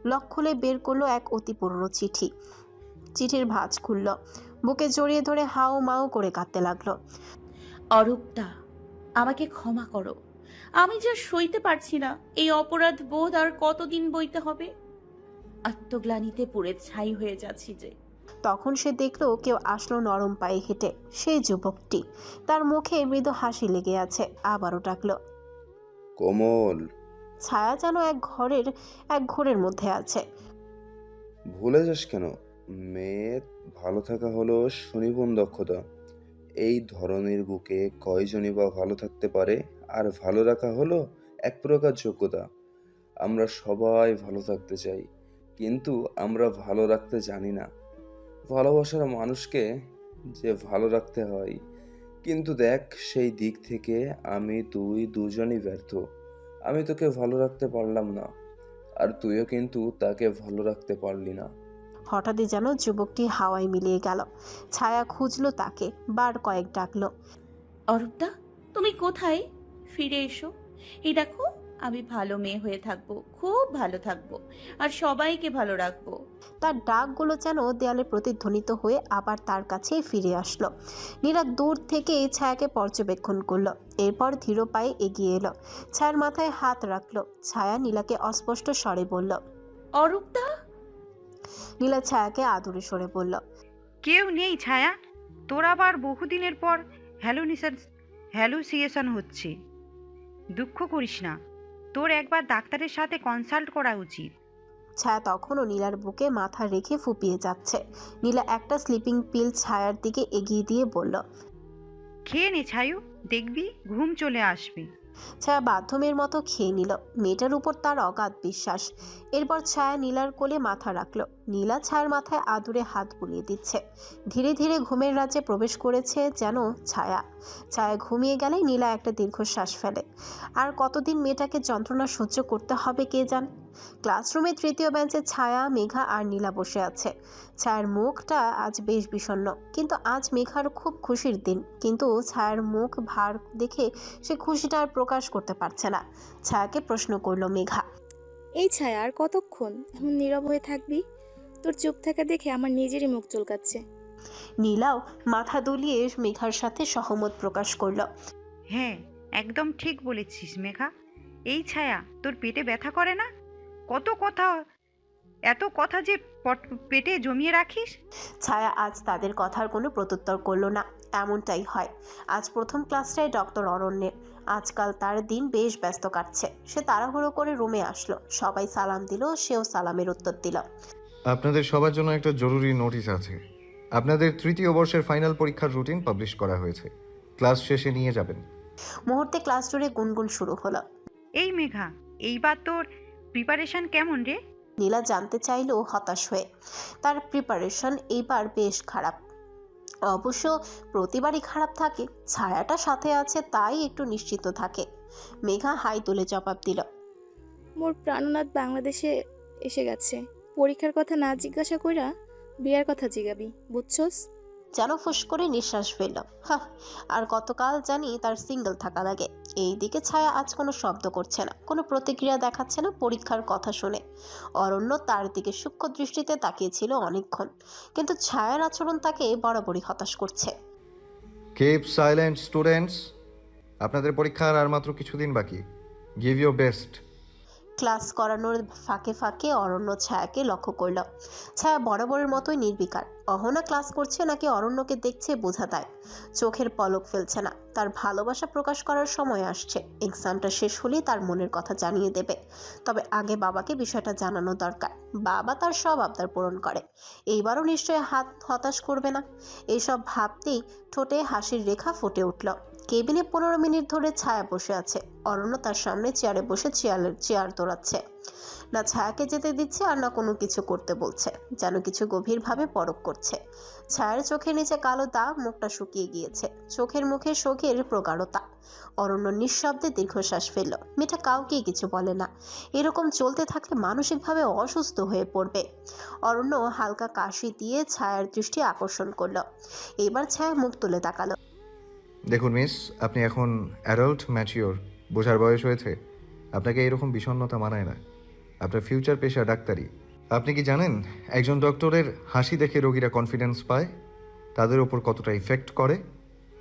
লক খুলে বের করলো এক অতি পুরনো চিঠি। চিঠির ভাঁজ খুলল। বুকে জড়িয়ে ধরে হাও মাও করে কাঁদতে লাগলো। অরূপদা, আমাকে ক্ষমা করো। আমি যা সইতে পারছি না, এই অপরাধ বোধ আর কতদিন বইতে হবে। আত্মগ্লানিতে পুড়ে ছাই হয়ে যাচ্ছি যে। তখন সে দেখলো কেউ আসলো নরম পায়ে হেঁটে। সেই যুবকটি, তার মুখে মৃদু হাসি লেগে আছে। আবারও ডাকলো, কোমল। ছায়া যেন এক ঘোরের মধ্যে আছে। ভুলে যাস কেন? মেয়ের ভালো থাকা হলো সুনিপুণ দক্ষতা। এই ধরনের বুকে কয়জনই বা ভালো থাকতে পারে? আর ভালো রাখা হলো এক প্রকার যোগ্যতা। আমরা সবাই ভালো থাকতে চাই, কিন্তু আমরা ভালো রাখতে জানি না। ভালোবাসার মানুষকে যে ভালো রাখতে হয়, কিন্তু দেখ, সেই দিক থেকে আমি তুই দুজনই ব্যর্থ। আমি তোকে ভালো রাখতে পারলাম না, আর তুইও কিন্তু তাকে ভালো রাখতে পারলি না। হঠাৎই যেন যুবকটি হাওয়ায় মিলিয়ে গেল। ছায়া খুঁজলো তাকে, বার কয়েক ডাকলো। অরূপদা, তুমি কোথায়? ফিরে এসো। এই দেখো, আমি ভালো মেয়ে হয়ে থাকবো, খুব ভালো থাকবো, আর সবাইকে ভালো রাখবো। তার ডাকগুলো যেন দেয়ালে প্রতিধ্বনিত হয়ে আবার তার কাছেই ফিরে আসলো। নীলা দূর থেকে ছায়াকে পর্যবেক্ষণ করলো, এরপর ধীর পায়ে এগিয়ে এলো, ছায়ার মাথায় হাত রাখলো। ছায়া নীলাকে অস্পষ্ট স্বরে বলল, অরূপদা। নীলা ছায়াকে আদরে সরে বলল, কেউ নেই ছায়া, তোর আবার বহুদিনের পর হ্যালুসিয়েশন হচ্ছে। দুঃখ করিস না, তোর একবার ডাক্তারের সাথে কনসাল্ট করা উচিত। ছায়া তখনও নীলার বুকে মাথা রেখে ফুপিয়ে যাচ্ছে। নীলা একটা স্লিপিং পিল ছায়ার দিকে এগিয়ে দিয়ে বলল, খেয়ে নে ছায়ু, দেখবি ঘুম চলে আসবে। ছায়া বাধ্যমের মতো খেয়ে নিল। মেয়েটার উপর তার অগাধ বিশ্বাস। এরপর ছায়া নীলার কোলে মাথা রাখলো। নীলা ছায়ার মাথায় আদুরে হাত বুলিয়ে দিচ্ছে। ধীরে ধীরে ঘুমের রাজ্যে প্রবেশ করেছে যেন ছায়া। ছায়া ঘুমিয়ে গেলে নীলা একটা দীর্ঘশ্বাস ফেলে। আর কতদিন মেয়েটাকে যন্ত্রণা সহ্য করতে হবে কে জানে। ক্লাসরুমে তৃতীয় বেঞ্চে ছায়া, মেঘা আর নীলা বসে আছে। ছায়ার মুখটা আজ বেশ বিষণ্ণ, কিন্তু আজ মেঘার খুব খুশির দিন। কিন্তু ছায়ার মুখ ভার দেখে সে খুশিটা আর প্রকাশ করতে পারছে না। ছায়াকে প্রশ্ন করলো মেঘা, এই ছায়া আর কতক্ষণ এমন নীরব হয়ে থাকবি? তোর চুপ থাকা দেখে আমার নিজেরই মুখ চুলকাচ্ছে। নীলাও মাথা দুলিয়ে মেঘার সাথে সহমত প্রকাশ করলো। হ্যাঁ, একদম ঠিক বলেছিস মেঘা। এই ছায়া, তোর পেটে ব্যথা করে না? এত কথা যে পেটে জমিয়ে রাখিস। ছায়া আজ তাদের কথার কোনো প্রত্যুত্তর করলো না। এমনটাই হয়। আজ প্রথম ক্লাসটাই ডক্টর অরণ্যের। আজকাল তার দিন বেশ ব্যস্ত কাটছে। সে তাড়াহুড়ো করে রুমে আসলো। সবাই সালাম দিল, সেও সালামের উত্তর দিল। আপনাদের সবার জন্য একটা জরুরি নোটিশ আছে। আপনাদের তৃতীয় বর্ষের ফাইনাল পরীক্ষার রুটিন পাবলিশ করা হয়েছে। ক্লাস শেষে নিয়ে যাবেন। মুহূর্তে ক্লাস জুড়ে গুনগুন শুরু হলো। এই মেঘা, এইবার তোর প্রিপারেশন কেমন রে? নীলা জানতে চাইলো হতাশ হয়ে। তার প্রিপারেশন এইবার বেশ খারাপ। অবশ্য প্রতিবারই খারাপ থাকে। ছায়াটা সাথে আছে তাই একটু নিশ্চিত থাকে। মেঘা হাই তুলে জবাব দিল, মোর প্রাণনাথ বাংলাদেশে এসে গেছে। পরীক্ষার কথা না জিজ্ঞাসা কইরা বিয়ার কথা জিগাবি, বুঝছস? যেন ফুস করে নিঃশ্বাস ফেলল। হ্যাঁ, আর গতকাল জানি তার সিঙ্গেল থাকা লাগে। এইদিকে ছায়া আজ কোনো শব্দ করছে না, কোনো প্রতিক্রিয়া দেখাচ্ছে না পরীক্ষার কথা শুনে। অরণ্য তার দিকে সূক্ষ্ম দৃষ্টিতে তাকিয়েছিল অনেকক্ষণ, কিন্তু ছায়ার আচরণ তাকে বরাবরই হতাশ করছে। Keep silent students. আপনাদের পরীক্ষার আর মাত্র কিছুদিন বাকি। Give your best. ক্লাস করানোর ফাঁকে ফাঁকে অরণ্য ছায়াকে লক্ষ্য করল। ছায়া বরাবরের মতোই নির্বিকার। অহনা ক্লাস করছে নাকি অরণ্যকে দেখছে বোঝা দেয়। চোখের পলক ফেলছে না। তার ভালোবাসা প্রকাশ করার সময় আসছে। এক্সামটা শেষ হলেই তার মনের কথা জানিয়ে দেবে। তবে আগে বাবাকে বিষয়টা জানানো দরকার। বাবা তার সব আবদার পূরণ করে। এইবারও নিশ্চয়ই হতাশ করবে না। এইসব ভাবতেই ঠোঁটে হাসির রেখা ফুটে উঠল। কেবিনে 15 মিনিট ধরে ছায়া বসে আছে। অরণ্য তার সামনে চেয়ারে বসে চেয়ার দৌড়াচ্ছে। না ছায়াকে যেতে দিচ্ছে আর না কোনো কিছু করতে বলছে। যেন কিছু গভীরভাবে পরখ করছে। ছায়ার চোখের নিচে কালো দাগ, মুখটা শুকিয়ে গিয়েছে। চোখের মুখে শোকের প্রগাঢ়তা। অরণ্য নিঃশব্দে দীর্ঘশ্বাস ফেলল। মেয়েটা কাউকেই কিছু বলে না। এরকম চলতে থাকলে মানসিকভাবে অসুস্থ হয়ে পড়বে। অরণ্য হালকা কাশি দিয়ে ছায়ার দৃষ্টি আকর্ষণ করলো। এবার ছায়া মুখ তুলে তাকালো। দেখুন মিস, আপনি এখন অ্যাডাল্ট, ম্যাচিওর, বোঝার বয়স হয়েছে। আপনাকে এরকম বিষণ্ণতা মানায় না। আপনার ফিউচার পেশা ডাক্তারি। আপনি কি জানেন একজন ডক্টরের হাসি দেখে রোগীরা কনফিডেন্স পায়? তাদের ওপর কতটা ইফেক্ট করে?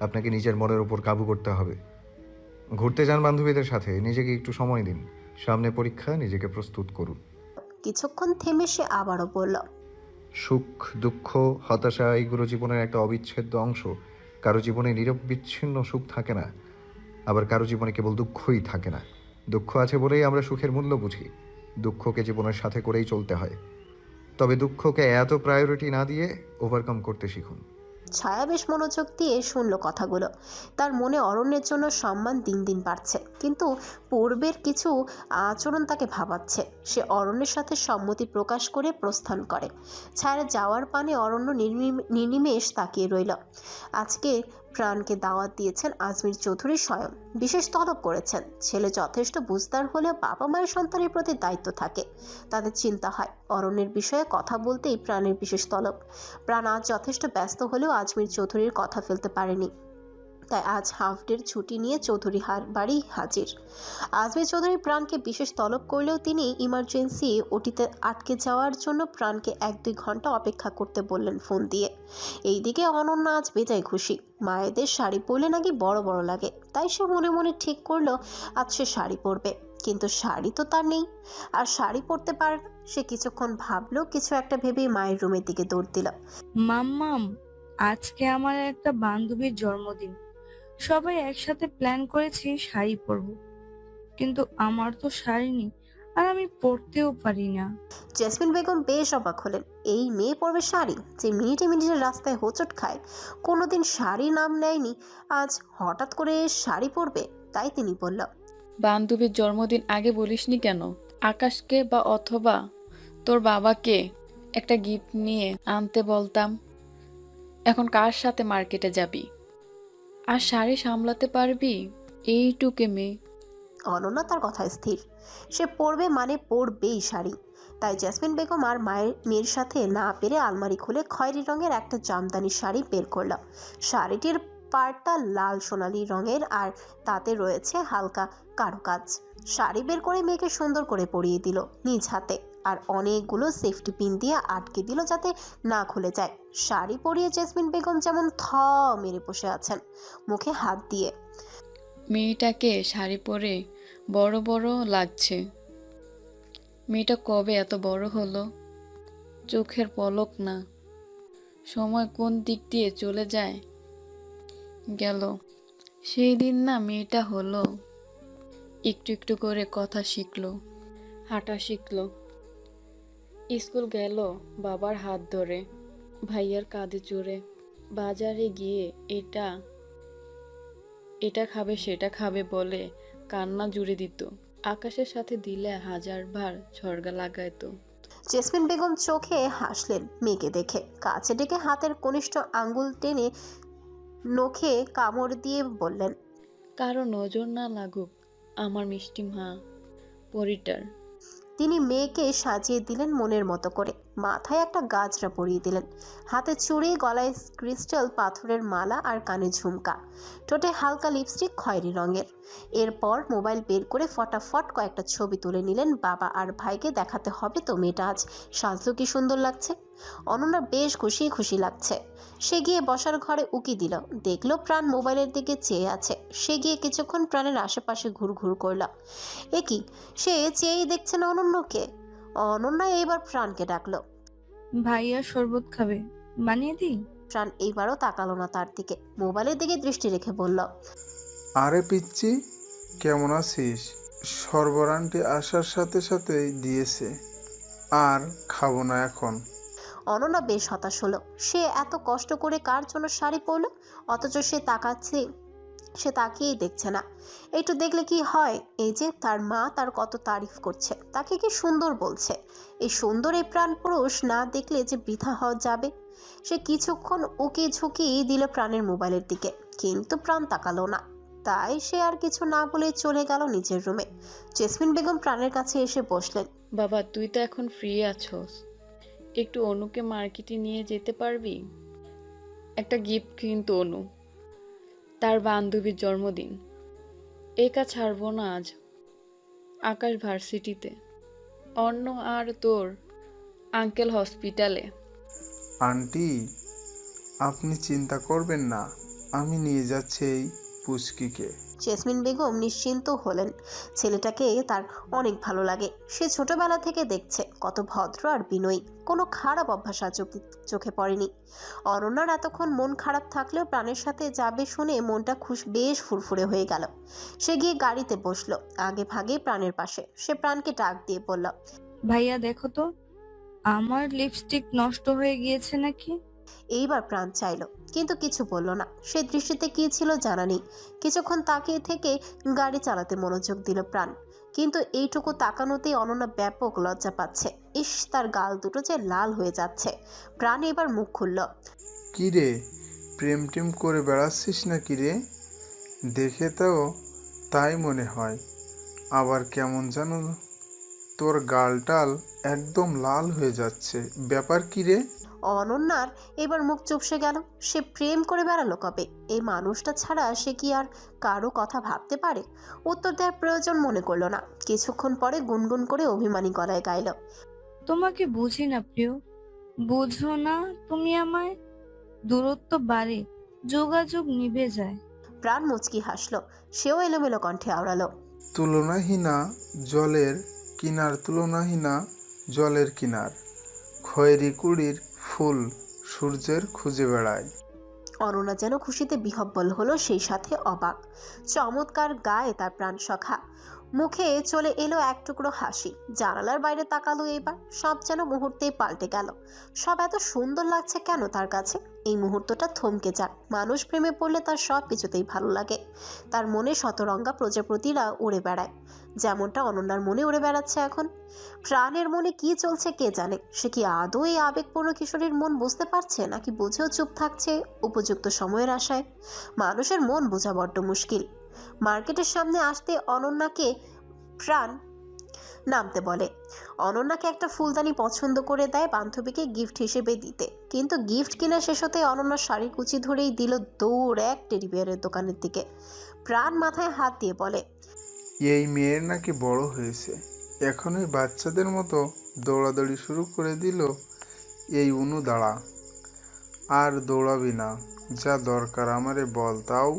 আপনাকে নিজের মনের ওপর কাবু করতে হবে। ঘুরতে যান বান্ধবীদের সাথে, নিজেকে একটু সময় দিন। সামনে পরীক্ষা, নিজেকে প্রস্তুত করুন। কিছুক্ষণ থেমে সে আবারও বলল, সুখ, দুঃখ, হতাশা এইগুলো জীবনের একটা অবিচ্ছেদ্য অংশ। কারো জীবনে নিরবিচ্ছিন্ন সুখ থাকে না, আবার কারো জীবনে কেবল দুঃখই থাকে না। দুঃখ আছে বলেই আমরা সুখের মূল্য বুঝি। দুঃখকে জীবনের সাথে করেই চলতে হয়। তবে দুঃখকে এত প্রায়োরিটি না দিয়ে ওভারকাম করতে শিখুন। ছায়া বেশ মনোযোগ দিয়ে শুনল কথাগুলো। তার মনে অরণ্যের জন্য সম্মান দিন দিন বাড়ছে, কিন্তু পূর্বের কিছু আচরণ তাকে ভাবাচ্ছে। সে অরণ্যের সাথে সম্মতি প্রকাশ করে প্রস্থান করে। ছায়ার যাওয়ার পানে অরণ্য নির্নিমেষ তাকিয়ে রইল। আজকে প্রাণকে দাওয়াত দিয়েছেন আজমির চৌধুরী স্বয়ং। বিশেষ তলব করেছেন। ছেলে যথেষ্ট বুঝদার হলেও বাবা মায়ের সন্তানের প্রতি দায়িত্ব থাকে, তাদের চিন্তা হয়। অরণ্যের বিষয়ে কথা বলতেই প্রাণের বিশেষ তলব। প্রাণ আজ যথেষ্ট ব্যস্ত হলেও আজমির চৌধুরীর কথা ফেলতে পারেনি, তাই আজ হাফ ডের ছুটি নিয়ে চৌধুরী বাড়ি হাজির। আজমির চৌধুরী প্রাণকে বিশেষ তলব করলেও তিনি ইমার্জেন্সি ওটিতে আটকে যাওয়ার জন্য প্রাণকে 1-2 ঘন্টা অপেক্ষা করতে বললেন ফোন দিয়ে। এইদিকে অনন্যা আজ বেজায় খুশি। মায়েদের শাড়ি পরলে নাকি বড় বড় লাগে, তাই সে মনে মনে ঠিক করলো আজ সে শাড়ি পরবে। কিন্তু শাড়ি তো তার নেই, আর শাড়ি পরতে পারে না। সে কিছুক্ষণ ভাবলো, কিছু একটা ভেবেই মায়ের রুমের দিকে দৌড় দিল। মাম্মাম, আজকে আমার একটা বান্ধবীর জন্মদিন। সবাই একসাথে প্ল্যান করেছি শাড়ি পরবো, কিন্তু আমার তো শাড়ি নেই, আর আমি পরতেও পারি না। জেসমিন বেগম বেশ অবাক হলেন। এই মেয়ে পরবে শাড়ি, যে মিনিটে মিনিটে রাস্তায় হোঁচট খায়, কোনোদিন শাড়ি নাম নেয়নি, আজ হঠাৎ করে শাড়ি পরবে। তাই তিনি বলল, বান্ধবীর জন্মদিন আগে বলিসনি কেন? আকাশকে বা অথবা তোর বাবাকে একটা গিফট নিয়ে আনতে বলতাম। এখন কার সাথে মার্কেটে যাবি? আর শাড়ি সামলাতে পারবি? এইটুকে মেয়ে। অনন্যা তার কথায় স্থির। সে পরবে মানে পরবেই শাড়ি। তাই জেসমিন বেগম আর মেয়ের সাথে না পেরে আলমারি খুলে খয়েরি রঙের একটা জামদানি শাড়ি বের করল। শাড়িটির পাড়টা লাল সোনালি রঙের, আর তাতে রয়েছে হালকা কারুকাজ। শাড়ি বের করে মেয়েকে সুন্দর করে পরিয়ে দিল নিজ হাতে, আর অনেকগুলো সেফটি পিন দিয়ে আটকে দিল যাতে না খুলে যায়। শাড়ি পরিয়ে জেসমিন বেগম যেমন থ মেরে বসে আছেন, মুখে হাত দিয়ে। মেয়েটাকে শাড়ি পরে বড় বড় লাগছে। মেয়েটা কবে এত বড় হলো? চোখের পলক না, সময় কোন দিক দিয়ে চলে যায় গেল। সেই দিন না মেয়েটা হলো, একটু একটু করে কথা শিখলো, হাঁটা শিখলো, স্কুল গেল বাবার হাত ধরে, ভাইয়ার কাঁধে চড়ে, বাজারে গিয়ে এটা খাবে সেটা খাবে বলে কান্না জুড়ে দিত। আকাশের সাথে দিলে 1000 বার ঝরগা লাগাইতো। জেসমিন বেগম চোখে হাসলেন মেয়েকে দেখে। কাছে ডেকে হাতের কনিষ্ঠ আঙ্গুল টেনে নখে কামড় দিয়ে বললেন, কারো নজর না লাগুক আমার মিষ্টি মা পরিটার। তিনি মেয়েকে সাজিয়ে দিলেন মনের মতো করে। মাথায় একটা গাজরা পরিয়ে দিলেন, হাতে চুড়ি, গলায় ক্রিস্টাল পাথরের মালা আর কানে ঝুমকা, ঠোঁটে হালকা লিপস্টিক খয়েরি রঙের। এরপর মোবাইল বের করে ফটাফট কয়েকটা ছবি তুলে নিলেন। বাবা আর ভাইকে দেখাতে হবে তো মেয়েটা আজ সাজলো কি সুন্দর লাগছে। অনন্যা বেশ খুশি খুশি লাগছে। সে গিয়ে বসার ঘরে উকি দিল, দেখলো প্রাণ মোবাইলের দিকে চেয়ে আছে। সে গিয়ে কিছুক্ষণ প্রাণের আশেপাশে ঘুরঘুর করল। এ কি, সে চেয়েই দেখছে না অনন্যকে। অনন্যা এইবার প্রাণকে ডাকলো, ভাইয়া শরবত খাবে, বানিয়ে দিই? প্রাণ এইবারও তাকালো না তার দিকে, মোবাইলের দিকে দৃষ্টি রেখে বলল, আরে পিচ্চি, কেমন আছিস? সর্বরানটি আসার সাথে সাথেই দিয়েছে, আর খাবো না এখন। অনন্যা বেশ হতাশ হলো। সে এত কষ্ট করে কার জন্য শাড়ি পরলো, অথচ সে তাকিয়েই দেখছে না। একটু দেখলে কি হয়, এই যে তার মা তার কত তারিফ করছে, তাকে কি সুন্দর বলছে। এই সুন্দর এই প্রাণ পুরুষ না দেখলে যে বৃথা হওয়া যাবে। সে কিছুক্ষণ উকি ঝুঁকি দিল প্রাণের মোবাইলের দিকে, কিন্তু প্রাণ তাকালো না। তাই সে আর কিছু না বলে চলে গেল নিজের রুমে। জেসমিন বেগম প্রাণের কাছে এসে বসলেন। বাবা, তুই তো এখন ফ্রি আছোস, একটু অনুকে মার্কেটে নিয়ে যেতে পারবি? একটা গিফট কিন্তু অনু, তার বান্ধবীর জন্মদিন। একা ছাড়বো না আজ। আকাশ ভার্সিটিতে, অন্য আর তোর আঙ্কেল হসপিটালে। আন্টি, আপনি চিন্তা করবেন না, আমি নিয়ে যাচ্ছি এই পুচকিকে। জেসমিন বেগম নিশ্চিন্ত হলেন। ছেলেটাকে তার অনেক ভালো লাগে। সে ছোটবেলা থেকে দেখছে কত ভদ্র আর বিনয়ী, কোনো খারাপ অভ্যাস চোখে পড়েনি। অনন্যার এতক্ষণ মন খারাপ থাকলেও প্রাণের সাথে যাবে শুনে মনটা বেশ ফুরফুরে হয়ে গেল। সে গিয়ে গাড়িতে বসলো আগে ভাগে প্রাণের পাশে। সে প্রাণকে ডাক দিয়ে বলল, ভাইয়া দেখো তো, আমার লিপস্টিক নষ্ট হয়ে গিয়েছে নাকি? এইবার প্রাণ চাইলো, কিন্তু কিছু বলল না। সে দৃষ্টিতে কি ছিল জানা নেই। কিছুক্ষণ তাকিয়ে থেকে গাড়ি চালাতে মনোযোগ দিল প্রাণ, কিন্তু এইটুকু তাকানোতেই অনন্যা ব্যাপক লজ্জা পাচ্ছে। ইস, তার গাল দুটো যে লাল হয়ে যাচ্ছে। প্রাণ এবার মুখ খুলল, কি রে, প্রেম টেম করে বেড়াচ্ছিস নাকি রে? দেখে তো তাই মনে হয়। আবার কেমন যেন তোর গালটাল একদম লাল হয়ে যাচ্ছে, ব্যাপার কি রে? অনন্যার এবার মুখ চুপসে গেল। সে প্রেম করে বেড়ালো কবে? এই মানুষটা ছাড়া সে কি আর কারো কথা ভাবতে পারে? উত্তর দেওয়ার প্রয়োজন মনে করলো না। কিছুক্ষণ পরে গুনগুন করে অভিমানী গলায় গাইল, তোমাকে বুঝি না প্রিয়, বুঝো না তুমি আমায়। দূরত্ব বাড়ে, যোগাযোগ নিভে যায়। প্রাণ মুচকি হাসলো। সেও এলোমেলো কণ্ঠে আওড়ালো, তুলনাহীনা জলের কিনার, তুলনাহীনা জলের কিনার, খয়েরি কুড়ির ফুল সূর্যের খুঁজে বেড়ায়। অনন্যা যেন খুশিতে বিহ্বল হলো, সেই সাথে অবাক। চমৎকার গায়ে তার প্রাণ সখা। মুখে চলে এলো এক টুকরো হাসি। জানালার বাইরে তাকালো এবার। সব যেন মুহূর্তেই পাল্টে গেল। সব এত সুন্দর লাগছে কেন তার কাছে? এই মুহূর্তটা থমকে যাক। মানুষ প্রেমে পড়লে তার সব কিছুতেই ভালো লাগে। তার মনে শতরঙ্গা প্রজাপতিরা উড়ে বেড়ায়, যেমনটা অনন্যার মনে উড়ে বেড়াচ্ছে এখন। প্রাণের মনে কি চলছে কে জানে? সে কি আদৌ এই আবেগপূর্ণ কিশোরীর মন বুঝতে পারছে, নাকি বুঝেও চুপ থাকছে উপযুক্ত সময়ের আশায়? মানুষের মন বোঝা বড্ড মুশকিল। মার্কেটের সামনে আসতে অনন্যাকে প্রাণ নামতে বলে। অনন্যাকে একটা ফুলদানি পছন্দ করে দেয় বান্ধবীকে গিফট হিসেবে দিতে। কিন্তু গিফট কিনা শেষ হতে অনন্যার শাড়ির কুচি ধরেই দিল দৌড় এক টেডি বিয়ারের দোকানের দিকে। প্রাণ মাথায় হাত দিয়ে বলে, এই মেয়ের নাকি বড় হয়েছে, এখন ওই বাচ্চাদের মতো দৌড়াদৌড়ি শুরু করে দিল। এই উনু দাঁড়া, আর দৌড়াবি না। যা দরকার আমারে বল, তাও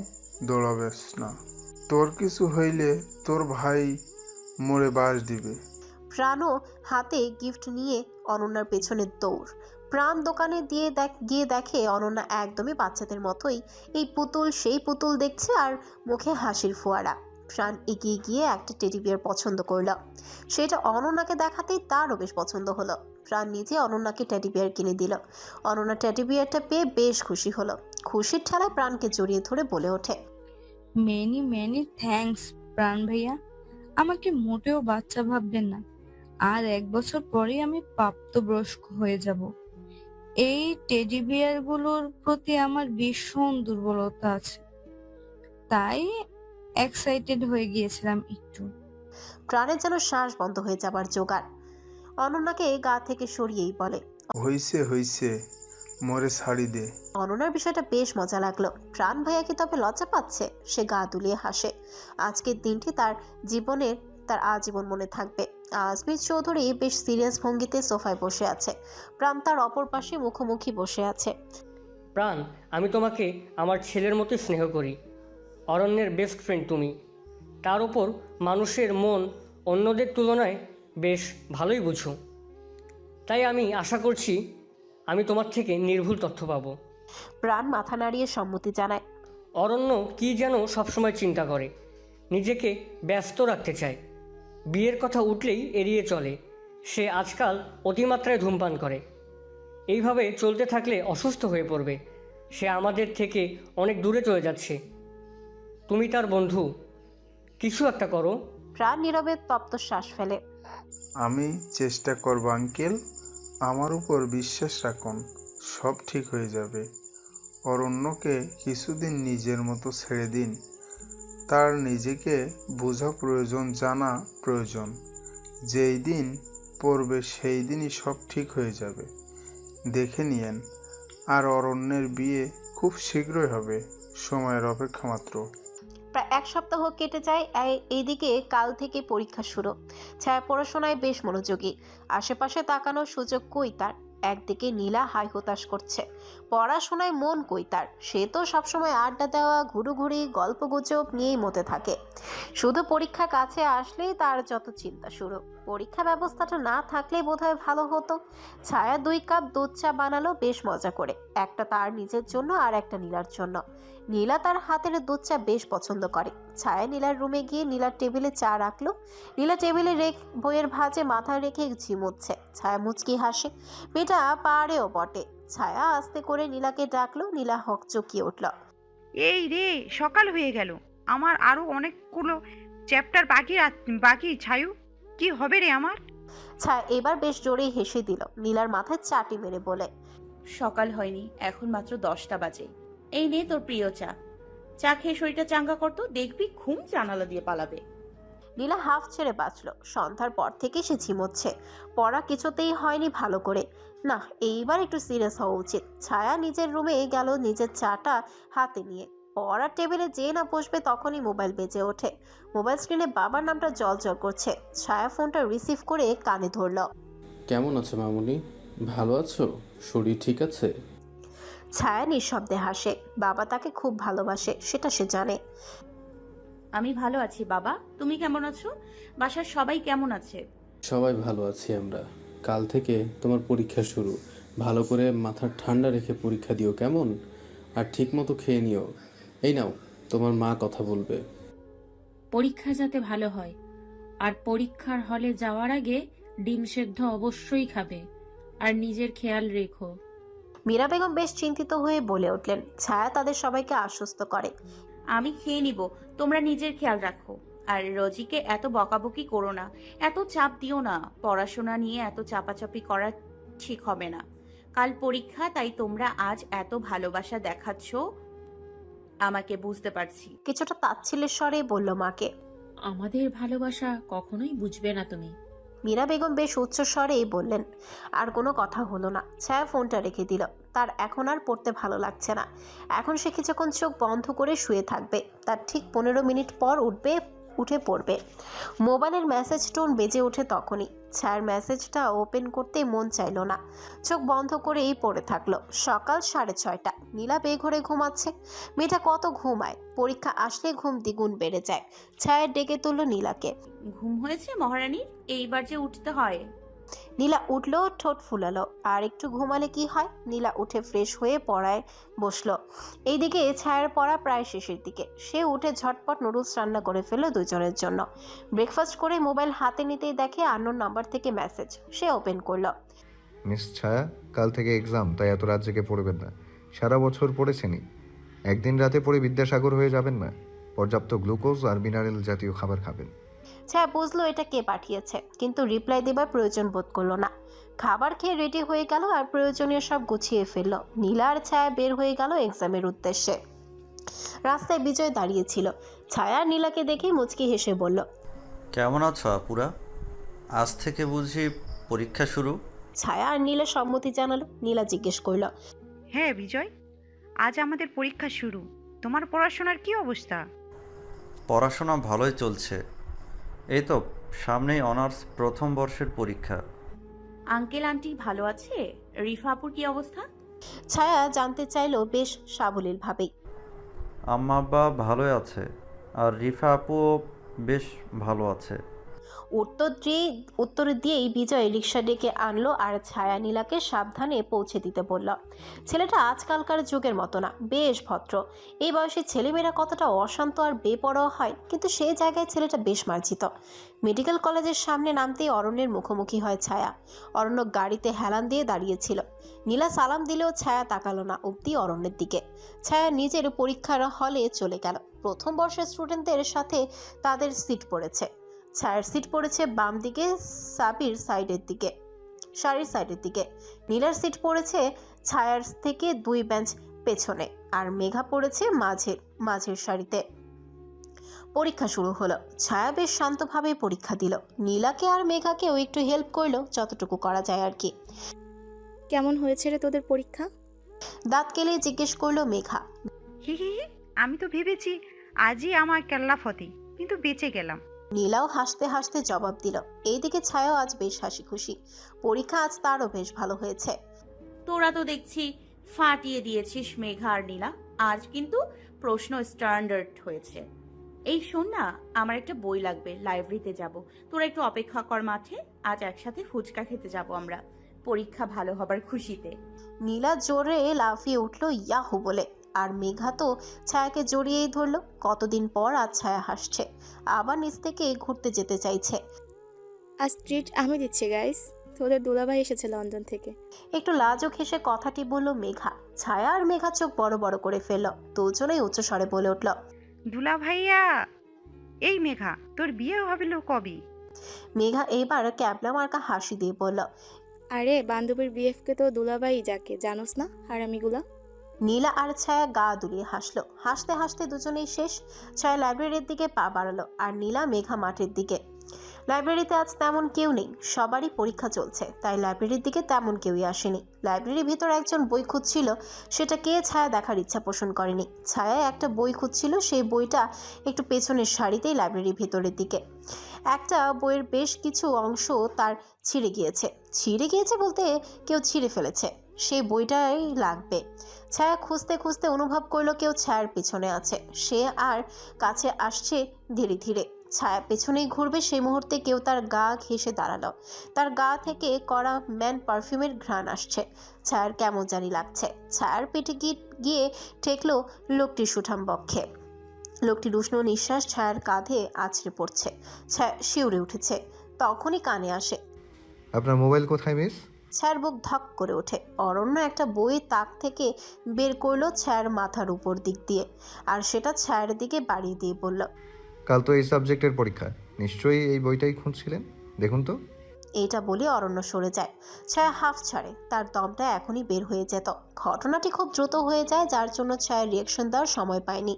দৌড়াবেস না। তোর কিছু হইলে তোর ভাই মরে বাস দিবে। প্রাণও হাতে গিফট নিয়ে অনন্যার পেছনে দৌড়। প্রাণ দোকানে গিয়ে দেখে অনন্যা একদমই বাচ্চাদের মতোই এই পুতুল সেই পুতুল দেখছে আর মুখে হাসির ফোয়ারা। প্রাণ এগিয়ে গিয়ে একটা টেডি বিয়ার পছন্দ করলো। সেটা অনন্যাকে দেখাতেই তারও বেশ পছন্দ হলো। প্রাণ নিজে অনন্যাকে টেডি বিয়ার কিনে দিল। অনন্যা টেডি বিয়ারটা পেয়ে বেশ খুশি হলো। খুশির ঠেলায় প্রাণকে জড়িয়ে ধরে বলে ওঠে, মেনি মেনি থ্যাঙ্কস প্রাণ ভাইয়া। আমাকে মোটেও বাচ্চা ভাববেন না। আর 1 বছর পরেই আমি প্রাপ্তবয়স্ক হয়ে যাব। এই টেডি বিয়ার গুলোর প্রতি আমার ভীষণ দুর্বলতা আছে, তাই এক্সাইটেড হয়ে গিয়েছিলাম একটু। প্রাণের যেন শ্বাস বন্ধ হয়ে যাবার জোগাড়। অনন্যাকে গা থেকে সরিয়েই বলে, হইছে হইছে, মরে ছাড়ি দে। অনন্যার বিষয়টা বেশ মজা লাগলো। প্রাণ ভাইয়া কি তবে লজ্জা পাচ্ছে? সে গা দুলিয়ে হাসে। আজকের দিনটি তার আজীবন মনে থাকবে। আজমির চৌধুরী বেশ সিরিয়াস ভঙ্গিতে সোফায় বসে আছে। প্রাণ তার অপর পাশে মুখোমুখি বসে আছে। প্রাণ, আমি তোমাকে আমার ছেলের মতো স্নেহ করি। অরণ্যের বেস্ট ফ্রেন্ড তুমি। তার উপর মানুষের মন অন্যদের তুলনায় বেশ ভালোই বুঝো। তাই আমি আশা করছি আমি তোমার থেকে নির্ভুল তথ্য পাবো। প্রাণ মাথা নাড়িয়ে সম্মতি জানায়। অরণ্য কি যেন সবসময় চিন্তা করে, নিজেকে ব্যস্ত রাখতে চায়। বিয়ের কথা উঠলেই এড়িয়ে চলে। সে আজকাল অতিমাত্রায় ধূমপান করে। এইভাবে চলতে থাকলে অসুস্থ হয়ে পড়বে। সে আমাদের থেকে অনেক দূরে চলে যাচ্ছে। তুমি তার বন্ধু, কিছু একটা করো। প্রাণ নীরবে তপ্ত শ্বাস ফেলে। আমি চেষ্টা করব আঙ্কেল, আমার উপর বিশ্বাস রাখুন, সব ঠিক হয়ে যাবে। অরণ্যকে কিছুদিন নিজের মতো ছেড়ে দিন। তার নিজেকে বোঝা প্রয়োজন, জানা প্রয়োজন। যেই দিন পড়বে সেই দিনই সব ঠিক হয়ে যাবে, দেখে নিয়েন। আর অরণ্যের বিয়ে খুব শীঘ্রই হবে, সময়ের অপেক্ষা মাত্র। প্রায় 1 সপ্তাহ কেটে যায়। এইদিকে কাল থেকে পরীক্ষা শুরু। ছায়া পড়াশোনায় বেশ মনোযোগী। আশেপাশে তাকানোর সুযোগ কই তার। একদিকে নীলা হাই হতাশ করছে, পড়াশোনায় মন কই তার। সে তো সবসময় আড্ডা দেওয়া, ঘুরুঘুরি, গল্পগুজব নিয়েই মতে থাকে। শুধু পরীক্ষা কাছে আসলেই তার যত চিন্তা শুরু। পরীক্ষা ব্যবস্থাটা না থাকলেই বোধহয় ভালো হতো। ছায়া 2 কাপ দুধ চা বানালো বেশ মজা করে। একটা তার নিজের জন্য আর একটা নীলার জন্য। নীলা তার হাতের দুধ চা বেশ পছন্দ করে। ছায়া নীলার রুমে গিয়ে নীলার টেবিলে চা রাখলো। নীলা টেবিলে বইয়ের ভাঁজে মাথা রেখে ঝিমোচ্ছে। ছায়া মুচকি হাসে। মেয়েটা পারেও বটে। ছায়া আস্তে করে নীলাকে ডাকলো। নীলা হকচকিয়ে উঠল। এই রে, সকাল হয়ে গেল। আমার আরো অনেকগুলো চ্যাপ্টার বাকি ছায়ু, কি হবে রে আমার? ছায়া এবার বেশ জোরেই হেসে দিল। নীলার মাথায় চাটি মেরে বলে, সকাল হয়নি, এখন মাত্র 10টা বাজে। এই নে তোর প্রিয় চা। চা খেয়ে শরীরটা চাঙ্গা করতো, দেখবি ঘুম জানালা দিয়ে পালাবে। নীলা হাফ ছেড়ে বাঁচল। সন্ধ্যার পর থেকে সে ঝিমোচ্ছে। পড়া কিছুতেই হয়নি ভালো করে। না, এইবার একটু সিরিয়াস হওয়া উচিত। ছায়া নিজের রুমে গেল নিজের চাটা হাতে নিয়ে। পড়ার টেবিলে যেই না বসবে তখনই মোবাইল বেজে ওঠে। মোবাইল স্ক্রিনে বাবার নামটা জলজল করছে। ছায়া ফোনটা রিসিভ করে কানে ধরল। কেমন আছো মামুনি? ভালো আছো? শরীর ঠিক আছে? ছায়া নিঃশব্দে হাসে। বাবা তাকে খুব ভালোবাসে, সেটা সে জানে। আমি ভালো আছি বাবা, তুমি কেমন আছো? বাসার সবাই কেমন আছে? সবাই ভালো আছি আমরা। কাল থেকে তোমার পরীক্ষা শুরু। ভালো করে মাথা ঠান্ডা রেখে পরীক্ষা দিও কেমন? আর ঠিক মতো খেয়ে নিও। এই নাও, তোমার মা কথা বলবে। পরীক্ষা যাতে ভালো হয়, আর পরীক্ষার হলে যাওয়ার আগে ডিম সেদ্ধ অবশ্যই খাবে, আর নিজের খেয়াল রেখো। মীরা বেগম বেশ চিন্তিত হয়ে বলে উঠলেন। ছায়া তাদের সবাইকে আশ্বস্ত করে। আমি খেয়ে নিব, তোমরা নিজের খেয়াল রাখো। আর রোজিকে এত বকাবকি করো না, এত চাপ দিও না। পড়াশোনা নিয়ে এত চাপাচাপি করা ঠিক হবে না। কাল পরীক্ষা, তাই তোমরা আজ এত ভালোবাসা দেখাচ্ছ আমাকে, বুঝতে পারছি। কিছুটা তাচ্ছিল্যের স্বরে বলল মাকে। আমাদের ভালোবাসা কখনোই বুঝবে না তুমি। মীরা বেগম বেশ উচ্চ স্বরেই বললেন। আর কোনো কথা হলো না। ছায়া ফোনটা রেখে দিল। তার এখন আর পড়তে ভালো লাগছে না। এখন সে কিছুক্ষণ চোখ বন্ধ করে শুয়ে থাকবে। তার ঠিক 15 মিনিট পর উঠে পড়বে। মোবাইলের মেসেজ টোন বেজে ওঠে তখনই। ছায়ার মেসেজটা ওপেন করতে মন চাইল না। চোখ বন্ধ করেই পড়ে থাকলো। সকাল 6:30। নীলা বেঘরে ঘুমাচ্ছে। মেয়েটা কত ঘুমায়, পরীক্ষা আসলে ঘুম দ্বিগুণ বেড়ে যায়। ছায়া ডেকে তুলল নীলাকে। ঘুম হয়েছে মহারানীর? এইবার যে উঠতে হয়। নীলা উঠলো, ঠোঁট ফুলালো। আর একটু ঘুমালে কি হয়? নীলা উঠে ফ্রেশ হয়ে পড়ায় বসলো। এইদিকে ছায়ার পড়া প্রায় শেষের দিকে। সে উঠে ঝটপট নুডলস রান্না করে ফেলল দুজনের জন্য। ব্রেকফাস্ট করে মোবাইল হাতে নিতেই দেখে আননোন নাম্বার থেকে মেসেজ। সে ওপেন করলো। মিস ছায়া, কাল থেকে এক্সাম, তাই এত রাত জেগে পড়বেন না। সারা বছর পড়েছেনি, একদিন রাতে পড়ে বিদ্যাসাগর হয়ে যাবেন না। পর্যাপ্ত গ্লুকোজ আর মিনারেল জাতীয় খাবার খাবেন। ছায়া বুঝলো এটা কে পাঠিয়েছে, কিন্তু রিপ্লাই দেবার প্রয়োজন বোধ করলো না। খাবার খেয়ে রেডি হয়ে গেল আর প্রয়োজনীয় সব গুছিয়ে ফেললো। নীলা আর ছায়া বের হয়ে গেল এক্সামের উদ্দেশ্যে। রাস্তায় বিজয় দাঁড়িয়েছিল। ছায়া নীলাকে দেখে মুচকি হেসে বলল, কেমন আছো আপুরা? আজ থেকে বুঝি পরীক্ষা শুরু? ছায়া আর নীলা সম্মতি জানালো। নীলা জিজ্ঞেস করল, হ্যাঁ বিজয়, আজ আমাদের পরীক্ষা শুরু। তোমার পড়াশোনার কি অবস্থা? পড়াশোনা ভালোই চলছে। এই তো সামনেই অনার্স প্রথম বর্ষের পরীক্ষা। আঙ্কেল আন্টি ভালো আছে? রিফা আপুর কি অবস্থা? ছায়া জানতে চাইলো বেশ সাবলীল ভাবেই। আম্মা আব্বা ভালোই আছে, আর রিফা আপুও বেশ ভালো আছে। উত্তর দিয়েই বিজয় রিক্সা ডেকে আনলো আর ছায়া নীলাকে সাবধানে পৌঁছে দিতে বলল। ছেলেটা আজকালকার যুগের মতো না, বেশ ভদ্র। এই বয়সে ছেলেমেয়েরা কতটা অশান্ত আর বেপরোয়া হয়, কিন্তু সেই জায়গায় ছেলেটা বেশ মার্জিত। মেডিকেল কলেজের সামনে নামতেই অরণ্যের মুখোমুখি হয় ছায়া। অরণ্য গাড়িতে হেলান দিয়ে দাঁড়িয়েছিল। নীলা সালাম দিলেও ছায়া তাকালো না অব্দি অরণ্যের দিকে। ছায়া নিজের পরীক্ষার হলে চলে গেল। প্রথম বর্ষের স্টুডেন্টদের সাথে তাদের সিট পড়েছে। ছায়ার সিট পড়েছে বাম দিকে, সাবির শাড়ির সাইডের দিকে। নীলার সিট পড়েছে ছায়ার থেকে 2 বেঞ্চ পেছনে, আর মেঘা পড়েছে মাঝের সারিতে। পরীক্ষা শুরু হলো। ছায়া বেশ শান্তভাবে পরীক্ষা দিল। নীলাকে আর মেঘাকেও একটু হেল্প করলো, যতটুকু করা যায় আর কি। কেমন হয়েছে রে তোদের পরীক্ষা? দাঁত কেলে জিজ্ঞেস করলো মেঘা। হি হি হি, আমি তো ভেবেছি আজই আমার কেল্লা ফতে, কিন্তু বেঁচে গেলাম। নীলাও হাসতে হাসতে জবাব দিল। এইদিকে ছায়াও আজ বেশ হাসি খুশি। পরীক্ষা আজ তারও বেশ ভালো হয়েছে। তোরা তো দেখছি ফাটিয়ে দিয়েছিস মেঘা আর নীলা। আজ কিন্তু প্রশ্ন স্ট্যান্ডার্ড হয়েছে। এই শোন না, আমার একটা বই লাগবে, লাইব্রেরিতে যাব। তোরা একটু অপেক্ষা কর মাঠে, আজ একসাথে ফুচকা খেতে যাব আমরা, পরীক্ষা ভালো হবার খুশিতে। নীলা জোরে লাফিয়ে উঠলো ইয়াহু বলে। আর মেঘা তো ছায়াকে জড়িয়েই ধরলো। কতদিন পর আজ ছায়া হাসছে, আবার নিচ থেকে ঘুরতে যেতে চাইছে। আজ ট্রিট আমি দিচ্ছি গাইস, তোদের দুলাভাই এসেছে লন্ডন থেকে। একটু লাজুক হেসে কথাটি বলল মেঘা। ছায়া আর মেঘা চোখ বড় বড় করে ফেলল। দুজনেই উচ্চ স্বরে বলে উঠল, দুলা ভাইয়া। এই মেঘা, তোর বিয়ে ভাবিল কবে? মেঘা এবার ক্যাবলা মার্কা হাসি দিয়ে বলল, আরে বান্ধবীর বিএফকে তো দুলাভাই যাকে জানোস না, হারামিগুলা। নীলা আর ছায়া গা দুলিয়ে হাসলো। হাসতে হাসতে দুজনেই শেষ। ছায়া লাইব্রেরির দিকে পা বাড়ালো আর নীলা মেঘা মাঠের দিকে। লাইব্রেরিতে আজ তেমন কেউ নেই, সবারই পরীক্ষা চলছে, তাই লাইব্রেরির দিকে তেমন কেউই আসেনি। লাইব্রেরির ভিতর একজন বই খুঁজছিল, সেটা কে ছায়া দেখার ইচ্ছা পোষণ করেনি। ছায়া একটা বই খুঁজছিল, সেই বইটা একটু পেছনের সারিতেই লাইব্রেরির ভেতরের দিকে। একটা বইয়ের বেশ কিছু অংশ তার ছিঁড়ে গিয়েছে বলতে কেউ ছিঁড়ে ফেলেছে, সেই বইটাই লাগবে। ছায়া খুঁজতে খুঁজতে অনুভব করলো কেউ ছায়ার পিছনে আছে, সে আর কাছে আসছে ধীরে ধীরে। ছায়া পেছনেই ঘুরবে সেই মুহূর্তে কেউ তার গা ঘেঁষে দাঁড়ালো। তার গা থেকে কড়া ম্যান পারফিউমের ঘ্রাণ আসছে। ছায়ার কেমন জানি লাগছে। ছায়ার পেটে গিয়ে ঠেকলো লোকটির সুঠাম বক্ষে। লোকটির উষ্ণ নিঃশ্বাস ছায়ার কাঁধে আছড়ে পড়ছে। ছায়া শিউরে উঠেছে। তখনই কানে আসে, আপনার মোবাইল কোথায় মিস? ছায়ার বুক ধক করে ওঠে। অরণ্য একটা বইয়ের তাক থেকে বের করলো ছায়ার মাথার উপর দিক দিয়ে, আর সেটা ছায়ার দিকে বাড়িয়ে দিয়ে বলল, কাল তো এই সাবজেক্টের পরীক্ষা, নিশ্চয়ই এই বইটাই খুঁজছিলেন, দেখুন তো। এটা বলে অরণ্য সরে যায়। ছায়া হাফ ছাড়ে, তার দমটা এখনই বের হয়ে যেত। ঘটনাটি খুব দ্রুত হয়ে যায়, যার জন্য ছায়ার রিয়াকশন দেওয়ার সময় পায়নি।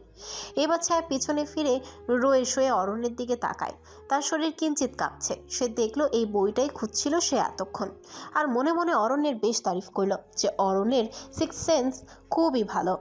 এবার ছায়া পিছনে ফিরে রয়ে শোয়ে অরণ্যের দিকে তাকায়। তার শরীর কিঞ্চিত কাঁপছে। সে দেখলো এই বইটাই খুঁজছিল সে এতক্ষণ, আর মনে মনে অরণ্যের বেশ তারিফ করল যে অরণ্যের সিক্স সেন্স খুবই ভালো।